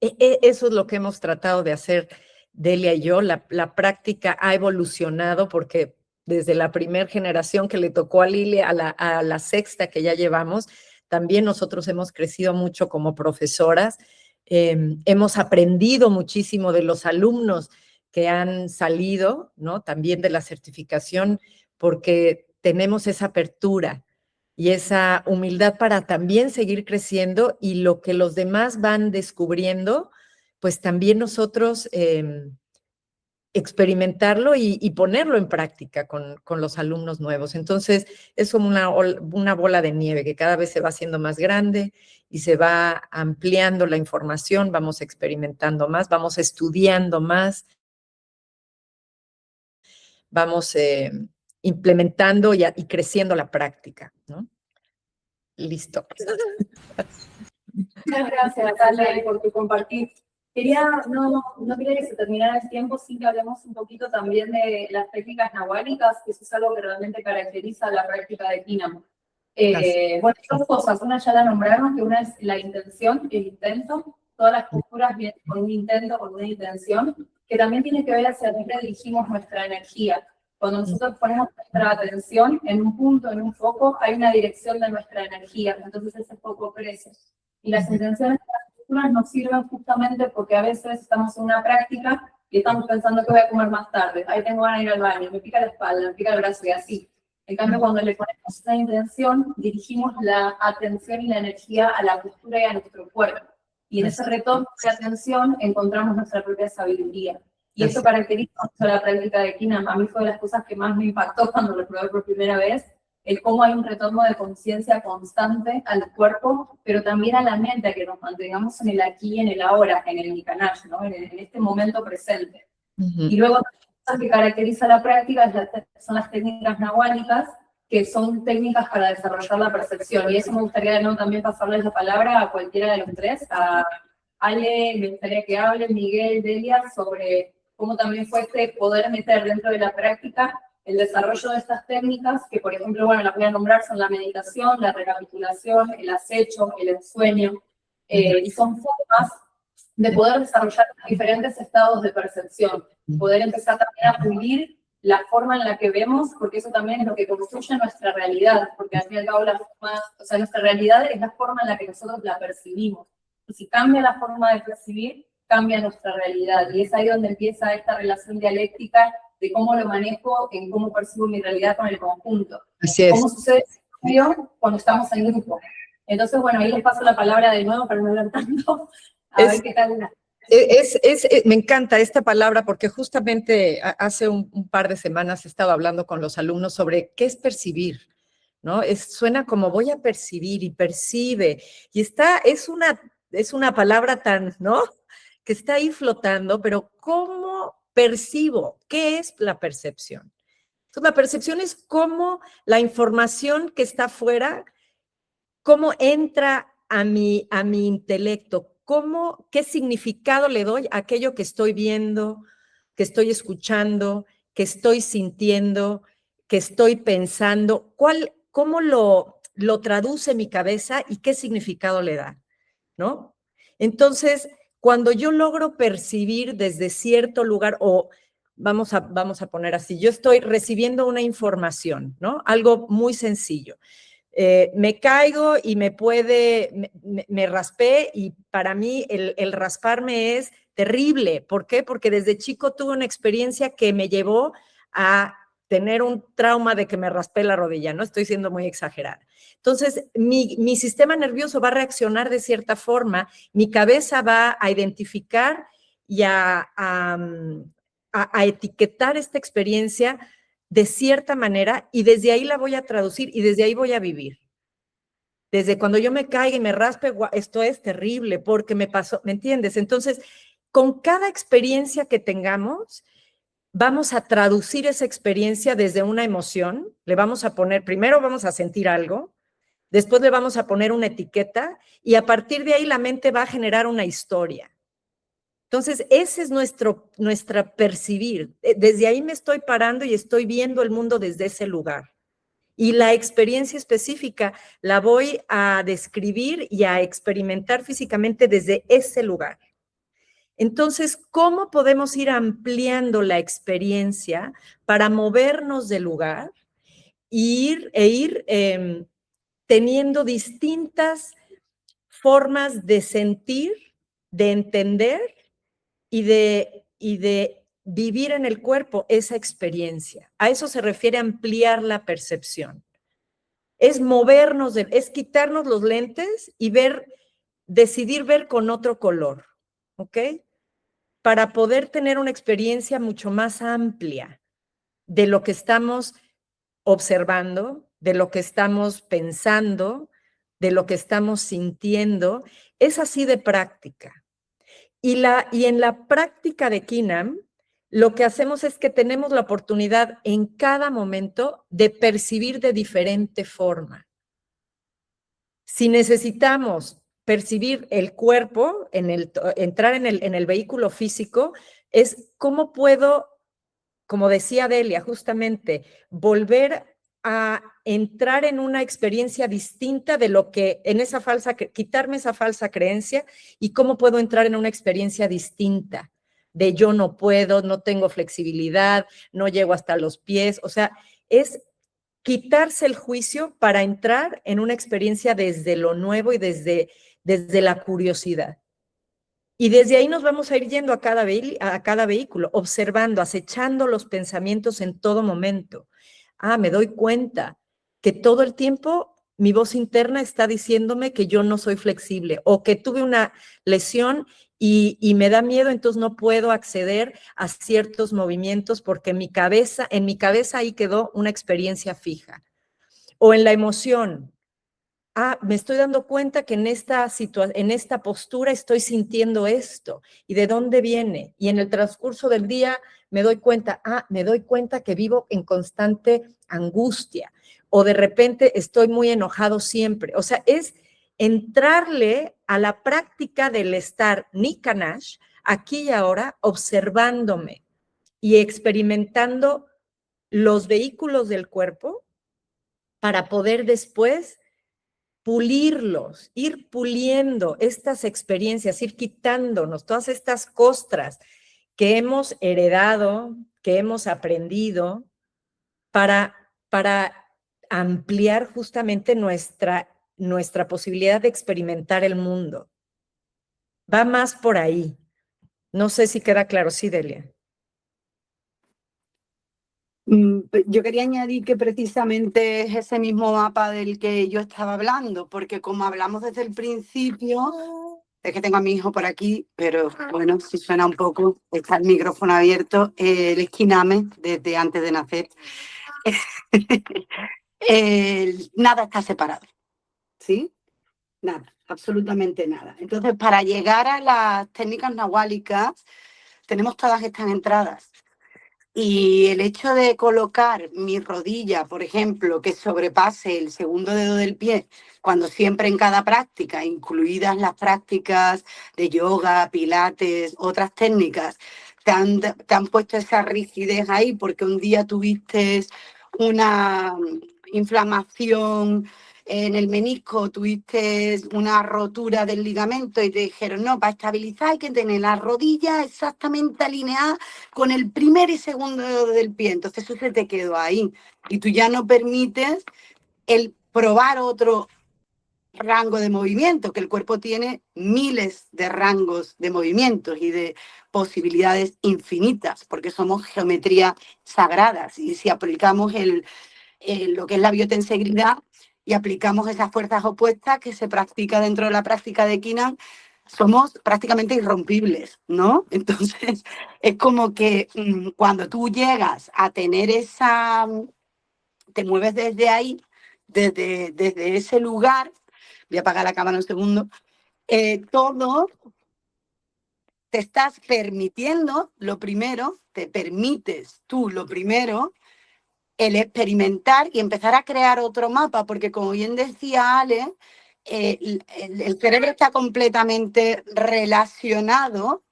E: eso es lo que hemos tratado de hacer Delia y yo. La práctica ha evolucionado porque desde la primera generación que le tocó a Lili a la sexta que ya llevamos, también nosotros hemos crecido mucho como profesoras. Hemos aprendido muchísimo de los alumnos que han salido, ¿no? También de la certificación, porque tenemos esa apertura y esa humildad para también seguir creciendo, y lo que los demás van descubriendo, pues también nosotros experimentarlo y ponerlo en práctica con los alumnos nuevos. Entonces, es como una bola de nieve que cada vez se va haciendo más grande y se va ampliando la información, vamos experimentando más, vamos estudiando más, vamos implementando y creciendo la práctica, ¿no? Listo.
D: Muchas gracias, Ale, por tu compartir. No quería que se terminara el tiempo sin que hablemos un poquito también de las técnicas nahuálicas, que eso es algo que realmente caracteriza la práctica de Kinam. Bueno, dos cosas. Una ya la nombraron, que una es la intención, el intento. Todas las posturas vienen con un intento, con una intención, que también tiene que ver hacia dónde dirigimos nuestra energía. Cuando nosotros ponemos nuestra atención en un punto, en un foco, hay una dirección de nuestra energía, entonces ese foco crece. Y las intenciones de las posturas nos sirven justamente porque a veces estamos en una práctica y estamos pensando que voy a comer más tarde, ahí tengo ganas de ir al baño, me pica la espalda, me pica el brazo y así. En cambio, cuando le ponemos una intención, dirigimos la atención y la energía a la postura y a nuestro cuerpo. Y en ese retorno de atención encontramos nuestra propia sabiduría. Y eso caracteriza mucho la práctica de Kinam. A mí fue de las cosas que más me impactó cuando lo probé por primera vez, el cómo hay un retorno de conciencia constante al cuerpo, pero también a la mente, que nos mantengamos en el aquí y en el ahora, en el Nikanash, ¿no? en este momento presente. Y luego, cosas que caracteriza la práctica son las técnicas nahuálicas, que son técnicas para desarrollar la percepción. Y eso me gustaría de nuevo también pasarles la palabra a cualquiera de los tres, a Ale, me gustaría que hable, Miguel, Delia, sobre cómo también fue poder meter dentro de la práctica el desarrollo de estas técnicas, que por ejemplo, bueno, las voy a nombrar, son la meditación, la recapitulación, el acecho, el ensueño, y son formas de poder desarrollar diferentes estados de percepción, poder empezar también a pulir la forma en la que vemos, porque eso también es lo que construye nuestra realidad, porque al fin y al cabo nuestra realidad es la forma en la que nosotros la percibimos, y si cambia la forma de percibir, cambia nuestra realidad, y es ahí donde empieza esta relación dialéctica de cómo lo manejo, en cómo percibo mi realidad con el conjunto.
E: Así es.
D: Cómo sucede cuando estamos en grupo. Entonces, bueno, ahí les paso la palabra de nuevo para no hablar tanto, a ver qué tal.
E: Me encanta esta palabra porque justamente hace un par de semanas he estado hablando con los alumnos sobre qué es percibir, ¿no? Suena como voy a percibir y percibe, y es una palabra tan, ¿no? Que está ahí flotando, pero ¿cómo percibo. ¿Qué es la percepción? Entonces, la percepción es cómo la información que está afuera, cómo entra a mi intelecto, qué significado le doy a aquello que estoy viendo, que estoy escuchando, que estoy sintiendo, que estoy pensando, cómo lo traduce mi cabeza y qué significado le da, ¿no? Entonces, cuando yo logro percibir desde cierto lugar, o vamos a poner así, yo estoy recibiendo una información, ¿no? Algo muy sencillo. Me caigo y me raspé, y para mí el rasparme es terrible. ¿Por qué? Porque desde chico tuve una experiencia que me llevó a tener un trauma de que me raspé la rodilla, ¿no? Estoy siendo muy exagerada. Entonces, mi sistema nervioso va a reaccionar de cierta forma, mi cabeza va a identificar y a etiquetar esta experiencia de cierta manera, y desde ahí la voy a traducir y desde ahí voy a vivir. Desde cuando yo me caiga y me raspe, esto es terrible porque me pasó, ¿me entiendes? Entonces, con cada experiencia que tengamos, vamos a traducir esa experiencia desde una emoción, le vamos a poner, primero vamos a sentir algo, después le vamos a poner una etiqueta, y a partir de ahí la mente va a generar una historia. Entonces, ese es nuestra percibir. Desde ahí me estoy parando y estoy viendo el mundo desde ese lugar. Y la experiencia específica la voy a describir y a experimentar físicamente desde ese lugar. Entonces, ¿cómo podemos ir ampliando la experiencia para movernos del lugar e ir teniendo distintas formas de sentir, de entender y de vivir en el cuerpo esa experiencia? A eso se refiere ampliar la percepción. Es movernos, es quitarnos los lentes y decidir ver con otro color, ¿ok? Para poder tener una experiencia mucho más amplia de lo que estamos observando, de lo que estamos pensando, de lo que estamos sintiendo. Es así de práctica. Y en la práctica de Kinam, lo que hacemos es que tenemos la oportunidad en cada momento de percibir de diferente forma. Si necesitamos percibir el cuerpo, entrar en el vehículo físico, es cómo puedo, como decía Delia, justamente, volver a entrar en una experiencia distinta de lo que, quitarme esa falsa creencia, y cómo puedo entrar en una experiencia distinta de yo no puedo, no tengo flexibilidad, no llego hasta los pies. O sea, es quitarse el juicio para entrar en una experiencia desde lo nuevo y desde la curiosidad. Y desde ahí nos vamos a ir yendo a cada vehículo, observando, acechando los pensamientos en todo momento. Me doy cuenta que todo el tiempo mi voz interna está diciéndome que yo no soy flexible, o que tuve una lesión y me da miedo, entonces no puedo acceder a ciertos movimientos porque en mi cabeza ahí quedó una experiencia fija. O en la emoción. Me estoy dando cuenta que en esta postura estoy sintiendo esto. ¿Y de dónde viene? Y en el transcurso del día me doy cuenta que vivo en constante angustia. O de repente estoy muy enojado siempre. O sea, es entrarle a la práctica del estar Nikanash, aquí y ahora, observándome y experimentando los vehículos del cuerpo para poder después pulirlos, ir puliendo estas experiencias, ir quitándonos todas estas costras que hemos heredado, que hemos aprendido, para ampliar justamente nuestra posibilidad de experimentar el mundo. Va más por ahí. No sé si queda claro. Sí, Delia.
J: Yo quería añadir que precisamente es ese mismo mapa del que yo estaba hablando, porque como hablamos desde el principio, es que tengo a mi hijo por aquí, pero bueno, si suena un poco, está el micrófono abierto, el esquiname desde antes de nacer. Nada está separado, ¿sí? Nada, absolutamente nada. Entonces, para llegar a las técnicas nahuálicas, tenemos todas estas entradas. Y el hecho de colocar mi rodilla, por ejemplo, que sobrepase el segundo dedo del pie, cuando siempre en cada práctica, incluidas las prácticas de yoga, pilates, otras técnicas, te han puesto esa rigidez ahí porque un día tuviste una inflamación en el menisco, tuviste una rotura del ligamento y te dijeron, no, para estabilizar hay que tener la rodilla exactamente alineada con el primer y segundo dedo del pie. Entonces eso se te quedó ahí. Y tú ya no permites el probar otro rango de movimiento, que el cuerpo tiene miles de rangos de movimientos y de posibilidades infinitas, porque somos geometría sagradas. Y si aplicamos lo que es la biotenseguridad y aplicamos esas fuerzas opuestas que se practica dentro de la práctica de Qinan, somos prácticamente irrompibles, ¿no? Entonces, es como que cuando tú llegas a tener te mueves desde ahí, desde ese lugar, voy a apagar la cámara un segundo, todo te estás permitiendo, lo primero, te permites tú lo primero, el experimentar y empezar a crear otro mapa, porque como bien decía Ale, el cerebro está completamente relacionado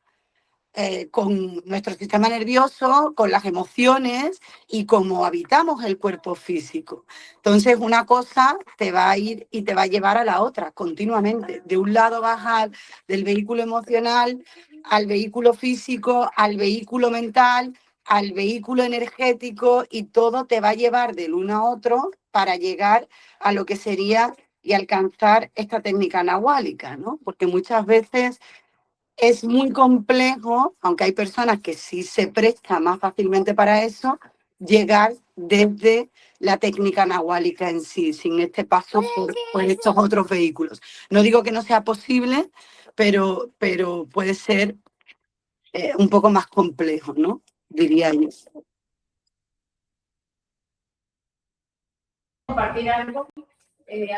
J: con nuestro sistema nervioso, con las emociones y cómo habitamos el cuerpo físico. Entonces, una cosa te va a ir y te va a llevar a la otra continuamente. De un lado vas del vehículo emocional al vehículo físico, al vehículo mental, al vehículo energético, y todo te va a llevar del uno a otro para llegar a lo que sería y alcanzar esta técnica nahuálica, ¿no? Porque muchas veces es muy complejo, aunque hay personas que sí se prestan más fácilmente para eso, llegar desde la técnica nahuálica en sí, sin este paso por estos otros vehículos. No digo que no sea posible, pero puede ser un poco más complejo, ¿no? Diría yo.
F: Compartir algo.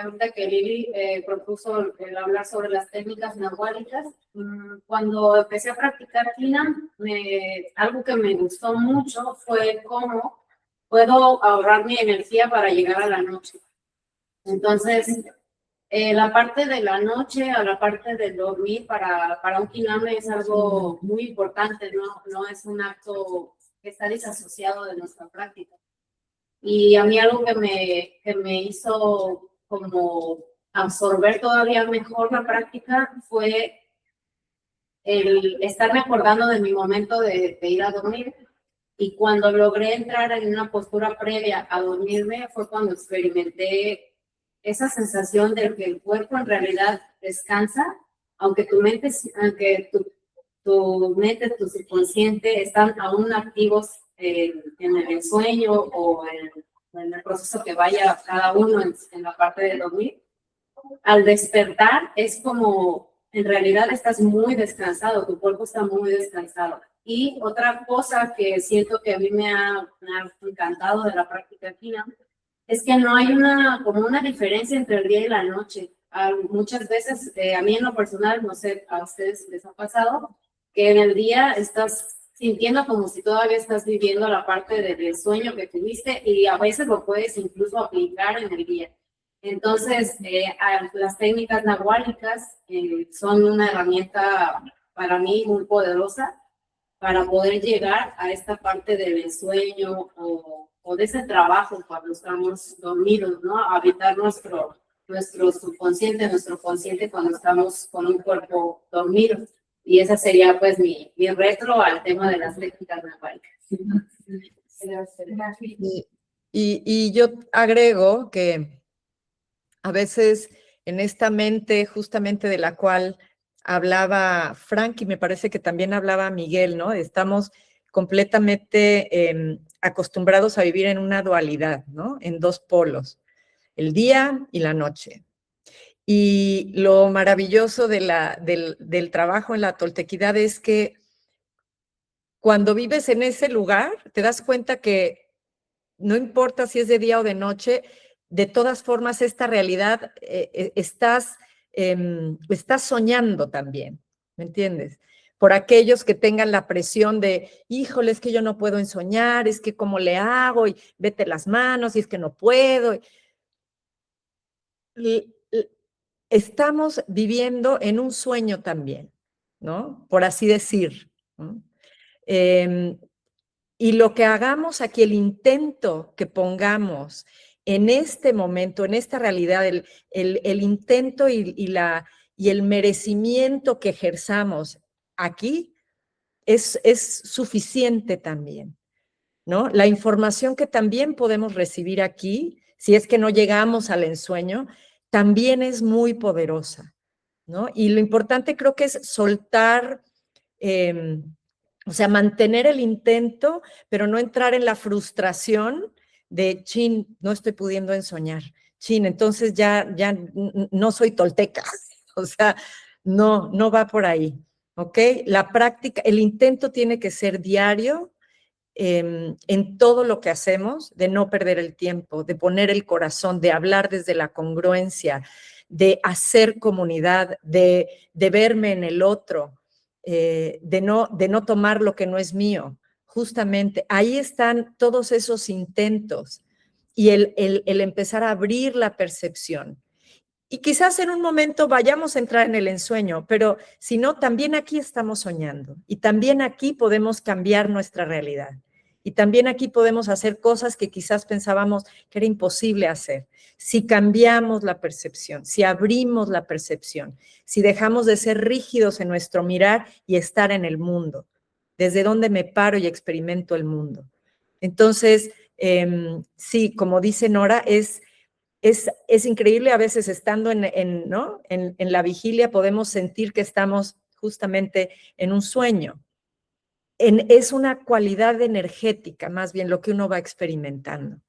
F: Ahorita que Lili propuso el hablar sobre las técnicas nahuálicas, cuando empecé a practicar Qinan, algo que me gustó mucho fue cómo puedo ahorrar mi energía para llegar a la noche. Entonces, la parte de la noche o la parte de dormir para un Qinan es algo muy importante, no es un acto que está desasociado de nuestra práctica. Y a mí algo que me hizo como absorber todavía mejor la práctica fue el estarme acordando de mi momento de ir a dormir. Y cuando logré entrar en una postura previa a dormirme fue cuando experimenté esa sensación de que el cuerpo en realidad descansa, aunque tu mente, tu subconsciente están aún activos en el sueño o en el proceso que vaya cada uno en la parte de dormir. Al despertar es como, en realidad estás muy descansado, tu cuerpo está muy descansado. Y otra cosa que siento que a mí me ha encantado de la práctica Qinan es que no hay como una diferencia entre el día y la noche. Muchas veces, a mí en lo personal, no sé, a ustedes les ha pasado, que en el día estás sintiendo como si todavía estás viviendo la parte del sueño que tuviste y a veces lo puedes incluso aplicar en el día. Entonces, las técnicas nahuálicas son una herramienta para mí muy poderosa para poder llegar a esta parte del ensueño o de ese trabajo cuando estamos dormidos, ¿no? Habitar nuestro subconsciente, nuestro consciente cuando estamos con un cuerpo dormido. Y esa sería pues mi retro al tema de las técnicas nahuálicas.
E: Y yo agrego que a veces en esta mente justamente de la cual hablaba Frank y me parece que también hablaba Miguel, ¿no? Estamos completamente acostumbrados a vivir en una dualidad, ¿no? En dos polos, el día y la noche. Y lo maravilloso del trabajo en la toltequidad es que cuando vives en ese lugar, te das cuenta que no importa si es de día o de noche, de todas formas esta realidad estás soñando también, ¿me entiendes? por aquellos que tengan la presión de, híjole, es que yo no puedo ensoñar, es que cómo le hago, y vete las manos, y es que no puedo. Estamos viviendo en un sueño también, ¿no? Por así decir, ¿no? Y lo que hagamos aquí, el intento que pongamos en este momento, en esta realidad, el intento y el merecimiento que ejerzamos aquí es suficiente también, ¿no? La información que también podemos recibir aquí, si es que no llegamos al ensueño, también es muy poderosa, ¿no? Y lo importante creo que es soltar, o sea, mantener el intento, pero no entrar en la frustración de, chin, no estoy pudiendo ensoñar, chin, entonces ya no soy tolteca, o sea, no va por ahí, ¿ok? La práctica, el intento tiene que ser diario, en todo lo que hacemos, de no perder el tiempo, de poner el corazón, de hablar desde la congruencia, de hacer comunidad, de verme en el otro, de no tomar lo que no es mío. Justamente ahí están todos esos intentos y el empezar a abrir la percepción. Y quizás en un momento vayamos a entrar en el ensueño, pero si no, también aquí estamos soñando y también aquí podemos cambiar nuestra realidad. Y también aquí podemos hacer cosas que quizás pensábamos que era imposible hacer. Si cambiamos la percepción, si abrimos la percepción, si dejamos de ser rígidos en nuestro mirar y estar en el mundo, desde donde me paro y experimento el mundo. Entonces, sí, como dice Nora, es increíble a veces estando ¿no? en la vigilia podemos sentir que estamos justamente en un sueño. Es una cualidad energética, más bien lo que uno va experimentando.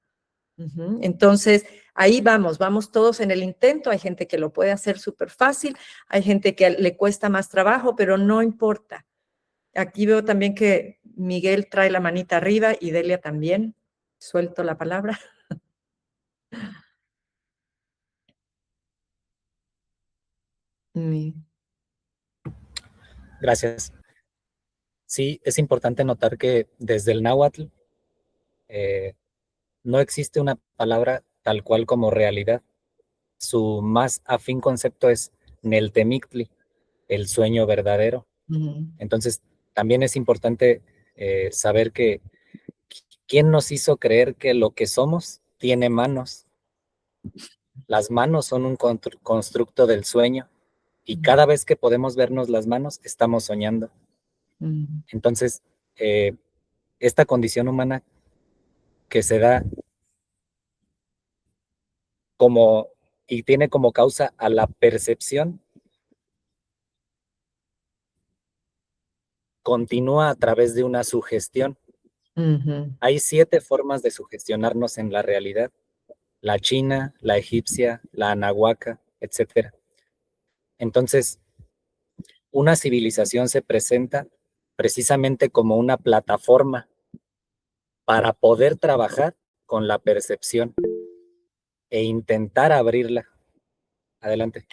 E: Entonces, ahí vamos todos en el intento. Hay gente que lo puede hacer súper fácil, hay gente que le cuesta más trabajo, pero no importa. Aquí veo también que Miguel trae la manita arriba y Delia también. Suelto la palabra.
C: Gracias. Sí, es importante notar que desde el náhuatl no existe una palabra tal cual como realidad. Su más afín concepto es Neltemictli, el sueño verdadero. Entonces, también es importante saber que ¿quién nos hizo creer que lo que somos tiene manos? Las manos son un constructo del sueño y cada vez que podemos vernos las manos, estamos soñando. Entonces, esta condición humana que se da como y tiene como causa a la percepción, continúa a través de una sugestión. Hay 7 formas de sugestionarnos en la realidad: la china, la egipcia, la anahuaca, etc. Entonces, una civilización se presenta precisamente como una plataforma para poder trabajar con la percepción e intentar abrirla. Adelante.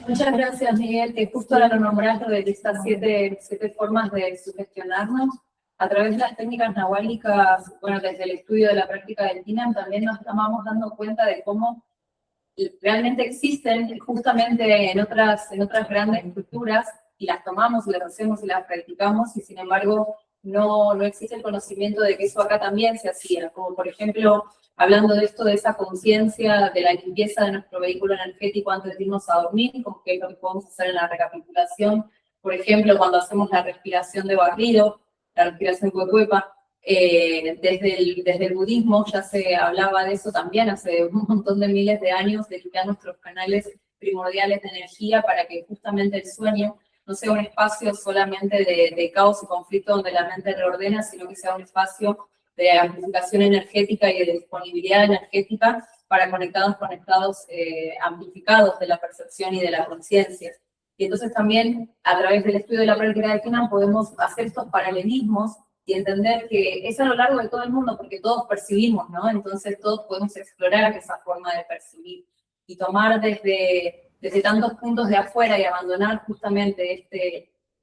D: Muchas gracias, Miguel, que justo ahora lo nombraste de estas 7 formas de sugestionarnos. A través de las técnicas nahuálicas, bueno, desde el estudio de la práctica del TINAM, también nos estamos dando cuenta de cómo realmente existen justamente en otras grandes culturas, y las tomamos y las hacemos y las practicamos, y sin embargo no existe el conocimiento de que eso acá también se hacía, como por ejemplo, hablando de esto, de esa conciencia de la limpieza de nuestro vehículo energético antes de irnos a dormir, como que es lo que podemos hacer en la recapitulación, por ejemplo, cuando hacemos la respiración de barrido, la respiración cuecuepa. Desde el budismo ya se hablaba de eso también hace un montón de miles de años, de limpiar nuestros canales primordiales de energía para que justamente el sueño no sea un espacio solamente de caos y conflicto donde la mente reordena, sino que sea un espacio de amplificación energética y de disponibilidad energética para conectados amplificados de la percepción y de la conciencia. Y entonces también a través del estudio de la práctica de TINAM podemos hacer estos paralelismos y entender que es a lo largo de todo el mundo, porque todos percibimos, ¿no? Entonces todos podemos explorar esa forma de percibir. y tomar desde tantos puntos de afuera y abandonar justamente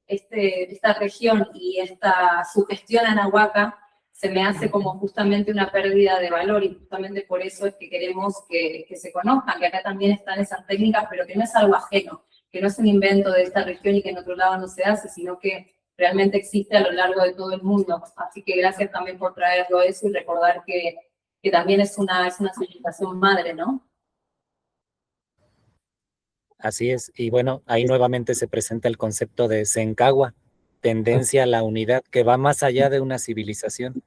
D: esta región y esta sugestión anahuaca, se me hace como justamente una pérdida de valor, y justamente por eso es que queremos que se conozcan, que acá también están esas técnicas, pero que no es algo ajeno, que no es un invento de esta región y que en otro lado no se hace, sino que realmente existe a lo largo de todo el mundo. Así que gracias también por traerlo eso y recordar que también es una civilización madre, ¿no?
C: Así es. Y bueno, ahí nuevamente se presenta el concepto de Sencagua, tendencia a la unidad, que va más allá de una civilización,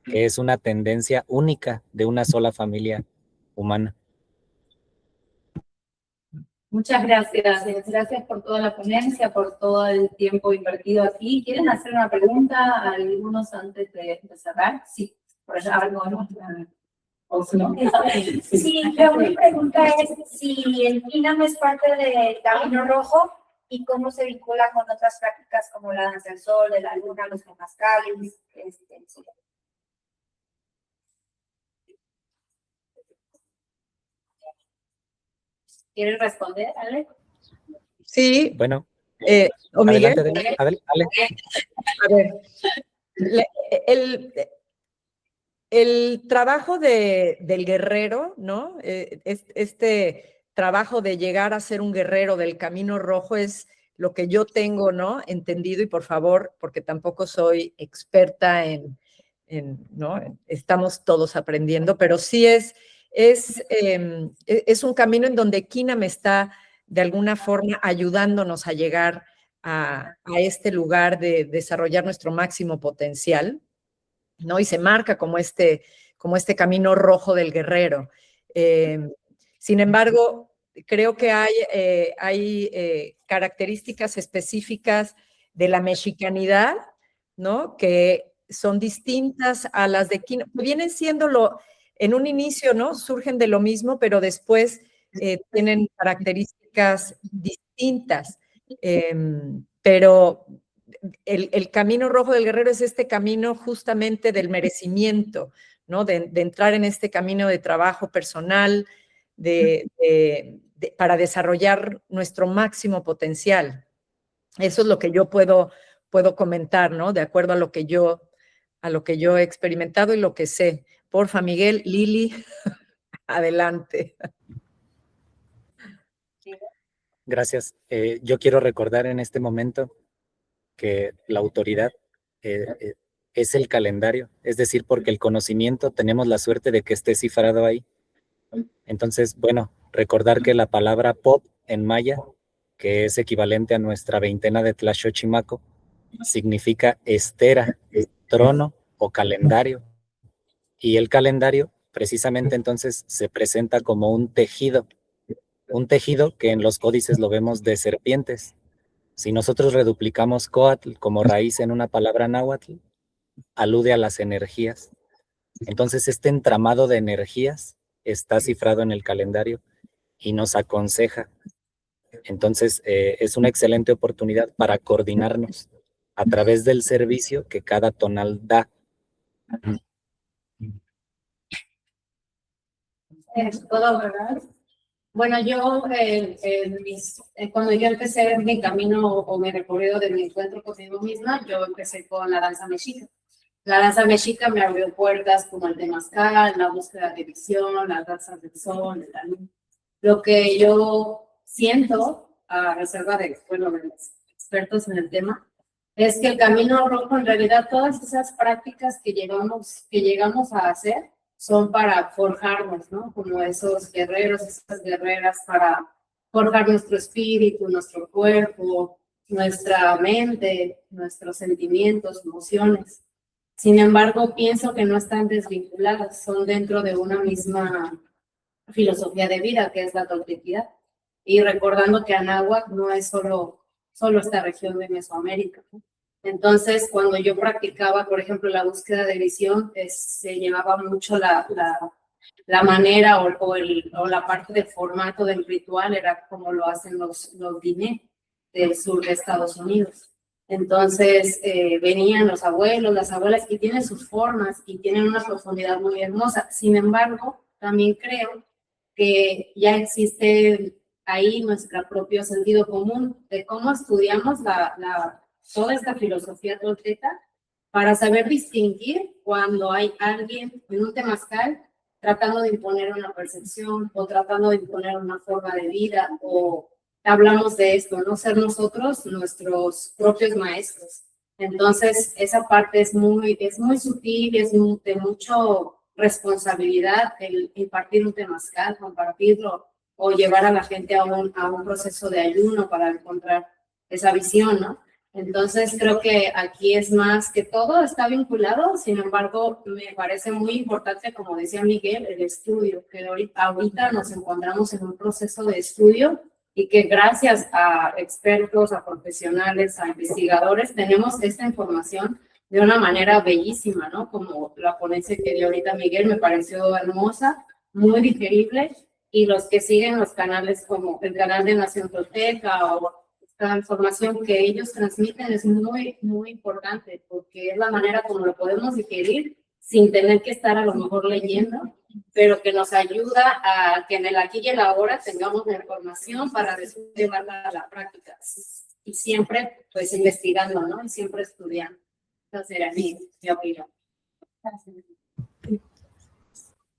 C: que es una tendencia única de una sola familia humana.
D: Muchas gracias. Gracias por toda la ponencia, por todo el tiempo invertido aquí. ¿Quieren hacer una pregunta a algunos antes de cerrar? Sí, por allá algo.
H: Sí, la única pregunta es si el INAM es parte del Camino Rojo y cómo se vincula con otras prácticas como la danza del sol, de la luna, los temazcales, sí.
D: ¿Quieren responder, Ale?
E: Sí.
C: Bueno,
E: ¿O Miguel?
C: Adelante, Ale.
E: A ver, el trabajo del guerrero, ¿no? Este trabajo de llegar a ser un guerrero del Camino Rojo es lo que yo tengo, ¿no? Entendido, y por favor, porque tampoco soy experta ¿no? Estamos todos aprendiendo, pero sí es un camino en donde Kina me está de alguna forma ayudándonos a llegar a este lugar de desarrollar nuestro máximo potencial, ¿no? Y se marca como este camino rojo del guerrero. Sin embargo, creo que hay características específicas de la mexicanidad, ¿no? Que son distintas a las de Kina. Vienen siendo en un inicio, ¿no? Surgen de lo mismo, pero después tienen características distintas. Pero el camino rojo del guerrero es este camino justamente del merecimiento, ¿no? De entrar en este camino de trabajo personal, para desarrollar nuestro máximo potencial. Eso es lo que yo puedo comentar, ¿no? De acuerdo a lo que yo he experimentado y lo que sé. Porfa, Miguel, Lili, adelante.
C: Gracias. Yo quiero recordar en este momento que la autoridad es el calendario, es decir, porque el conocimiento tenemos la suerte de que esté cifrado ahí. Entonces, bueno, recordar que la palabra pop en maya, que es equivalente a nuestra veintena de Tlaxochimaco, significa estera, trono o calendario. Y el calendario precisamente entonces se presenta como un tejido que en los códices lo vemos de serpientes. Si nosotros reduplicamos coatl como raíz en una palabra náhuatl, alude a las energías. Entonces este entramado de energías está cifrado en el calendario y nos aconseja. Entonces es una excelente oportunidad para coordinarnos a través del servicio que cada tonal da.
F: Es todo, ¿verdad? Bueno, yo, cuando yo empecé mi camino o mi recorrido de mi encuentro conmigo misma, yo empecé con la danza mexica. La danza mexica me abrió puertas como el temazcal, la búsqueda de visión, las danzas del sol, de la luz. Lo que yo siento, a reserva de, bueno, de los expertos en el tema, es que el camino rojo, en realidad, todas esas prácticas que llegamos a hacer, son para forjarnos, ¿no? Como esos guerreros, esas guerreras para forjar nuestro espíritu, nuestro cuerpo, nuestra mente, nuestros sentimientos, emociones. Sin embargo, pienso que no están desvinculadas, son dentro de una misma filosofía de vida, que es la toltequidad. Y recordando que Anáhuac no es solo esta región de Mesoamérica, ¿no? Entonces, cuando yo practicaba, por ejemplo, la búsqueda de visión, se llevaba mucho la manera o la parte del formato del ritual, era como lo hacen los diné del sur de Estados Unidos. Entonces, venían los abuelos, las abuelas, y tienen sus formas y tienen una profundidad muy hermosa. Sin embargo, también creo que ya existe ahí nuestro propio sentido común de cómo estudiamos toda esta filosofía tolteca para saber distinguir cuando hay alguien en un temazcal tratando de imponer una percepción o tratando de imponer una forma de vida, o hablamos de esto, no ser nosotros nuestros propios maestros. Entonces, esa parte es muy sutil, es de mucho responsabilidad el impartir un temazcal, compartirlo o llevar a la gente a un proceso de ayuno para encontrar esa visión, ¿no? Entonces, creo que aquí es más que todo está vinculado, sin embargo, me parece muy importante, como decía Miguel, el estudio, que ahorita nos encontramos en un proceso de estudio y que gracias a expertos, a profesionales, a investigadores, tenemos esta información de una manera bellísima, ¿no? Como la ponencia que dio ahorita Miguel me pareció hermosa, muy digerible, y los que siguen los canales como el canal de Nación Tolteca o la información que ellos transmiten es muy, muy importante, porque es la manera como lo podemos digerir sin tener que estar a lo mejor leyendo, pero que nos ayuda a que en el aquí y el ahora tengamos la información para después llevarla a la práctica. Y siempre, pues, investigando, ¿no? Y siempre estudiando. Entonces, era mi opinión.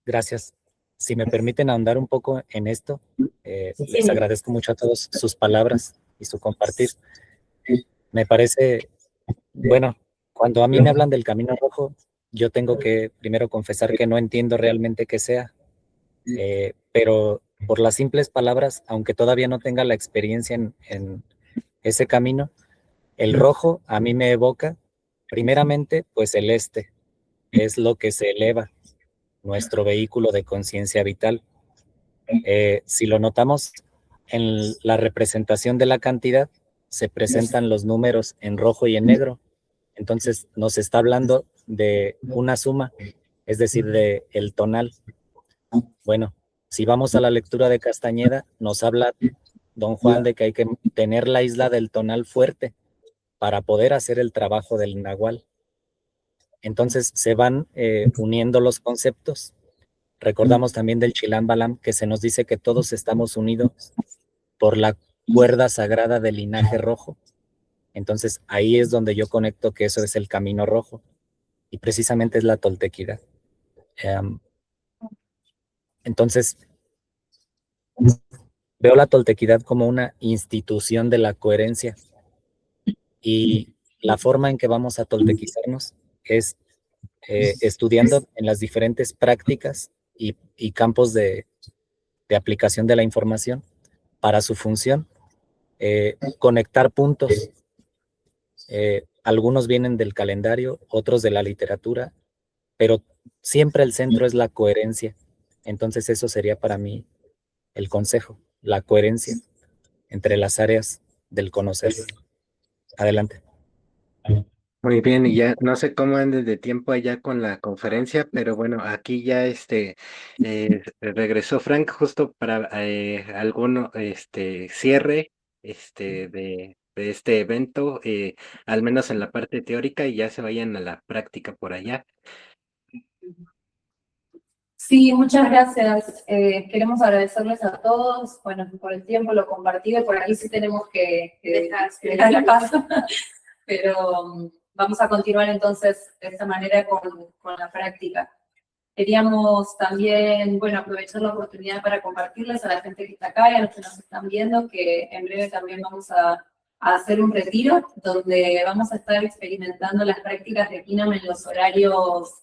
C: Gracias. Si me permiten ahondar un poco en esto, les agradezco mucho a todos sus palabras y su compartir. Me parece, bueno, cuando a mí me hablan del camino rojo, yo tengo que primero confesar que no entiendo realmente qué sea, pero por las simples palabras, aunque todavía no tenga la experiencia en ese camino, el rojo a mí me evoca, primeramente, pues el este, es lo que se eleva, nuestro vehículo de conciencia vital. Si lo notamos en la representación de la cantidad, se presentan los números en rojo y en negro. Entonces nos está hablando de una suma, es decir, de el tonal. Bueno, si vamos a la lectura de Castañeda, nos habla don Juan de que hay que tener la isla del tonal fuerte para poder hacer el trabajo del nahual. Entonces se van uniendo los conceptos. Recordamos también del Chilam Balam que se nos dice que todos estamos unidos por la cuerda sagrada del linaje rojo. Entonces ahí es donde yo conecto que eso es el camino rojo y precisamente es la toltequidad. Entonces veo la toltequidad como una institución de la coherencia y la forma en que vamos a toltequizarnos es estudiando en las diferentes prácticas y campos de aplicación de la información para su función, conectar puntos. Algunos vienen del calendario, otros de la literatura, pero siempre el centro es la coherencia. Entonces eso sería para mí el consejo, la coherencia entre las áreas del conocer. Adelante.
A: Muy bien, y ya no sé cómo andes de tiempo allá con la conferencia, pero bueno, aquí ya regresó Frank justo para algún cierre de este evento, al menos en la parte teórica, y ya se vayan a la práctica por allá.
D: Sí, muchas gracias. Queremos agradecerles a todos, bueno, por el tiempo, lo compartido. Por ahí sí tenemos que dejar la paso, pero vamos a continuar entonces de esta manera con la práctica. Queríamos también, bueno, aprovechar la oportunidad para compartirles a la gente que está acá y a los que nos están viendo que en breve también vamos a hacer un retiro donde vamos a estar experimentando las prácticas de Kinam en los horarios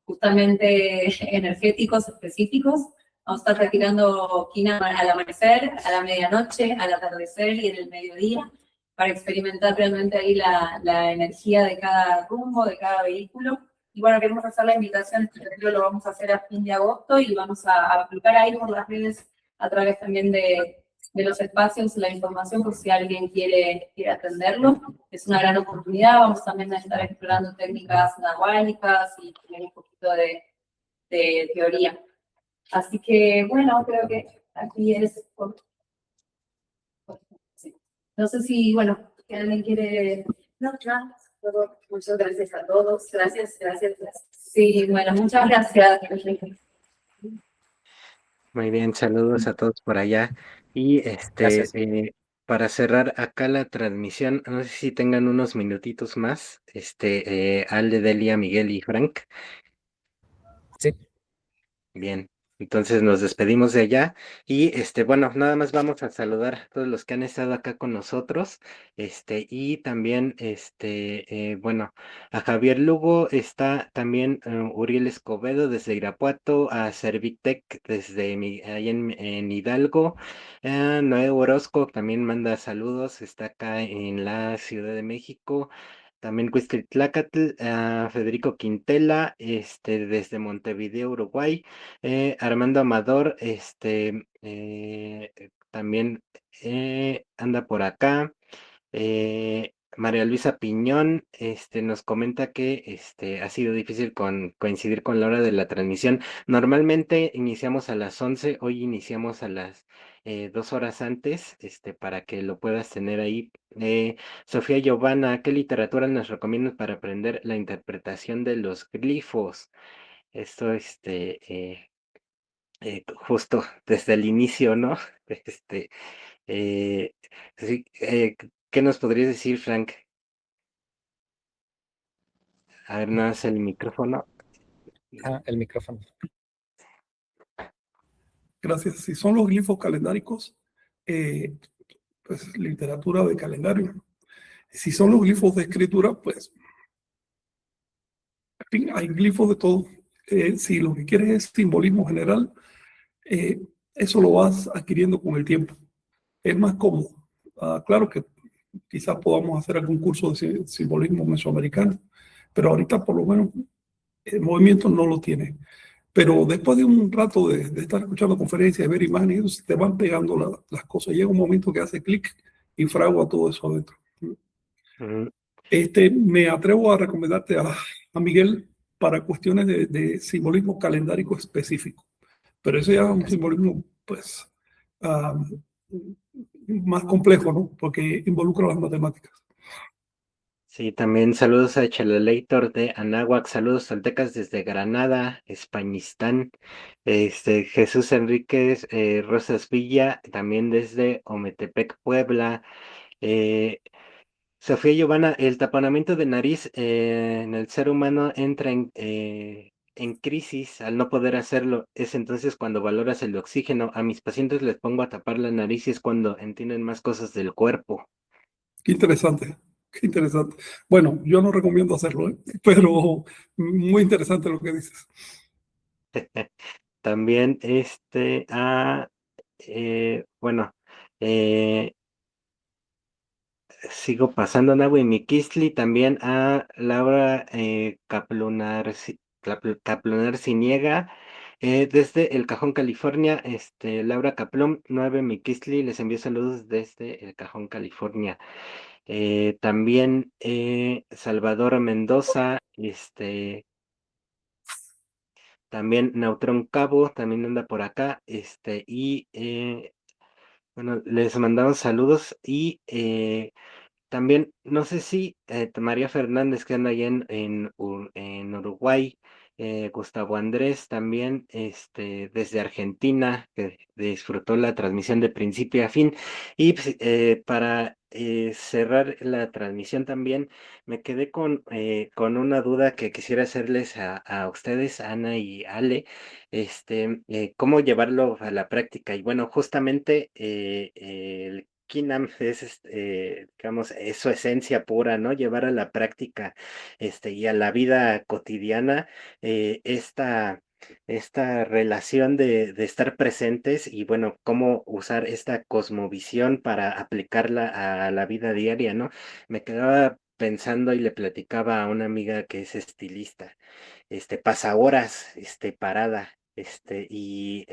D: justamente energéticos específicos. Vamos a estar practicando Kinam al amanecer, a la medianoche, al atardecer y en el mediodía para experimentar realmente ahí la energía de cada rumbo, de cada vehículo. Y bueno, queremos hacer la invitación, este retiro lo vamos a hacer a fin de agosto y vamos a aplicar ahí por las redes a través también de los espacios, la información por si alguien quiere atenderlo. Es una gran oportunidad, vamos también a estar explorando técnicas nahuálicas y también un poquito de teoría. Así que bueno, creo que aquí es... No sé si, bueno, alguien quiere... No, muchas gracias a todos. Gracias. Sí, bueno, muchas gracias.
A: Muy bien, saludos a todos por allá. Y
C: Gracias.
A: para cerrar acá la transmisión, no sé si tengan unos minutitos más, Ale, Delia, Miguel y Frank.
C: Sí.
A: Bien, entonces nos despedimos de allá y bueno, nada más vamos a saludar a todos los que han estado acá con nosotros, y también, bueno, a Javier Lugo está también Uriel Escobedo desde Irapuato, a Servitec desde ahí en Hidalgo, Noé Orozco también manda saludos, está acá en la Ciudad de México. También Cuixtlahuacatl, a Federico Quintela, desde Montevideo, Uruguay, Armando Amador, también anda por acá. María Luisa Piñón, nos comenta que ha sido difícil coincidir con la hora de la transmisión. Normalmente iniciamos a las 11, hoy iniciamos a las 2 horas antes, para que lo puedas tener ahí. Sofía Giovanna, ¿qué literatura nos recomiendas para aprender la interpretación de los glifos? Esto, justo desde el inicio, ¿no? Este, eh, sí, ¿qué nos podrías decir, Frank? A ver, nada más el micrófono.
C: El micrófono.
B: Gracias. Si son los glifos calendáricos, pues literatura de calendario. Si son los glifos de escritura, pues en fin, hay glifos de todo. Si lo que quieres es simbolismo general, eso lo vas adquiriendo con el tiempo. Es más cómodo. Claro que quizás podamos hacer algún curso de simbolismo mesoamericano, pero ahorita por lo menos el movimiento no lo tiene. Pero después de un rato de estar escuchando conferencias, de ver imágenes, te van pegando las cosas. Llega un momento que hace clic y fragua todo eso adentro.
A: Mm,
B: Me atrevo a recomendarte a Miguel para cuestiones de simbolismo calendárico específico. Pero ese ya es un simbolismo, pues, más complejo, ¿no? Porque involucra las matemáticas.
A: Sí, también saludos a Chalalator de Anáhuac, saludos toltecas desde Granada, Españistán, Jesús Enríquez, Rosas Villa, también desde Ometepec, Puebla, eh, Sofía Giovanna, el taponamiento de nariz en el ser humano entra en crisis al no poder hacerlo. Es entonces cuando valoras el oxígeno. A mis pacientes les pongo a tapar la nariz y es cuando entienden más cosas del cuerpo.
B: Qué interesante, qué interesante. Bueno, yo no recomiendo hacerlo, ¿eh? Pero muy interesante lo que dices.
A: También, bueno, eh, sigo pasando a Nahui Miquisli, también a Laura Caplunar Ciniega, desde El Cajón, California. Laura Caplum, 9 Miquisli, les envío saludos desde El Cajón, California. También Salvador Mendoza, también Neutrón Cabo, también anda por acá, bueno, les mandamos saludos y también, no sé si María Fernández, que anda allá en Uruguay, Gustavo Andrés también, desde Argentina, que disfrutó la transmisión de principio a fin. Y pues, para cerrar la transmisión también, me quedé con una duda que quisiera hacerles a ustedes, Ana y Ale, cómo llevarlo a la práctica. Y bueno, justamente el Kinam es, digamos, es su esencia pura, ¿no? Llevar a la práctica, y a la vida cotidiana, esta relación de estar presentes y, bueno, cómo usar esta cosmovisión para aplicarla a la vida diaria, ¿no? Me quedaba pensando y le platicaba a una amiga que es estilista, pasa horas, parada, y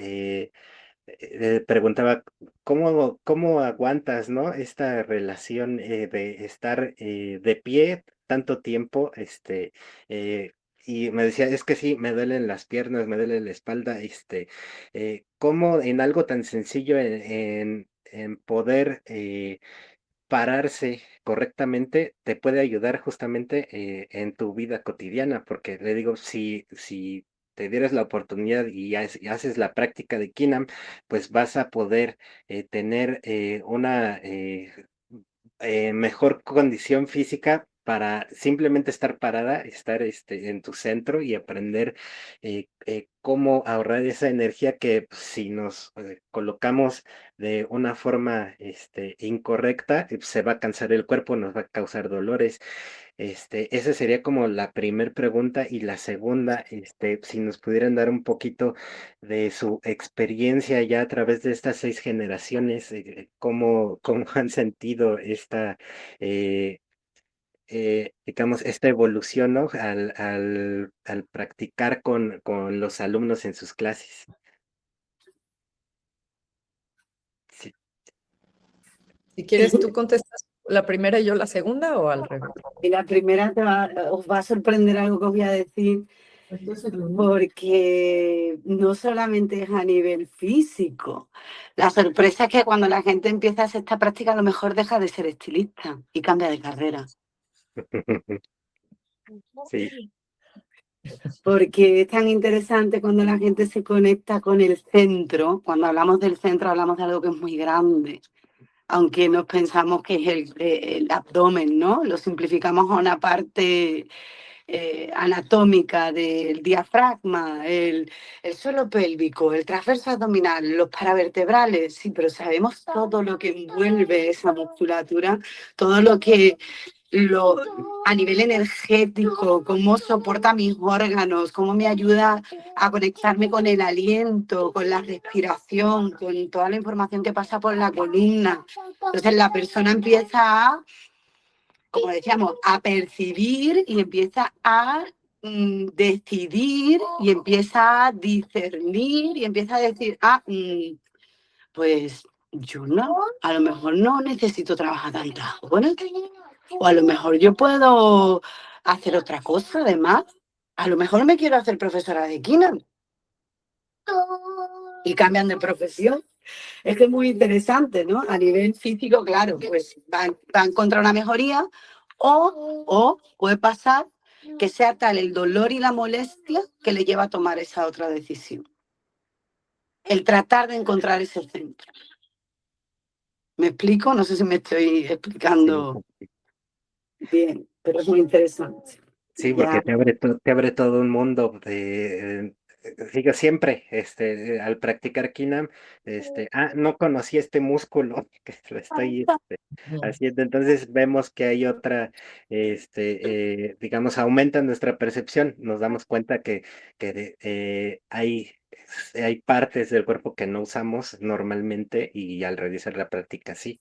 A: preguntaba, ¿cómo aguantas, ¿no? Esta relación de estar de pie tanto tiempo, eh, y me decía, es que sí, me duelen las piernas, me duele la espalda, ¿cómo en algo tan sencillo en poder pararse correctamente te puede ayudar justamente en tu vida cotidiana? Porque le digo, si te dieras la oportunidad y haces la práctica de Kinam, pues vas a poder tener una mejor condición física para simplemente estar parada, estar en tu centro y aprender cómo ahorrar esa energía que pues, si nos colocamos de una forma incorrecta, se va a cansar el cuerpo, nos va a causar dolores. Esa sería como la primer pregunta y la segunda, si nos pudieran dar un poquito de su experiencia ya a través de estas 6 generaciones, cómo han sentido esta, eh, digamos, esta evolución, ¿no? Al practicar con los alumnos en sus clases. Sí.
E: Si quieres, tú contestas la primera y yo la segunda, o al revés.
J: Y la primera os va a sorprender algo que os voy a decir, porque no solamente es a nivel físico. La sorpresa es que cuando la gente empieza a hacer esta práctica, a lo mejor deja de ser estilista y cambia de carrera.
A: Sí.
J: Porque es tan interesante cuando la gente se conecta con el centro. Cuando hablamos del centro, hablamos de algo que es muy grande. Aunque nos pensamos que es el abdomen, ¿no? Lo simplificamos a una parte anatómica del diafragma, el suelo pélvico, el transverso abdominal, los paravertebrales, sí, pero sabemos todo lo que envuelve esa musculatura, todo lo que a nivel energético, cómo soporta mis órganos, cómo me ayuda a conectarme con el aliento, con la respiración, con toda la información que pasa por la columna. Entonces la persona empieza a, como decíamos, a percibir y empieza a decidir y empieza a discernir y empieza a decir, pues yo no, a lo mejor no necesito trabajar tantas horas. O a lo mejor yo puedo hacer otra cosa, además. A lo mejor me quiero hacer profesora de Kinam. Y cambian de profesión. Es que es muy interesante, ¿no? A nivel físico, claro, pues va a encontrar una mejoría o puede pasar que sea tal el dolor y la molestia que le lleva a tomar esa otra decisión. El tratar de encontrar ese centro. ¿Me explico? No sé si me estoy explicando bien, pero es muy interesante.
A: Sí, porque te abre todo un mundo de, digo, siempre, al practicar Kinam, no conocí este músculo que lo estoy, haciendo. Entonces vemos que hay otra, digamos, aumenta nuestra percepción. Nos damos cuenta que hay partes del cuerpo que no usamos normalmente y al realizar la práctica sí.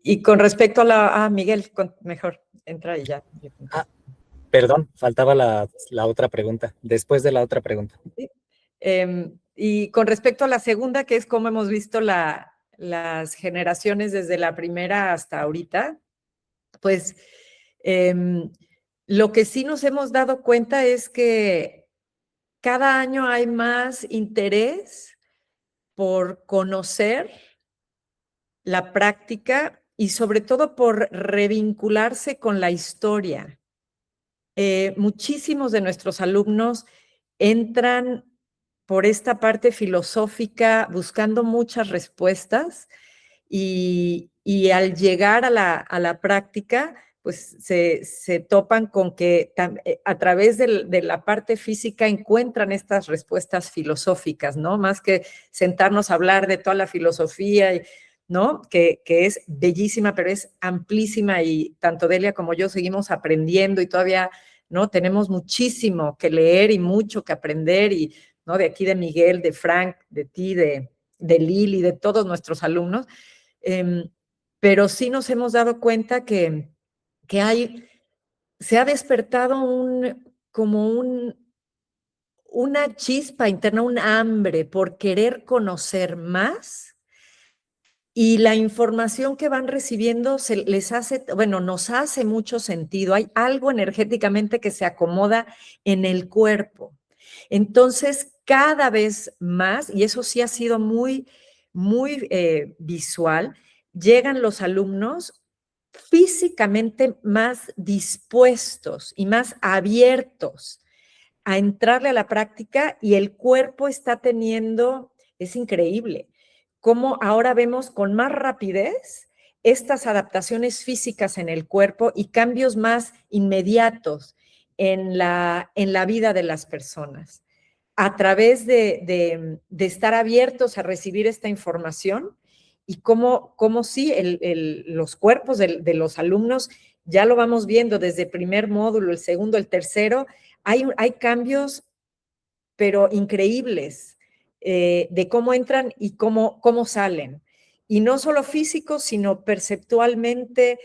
E: Y con respecto a Miguel, mejor, entra y ya.
C: Perdón, faltaba la otra pregunta, después de la otra pregunta.
E: ¿Sí? Y con respecto a la segunda, que es cómo hemos visto las generaciones desde la primera hasta ahorita, pues lo que sí nos hemos dado cuenta es que cada año hay más interés por conocer la práctica y sobre todo por revincularse con la historia. Muchísimos de nuestros alumnos entran por esta parte filosófica buscando muchas respuestas y al llegar a la práctica, pues se topan con que a través de la parte física encuentran estas respuestas filosóficas, ¿no? Más que sentarnos a hablar de toda la filosofía, ¿no? Que es bellísima, pero es amplísima y tanto Delia como yo seguimos aprendiendo y todavía, ¿no? Tenemos muchísimo que leer y mucho que aprender y, ¿no? De aquí de Miguel, de Frank, de ti, de Lili, de todos nuestros alumnos. Pero sí nos hemos dado cuenta que se ha despertado una chispa interna, un hambre por querer conocer más y la información que van recibiendo nos hace mucho sentido. Hay algo energéticamente que se acomoda en el cuerpo. Entonces, cada vez más, y eso sí ha sido muy, muy visual, llegan los alumnos físicamente más dispuestos y más abiertos a entrarle a la práctica, y el cuerpo está teniendo, es increíble, cómo ahora vemos con más rapidez estas adaptaciones físicas en el cuerpo y cambios más inmediatos en la vida de las personas, a través de estar abiertos a recibir esta información, y cómo sí, los cuerpos de los alumnos, ya lo vamos viendo desde el primer módulo, el segundo, el tercero, hay cambios, pero increíbles, de cómo entran y cómo salen. Y no solo físicos, sino perceptualmente.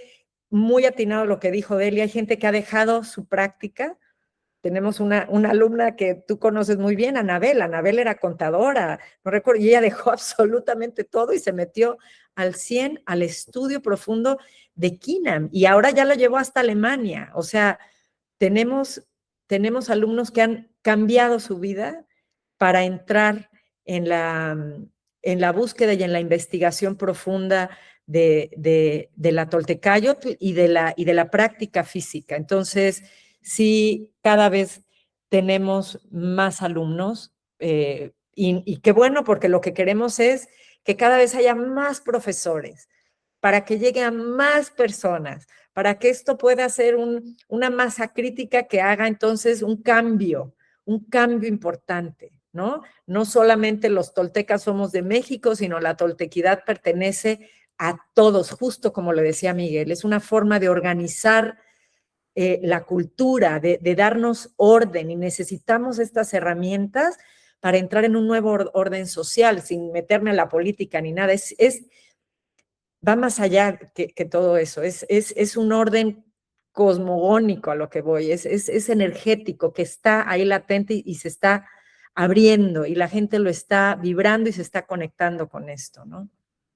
E: Muy atinado lo que dijo Delia. Hay gente que ha dejado su práctica. Tenemos una alumna que tú conoces muy bien, Anabel. Anabel era contadora, no recuerdo, y ella dejó absolutamente todo y se metió al 100 al estudio profundo de Kinam, y ahora ya lo llevó hasta Alemania. O sea, tenemos alumnos que han cambiado su vida para entrar en la búsqueda y en la investigación profunda de la Toltecayotl y de la práctica física. Entonces, sí, cada vez tenemos más alumnos, y qué bueno, porque lo que queremos es que cada vez haya más profesores, para que lleguen a más personas, para que esto pueda ser una masa crítica que haga entonces un cambio importante, ¿no? No solamente los toltecas somos de México, sino la toltequidad pertenece a todos, justo como le decía Miguel. Es una forma de organizar la cultura, de darnos orden, y necesitamos estas herramientas para entrar en un nuevo orden social, sin meterme en la política ni nada. Va más allá que todo eso. Es un orden cosmogónico a lo que voy. Es energético, que está ahí latente y se está abriendo, y la gente lo está vibrando y se está conectando con esto, ¿no?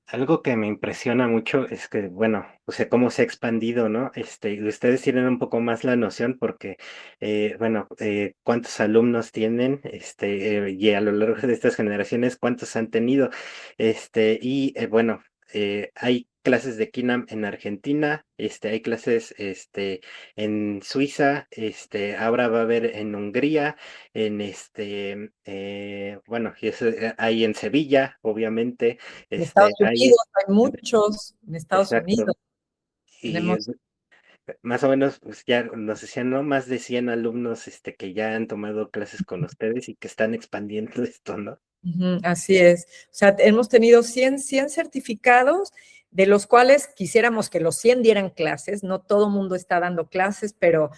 A: Algo que me impresiona mucho es que, bueno, o sea, cómo se ha expandido, ¿no? Y ustedes tienen un poco más la noción porque, bueno, cuántos alumnos tienen, y a lo largo de estas generaciones, cuántos han tenido, bueno, hay clases de Kinam en Argentina, hay clases, en Suiza, ahora va a haber en Hungría, bueno, y eso, hay en Sevilla, obviamente,
E: En Estados
A: hay
E: Unidos hay muchos, en Estados
A: exacto.
E: Unidos
A: Y
E: tenemos.
A: más o menos, pues ya nos decían, ¿no? Más de 100 alumnos, que ya han tomado clases con ustedes y que están expandiendo esto, ¿no?
E: Así es. O sea, hemos tenido 100 certificados, de los cuales quisiéramos que los 100 dieran clases. No todo mundo está dando clases, pero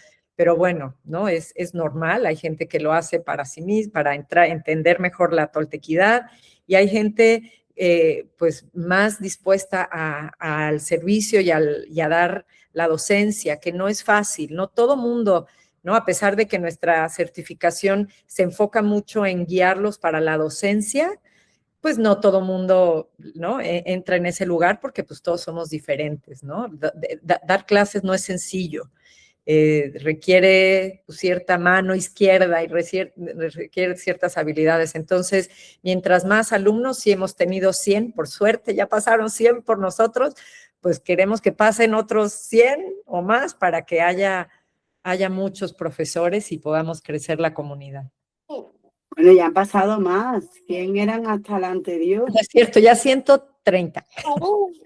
E: bueno, ¿no? Es normal. Hay gente que lo hace para sí misma, para entender mejor la toltequidad, y hay gente pues más dispuesta al servicio y a dar la docencia, que no es fácil. No todo mundo, ¿no? A pesar de que nuestra certificación se enfoca mucho en guiarlos para la docencia, pues no todo mundo, ¿no? Entra en ese lugar, porque pues todos somos diferentes, ¿no? Dar clases no es sencillo. Requiere cierta mano izquierda y requiere ciertas habilidades. Entonces, mientras más alumnos, si hemos tenido 100, por suerte, ya pasaron 100 por nosotros, pues queremos que pasen otros 100 o más para que haya muchos profesores y podamos crecer la comunidad.
J: Bueno, ya han pasado más. 100 eran hasta la anterior.
E: Es cierto, ya 130.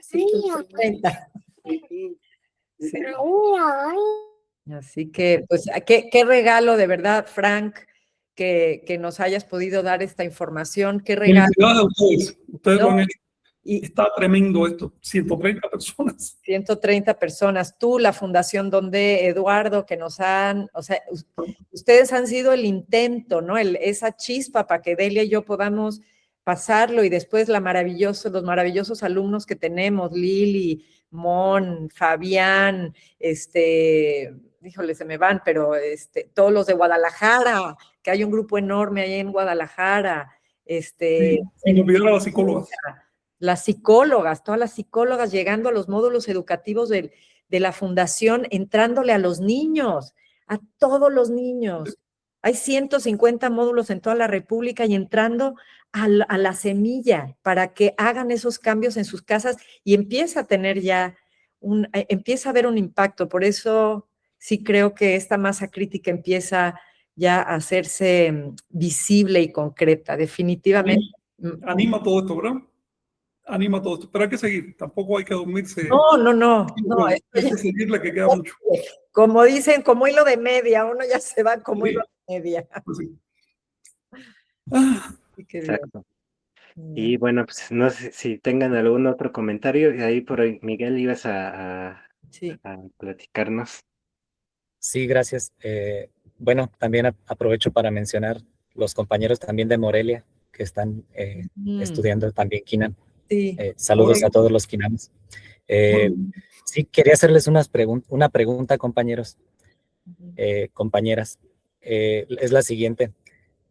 J: 130.
E: Sí. Así que, pues, qué regalo de verdad, Frank, que nos hayas podido dar esta información. Qué regalo.
B: Felicidades a ustedes. Ustedes lo han hecho.
E: Y
B: está tremendo esto. 130 personas.
E: 130 personas. Tú, la Fundación Donde, Eduardo, que nos han, o sea, ustedes han sido el intento, ¿no? Esa chispa para que Delia y yo podamos pasarlo, y después los maravillosos alumnos que tenemos, Lili, Mon, Fabián, híjole, se me van, pero todos los de Guadalajara, que hay un grupo enorme ahí en Guadalajara.
B: Sí, sin olvidar a las psicólogas.
E: Las psicólogas, todas las psicólogas llegando a los módulos educativos de la fundación, entrándole a los niños, a todos los niños. Hay 150 módulos en toda la República, y entrando a la semilla para que hagan esos cambios en sus casas y empieza a tener ya empieza a haber un impacto. Por eso sí creo que esta masa crítica empieza ya a hacerse visible y concreta, definitivamente.
B: Anima todo esto, ¿verdad? Anima todo esto. Pero hay que seguir, tampoco hay que dormirse.
E: No.
B: Hay que seguirle, que queda mucho.
E: Como dicen, como hilo de media, uno ya se va como hilo de media.
B: Pues sí.
A: Exacto. Y bueno, pues no sé si tengan algún otro comentario. Y ahí por ahí, Miguel, ibas a platicarnos.
C: Sí, gracias. Bueno, también aprovecho para mencionar los compañeros también de Morelia que están estudiando también Kinam.
E: Sí.
C: Saludos a todos los Kinams. Sí, quería hacerles una pregunta, compañeros, compañeras. Es la siguiente.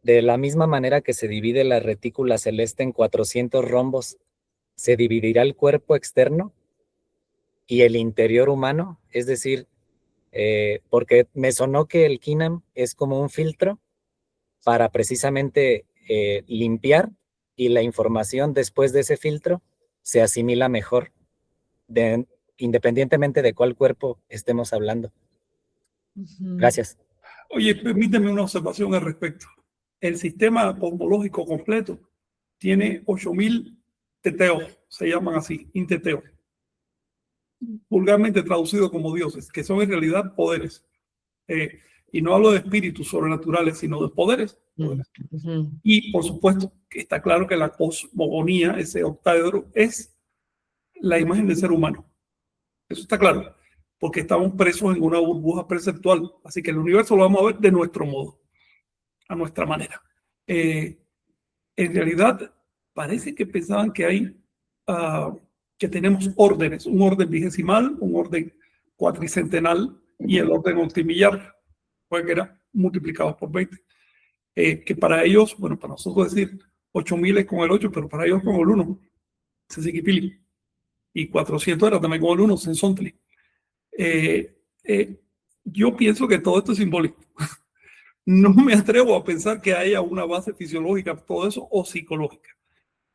C: De la misma manera que se divide la retícula celeste en 400 rombos, ¿se dividirá el cuerpo externo y el interior humano? Es decir, porque me sonó que el Kinam es como un filtro para precisamente limpiar, y la información después de ese filtro se asimila mejor, independientemente de cuál cuerpo estemos hablando. Gracias.
B: Oye, permíteme una observación al respecto. El sistema cosmológico completo tiene 8000 teteos, se llaman así, inteteos, vulgarmente traducido como dioses, que son en realidad poderes. Y no hablo de espíritus sobrenaturales, sino de poderes. Y por supuesto que está claro que la cosmogonía, ese octaedro, es la imagen del ser humano. Eso está claro, porque estamos presos en una burbuja perceptual. Así que el universo lo vamos a ver de nuestro modo, a nuestra manera. En realidad, parece que pensaban que hay, que tenemos órdenes, un orden vigesimal, un orden cuatricentenal y el orden octimillar, que era multiplicado por 20. Que para ellos, bueno, para nosotros decir 8000 es con el 8, pero para ellos con el 1, Sesiquipili. Y 400 era también con el 1, Sensontli. Yo pienso que todo esto es simbólico. No me atrevo a pensar que haya una base fisiológica, todo eso, o psicológica.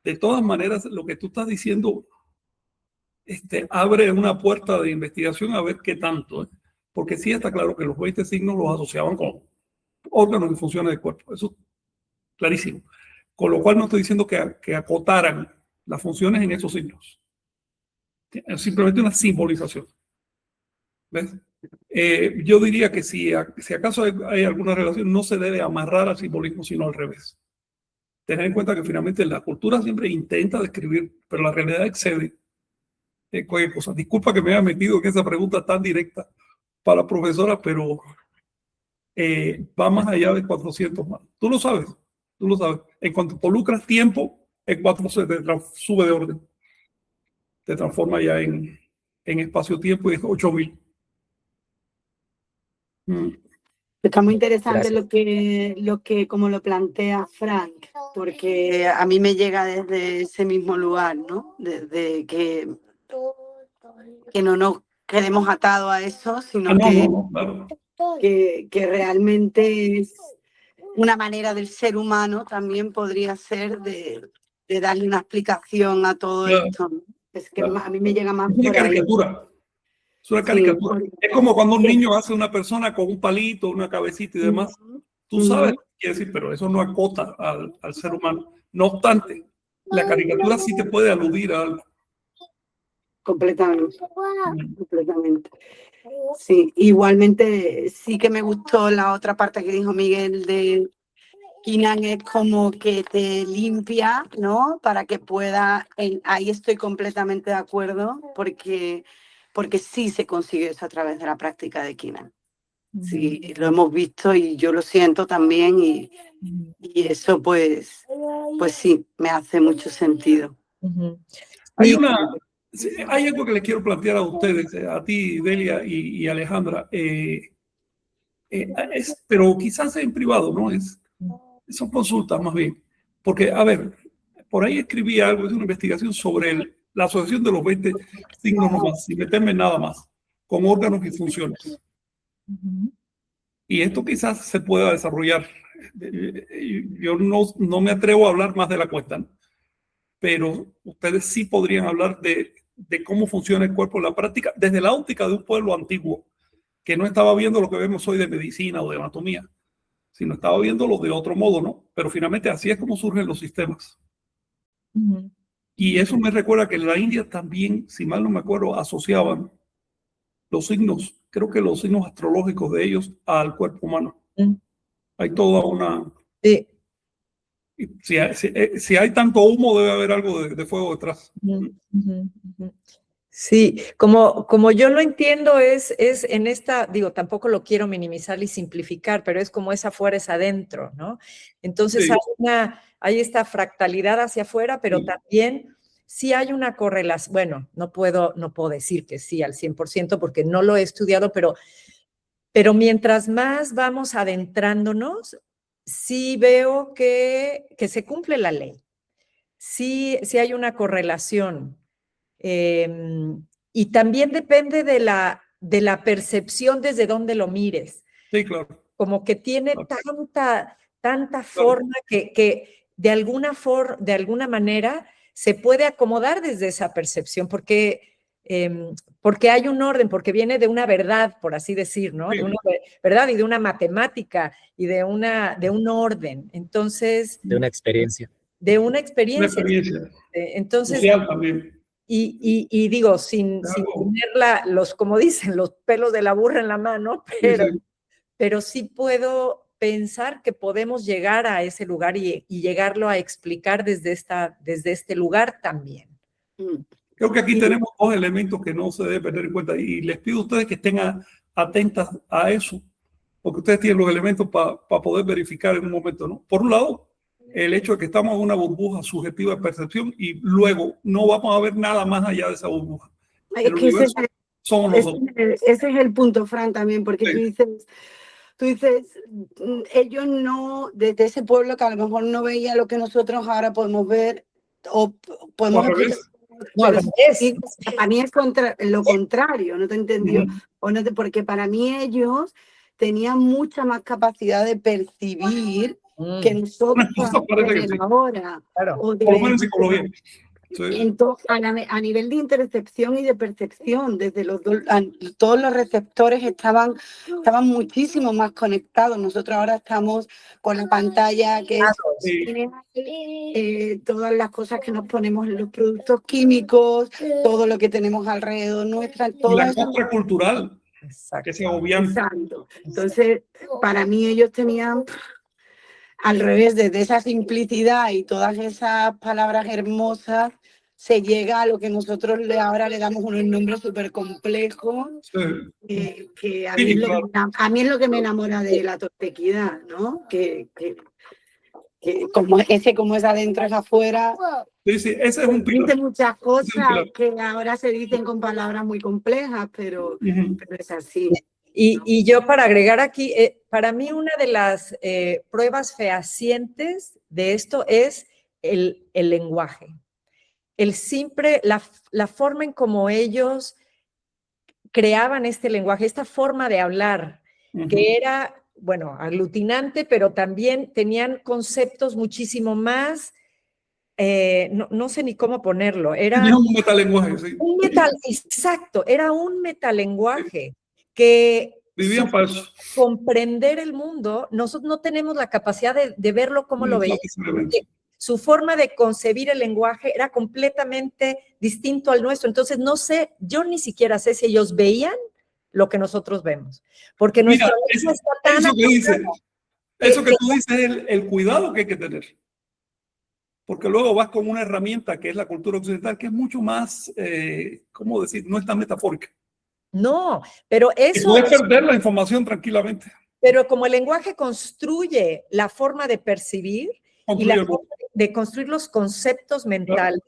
B: De todas maneras, lo que tú estás diciendo abre una puerta de investigación a ver qué tanto. Porque sí está claro que los 20 signos los asociaban con órganos y funciones del cuerpo. Eso es clarísimo. Con lo cual no estoy diciendo que acotaran las funciones en esos signos. Es simplemente una simbolización. ¿Ves? Yo diría que si acaso hay alguna relación, no se debe amarrar al simbolismo, sino al revés. Tener en cuenta que finalmente la cultura siempre intenta describir, pero la realidad excede cualquier cosa. Disculpa que me haya metido en esa pregunta tan directa para la profesora, pero va más allá de 400 más. Tú lo sabes. En cuanto involucras tiempo, el 4 se te sube de orden. Te transforma ya en espacio-tiempo y es 8000.
J: Está muy interesante lo que como lo plantea Frank, porque a mí me llega desde ese mismo lugar, ¿no? Desde que no nos quedemos atados a eso, sino que realmente es una manera del ser humano también podría ser de darle una explicación a todo esto. Es que a mí me llega más por ahí.
B: Es una caricatura. Sí, es como cuando un niño hace una persona con un palito, una cabecita y demás. Tú sabes lo que quiere decir, pero eso no acota al ser humano. No obstante, la caricatura sí te puede aludir a algo.
J: Completamente. Sí, igualmente sí que me gustó la otra parte que dijo Miguel de Kinam, es como que te limpia, ¿no? Para que pueda, ahí estoy completamente de acuerdo, porque sí se consigue eso a través de la práctica de Kinam. Sí, lo hemos visto y yo lo siento también y eso pues sí, me hace mucho sentido.
B: Hay algo que les quiero plantear a ustedes, a ti, Delia y Alejandra, pero quizás en privado, ¿no? Son consultas más bien. Porque, a ver, por ahí escribí algo, es una investigación sobre la asociación de los 20 signos nomás, sin meterme nada más, con órganos y funciones. Y esto quizás se pueda desarrollar. Yo no me atrevo a hablar más de la cuenta, ¿no? Pero ustedes sí podrían hablar de de cómo funciona el cuerpo en la práctica, desde la óptica de un pueblo antiguo, que no estaba viendo lo que vemos hoy de medicina o de anatomía, sino estaba viéndolo de otro modo, ¿no? Pero finalmente así es como surgen los sistemas. Y eso me recuerda que en la India también, si mal no me acuerdo, asociaban los signos, creo que los signos astrológicos de ellos al cuerpo humano. Hay toda una...
E: Sí.
B: Si hay tanto humo, debe haber algo de fuego detrás.
E: Sí, como yo lo entiendo es en esta, digo, tampoco lo quiero minimizar y simplificar, pero es como es afuera, es adentro, ¿no? Entonces
B: Sí.
E: hay esta fractalidad hacia afuera, pero
B: Sí.
E: también sí hay una correlación, bueno, no puedo decir que sí al 100% porque no lo he estudiado, pero mientras más vamos adentrándonos, sí veo que se cumple la ley. Sí hay una correlación. Y también depende de la percepción desde donde lo mires.
B: Sí, claro.
E: Como que tiene
B: Claro.
E: tanta forma que de alguna manera se puede acomodar desde esa percepción, porque hay un orden, porque viene de una verdad, por así decir, ¿no?
B: Sí.
E: De una verdad y de una matemática y de un orden. Entonces,
C: De una experiencia.
E: de una
B: Una
E: experiencia.
B: experiencia
E: Entonces,
B: social también.
E: y digo, sin
B: Algo.
E: tener como dicen, los pelos de la burra en la mano, pero sí puedo pensar que podemos llegar a ese lugar y llegarlo a explicar desde este lugar también.
B: Creo que aquí tenemos dos elementos que no se debe perder en cuenta y les pido a ustedes que estén atentas a eso, porque ustedes tienen los elementos para poder verificar en un momento, ¿no? Por un lado, el hecho de que estamos en una burbuja subjetiva de percepción y luego no vamos a ver nada más allá de esa burbuja. El universo somos nosotros.
J: Ese es el punto, Fran, también, porque
B: Sí.
J: tú dices, ellos no, desde ese pueblo que a lo mejor no veía lo que nosotros ahora podemos ver, o podemos
B: al revés.
J: para mí es lo contrario, no te entendió, porque para mí ellos tenían mucha más capacidad de percibir que nosotros ahora.
E: Claro.
J: O
B: Por lo menos en psicología. Sí.
J: A nivel de intercepción y de percepción, desde todos los receptores estaban muchísimo más conectados. Nosotros ahora estamos con la pantalla que es todas las cosas que nos ponemos en los productos químicos, todo lo que tenemos alrededor nuestra,
B: Y la contracultural, que se obvian.
J: Exacto. Entonces, para mí ellos tenían al revés, desde esa simplicidad y todas esas palabras hermosas, se llega a lo que nosotros ahora le damos unos nombres súper complejos, que a mí es lo que me enamora de la toltequidad, ¿no? Que como es adentro, es afuera.
B: Sí, ese es un pilar.
J: Dice muchas cosas que ahora se dicen con palabras muy complejas, pero es así.
E: Y yo para agregar aquí, para mí una de las pruebas fehacientes de esto es el lenguaje. La forma en cómo ellos creaban este lenguaje, esta forma de hablar, que era, bueno, aglutinante, pero también tenían conceptos muchísimo más, no sé ni cómo ponerlo. Era
B: un metalenguaje, sí.
E: Exacto, era un metalenguaje que
B: vivían para eso.
E: Comprender el mundo, nosotros no tenemos la capacidad de verlo como lo veían. Su forma de concebir el lenguaje era completamente distinto al nuestro. Entonces, no sé, yo ni siquiera sé si ellos veían lo que nosotros vemos. Porque nuestra mente está tan
B: eso que tú dices es el cuidado que hay que tener. Porque luego vas con una herramienta que es la cultura occidental, que es mucho más, ¿cómo decir? No es tan metafórica.
E: No, pero eso...
B: Y puedes perder la información tranquilamente.
E: Pero como el lenguaje construye la forma de percibir y la forma de construir los conceptos mentales,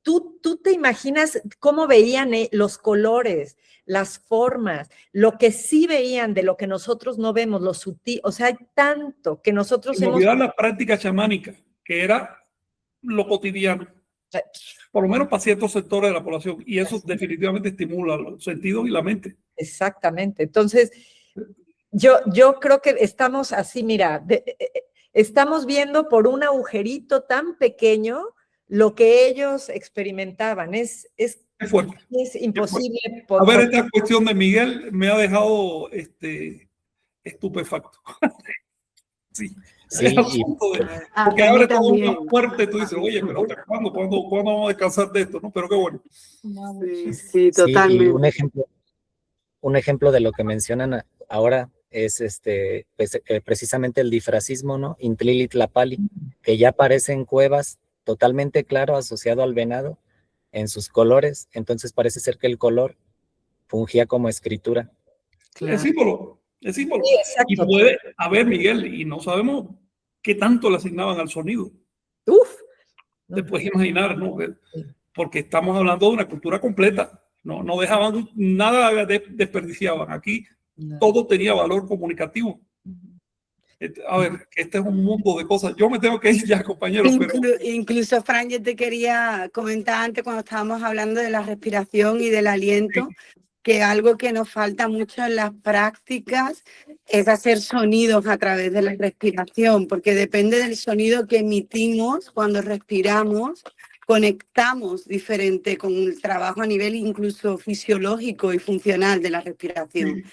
E: tú te imaginas cómo veían los colores, las formas, lo que sí veían de lo que nosotros no vemos, lo sutil, o sea, hay tanto que nosotros
B: hemos... olvidar la práctica chamánica, que era lo cotidiano, por lo menos para ciertos sectores de la población, y eso definitivamente estimula los sentidos y la mente.
E: Exactamente. Entonces, yo creo que estamos así, mira, estamos viendo por un agujerito tan pequeño lo que ellos experimentaban. Es
B: Es fuerte.
E: Es imposible
B: A ver,
E: poder.
B: esta cuestión de Miguel me ha dejado estupefacto. Sí,
C: Sí,
B: el
C: y
B: asunto de, porque
J: A mí
B: abre todo un
J: también.
B: más fuerte, tú dices, oye, pero ¿cuándo vamos a descansar de esto? ¿No? Pero qué bueno.
J: Sí, sí,
C: sí, y
J: totalmente.
C: un ejemplo de lo que mencionan ahora es pues, precisamente el difracismo, ¿no? Intlili-tlapali, que ya aparece en cuevas totalmente claro asociado al venado en sus colores, entonces parece ser que el color fungía como escritura.
B: Es símbolo, es símbolo.
E: Sí,
B: Y
E: exacto.
B: puede haber, Miguel, y no sabemos qué tanto le asignaban al sonido.
E: Uf.
B: Te puedes imaginar, ¿no?
E: Sí.
B: Porque estamos hablando de una cultura completa. No dejaban nada, desperdiciaban. Aquí
E: No.
B: todo tenía valor comunicativo. A ver, este es un mundo de cosas. Yo me tengo que ir ya, compañeros, pero
J: Incluso, Fran, yo te quería comentar antes cuando estábamos hablando de la respiración y del aliento, que algo que nos falta mucho en las prácticas es hacer sonidos a través de la respiración, porque depende del sonido que emitimos cuando respiramos, conectamos diferente con el trabajo a nivel incluso fisiológico y funcional de la respiración.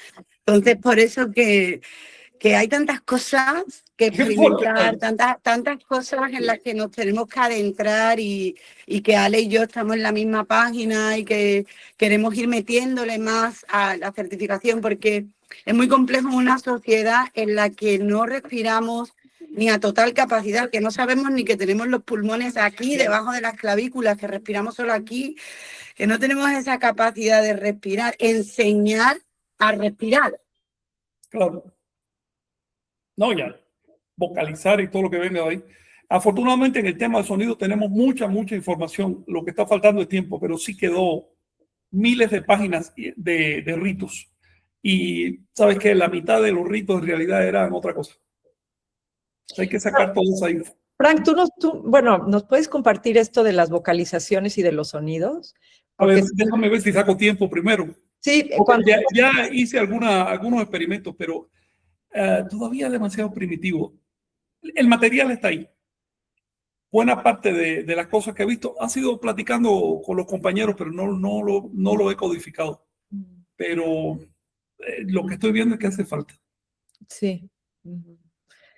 J: Entonces, por eso que hay tantas cosas que experimentar, tantas cosas en las que nos tenemos que adentrar y que Ale y yo estamos en la misma página y que queremos ir metiéndole más a la certificación, porque es muy complejo una sociedad en la que no respiramos ni a total capacidad, que no sabemos ni que tenemos los pulmones aquí, debajo de las clavículas, que respiramos solo aquí, que no tenemos esa capacidad de respirar, enseñar a respirar.
B: claro. No, ya, vocalizar y todo lo que venga de ahí. Afortunadamente en el tema del sonido tenemos mucha información. Lo que está faltando es tiempo, pero sí quedó miles de páginas de ritos. Y sabes que la mitad de los ritos en realidad eran otra cosa. Hay que sacar toda esa info.
E: Frank, bueno, ¿nos puedes compartir esto de las vocalizaciones y de los sonidos?
B: A ver,
E: Porque
B: déjame ver si saco tiempo primero.
E: sí,
B: Ya hice algunos experimentos, pero todavía es demasiado primitivo. El material está ahí. Buena parte de las cosas que he visto ha sido platicando con los compañeros, pero no lo he codificado. Pero lo que estoy viendo es que hace falta.
E: sí.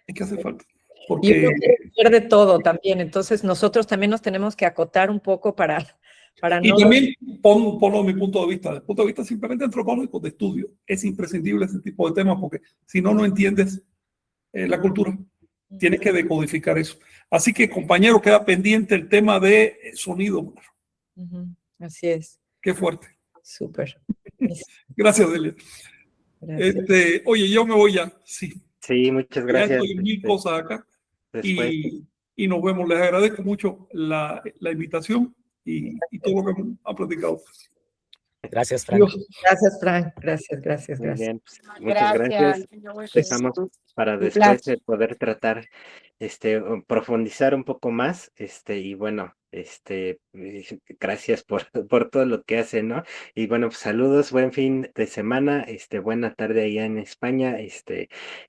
B: Es que hace falta.
E: Y
B: Porque
E: uno pierde todo también, entonces nosotros también nos tenemos que acotar un poco para
B: y
E: no...
B: también ponlo de mi punto de vista, desde el punto de vista simplemente antropológico de estudio. Es imprescindible ese tipo de temas porque si no entiendes la cultura. Tienes que decodificar eso. Así que, compañero, queda pendiente el tema de sonido.
E: Así es.
B: Qué fuerte.
E: Súper.
B: Gracias, Delia.
E: Gracias.
B: Oye, yo me voy ya. Sí.
A: Sí, muchas
B: Ya
A: gracias.
B: estoy en mil cosas acá.
A: Después.
B: Y nos vemos. Les agradezco mucho la invitación y todo lo que han platicado.
C: Gracias, Frank.
E: Gracias, Frank. Gracias.
A: Muy bien, pues, muchas gracias. Dejamos para
J: Un
A: después
J: placer.
A: poder tratar, profundizar un poco más, y bueno, gracias por todo lo que hacen, ¿no? Y bueno, pues saludos, buen fin de semana, buena tarde allá en España,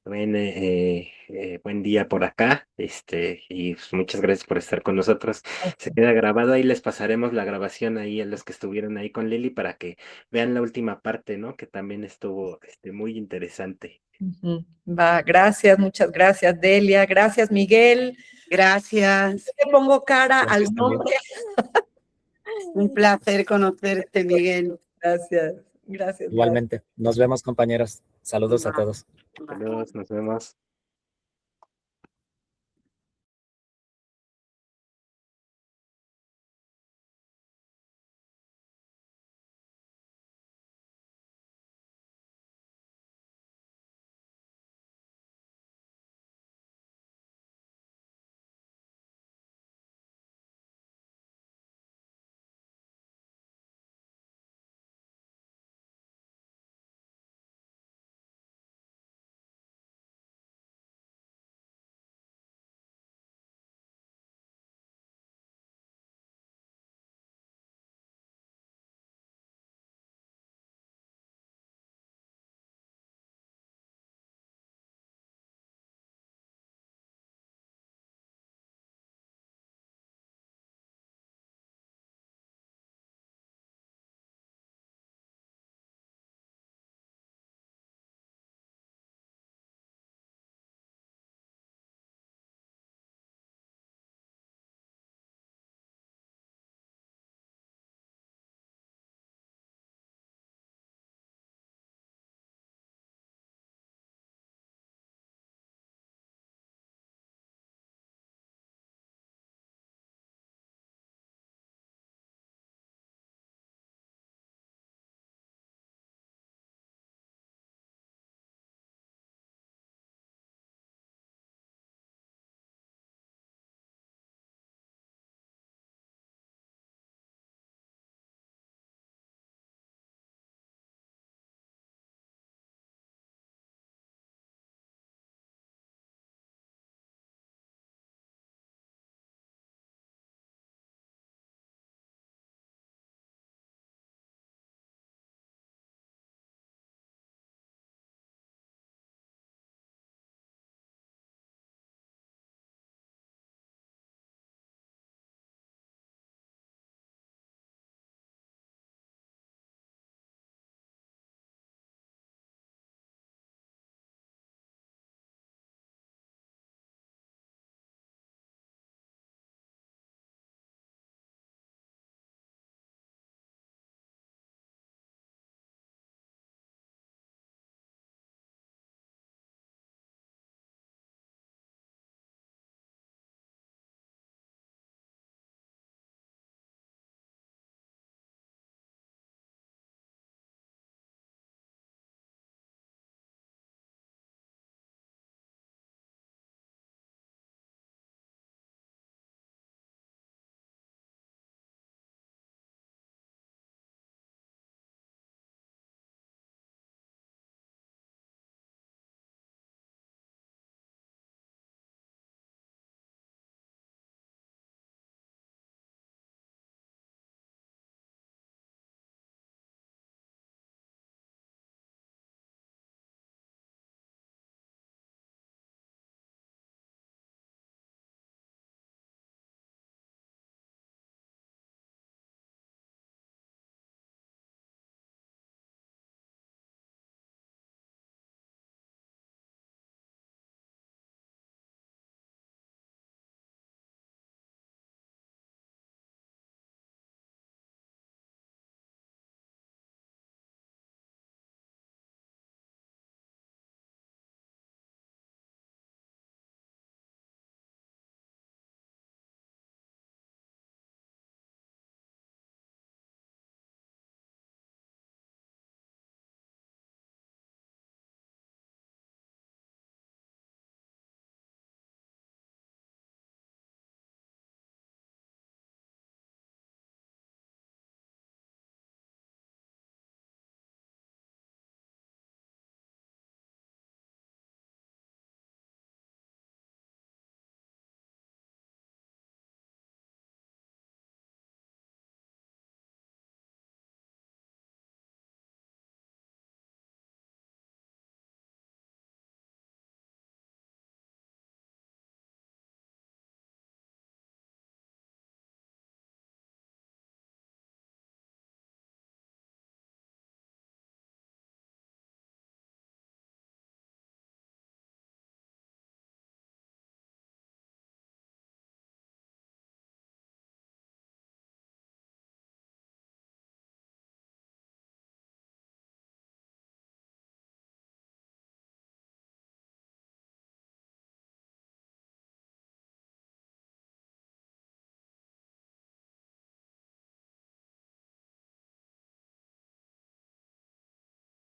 A: buen día por acá, y pues, muchas gracias por estar con nosotros. Se queda grabado, ahí les pasaremos la grabación ahí a los que estuvieron ahí con Lili para que vean la última parte, ¿no? Que también estuvo, muy interesante.
E: Va, gracias, muchas gracias, Delia. Gracias, Miguel.
J: Gracias.
E: Te pongo cara al
C: Gracias también.
E: nombre.
J: Un placer conocerte, Miguel.
E: Gracias.
C: Igualmente. Nos vemos, compañeros. Saludos a todos.
A: Saludos, nos vemos.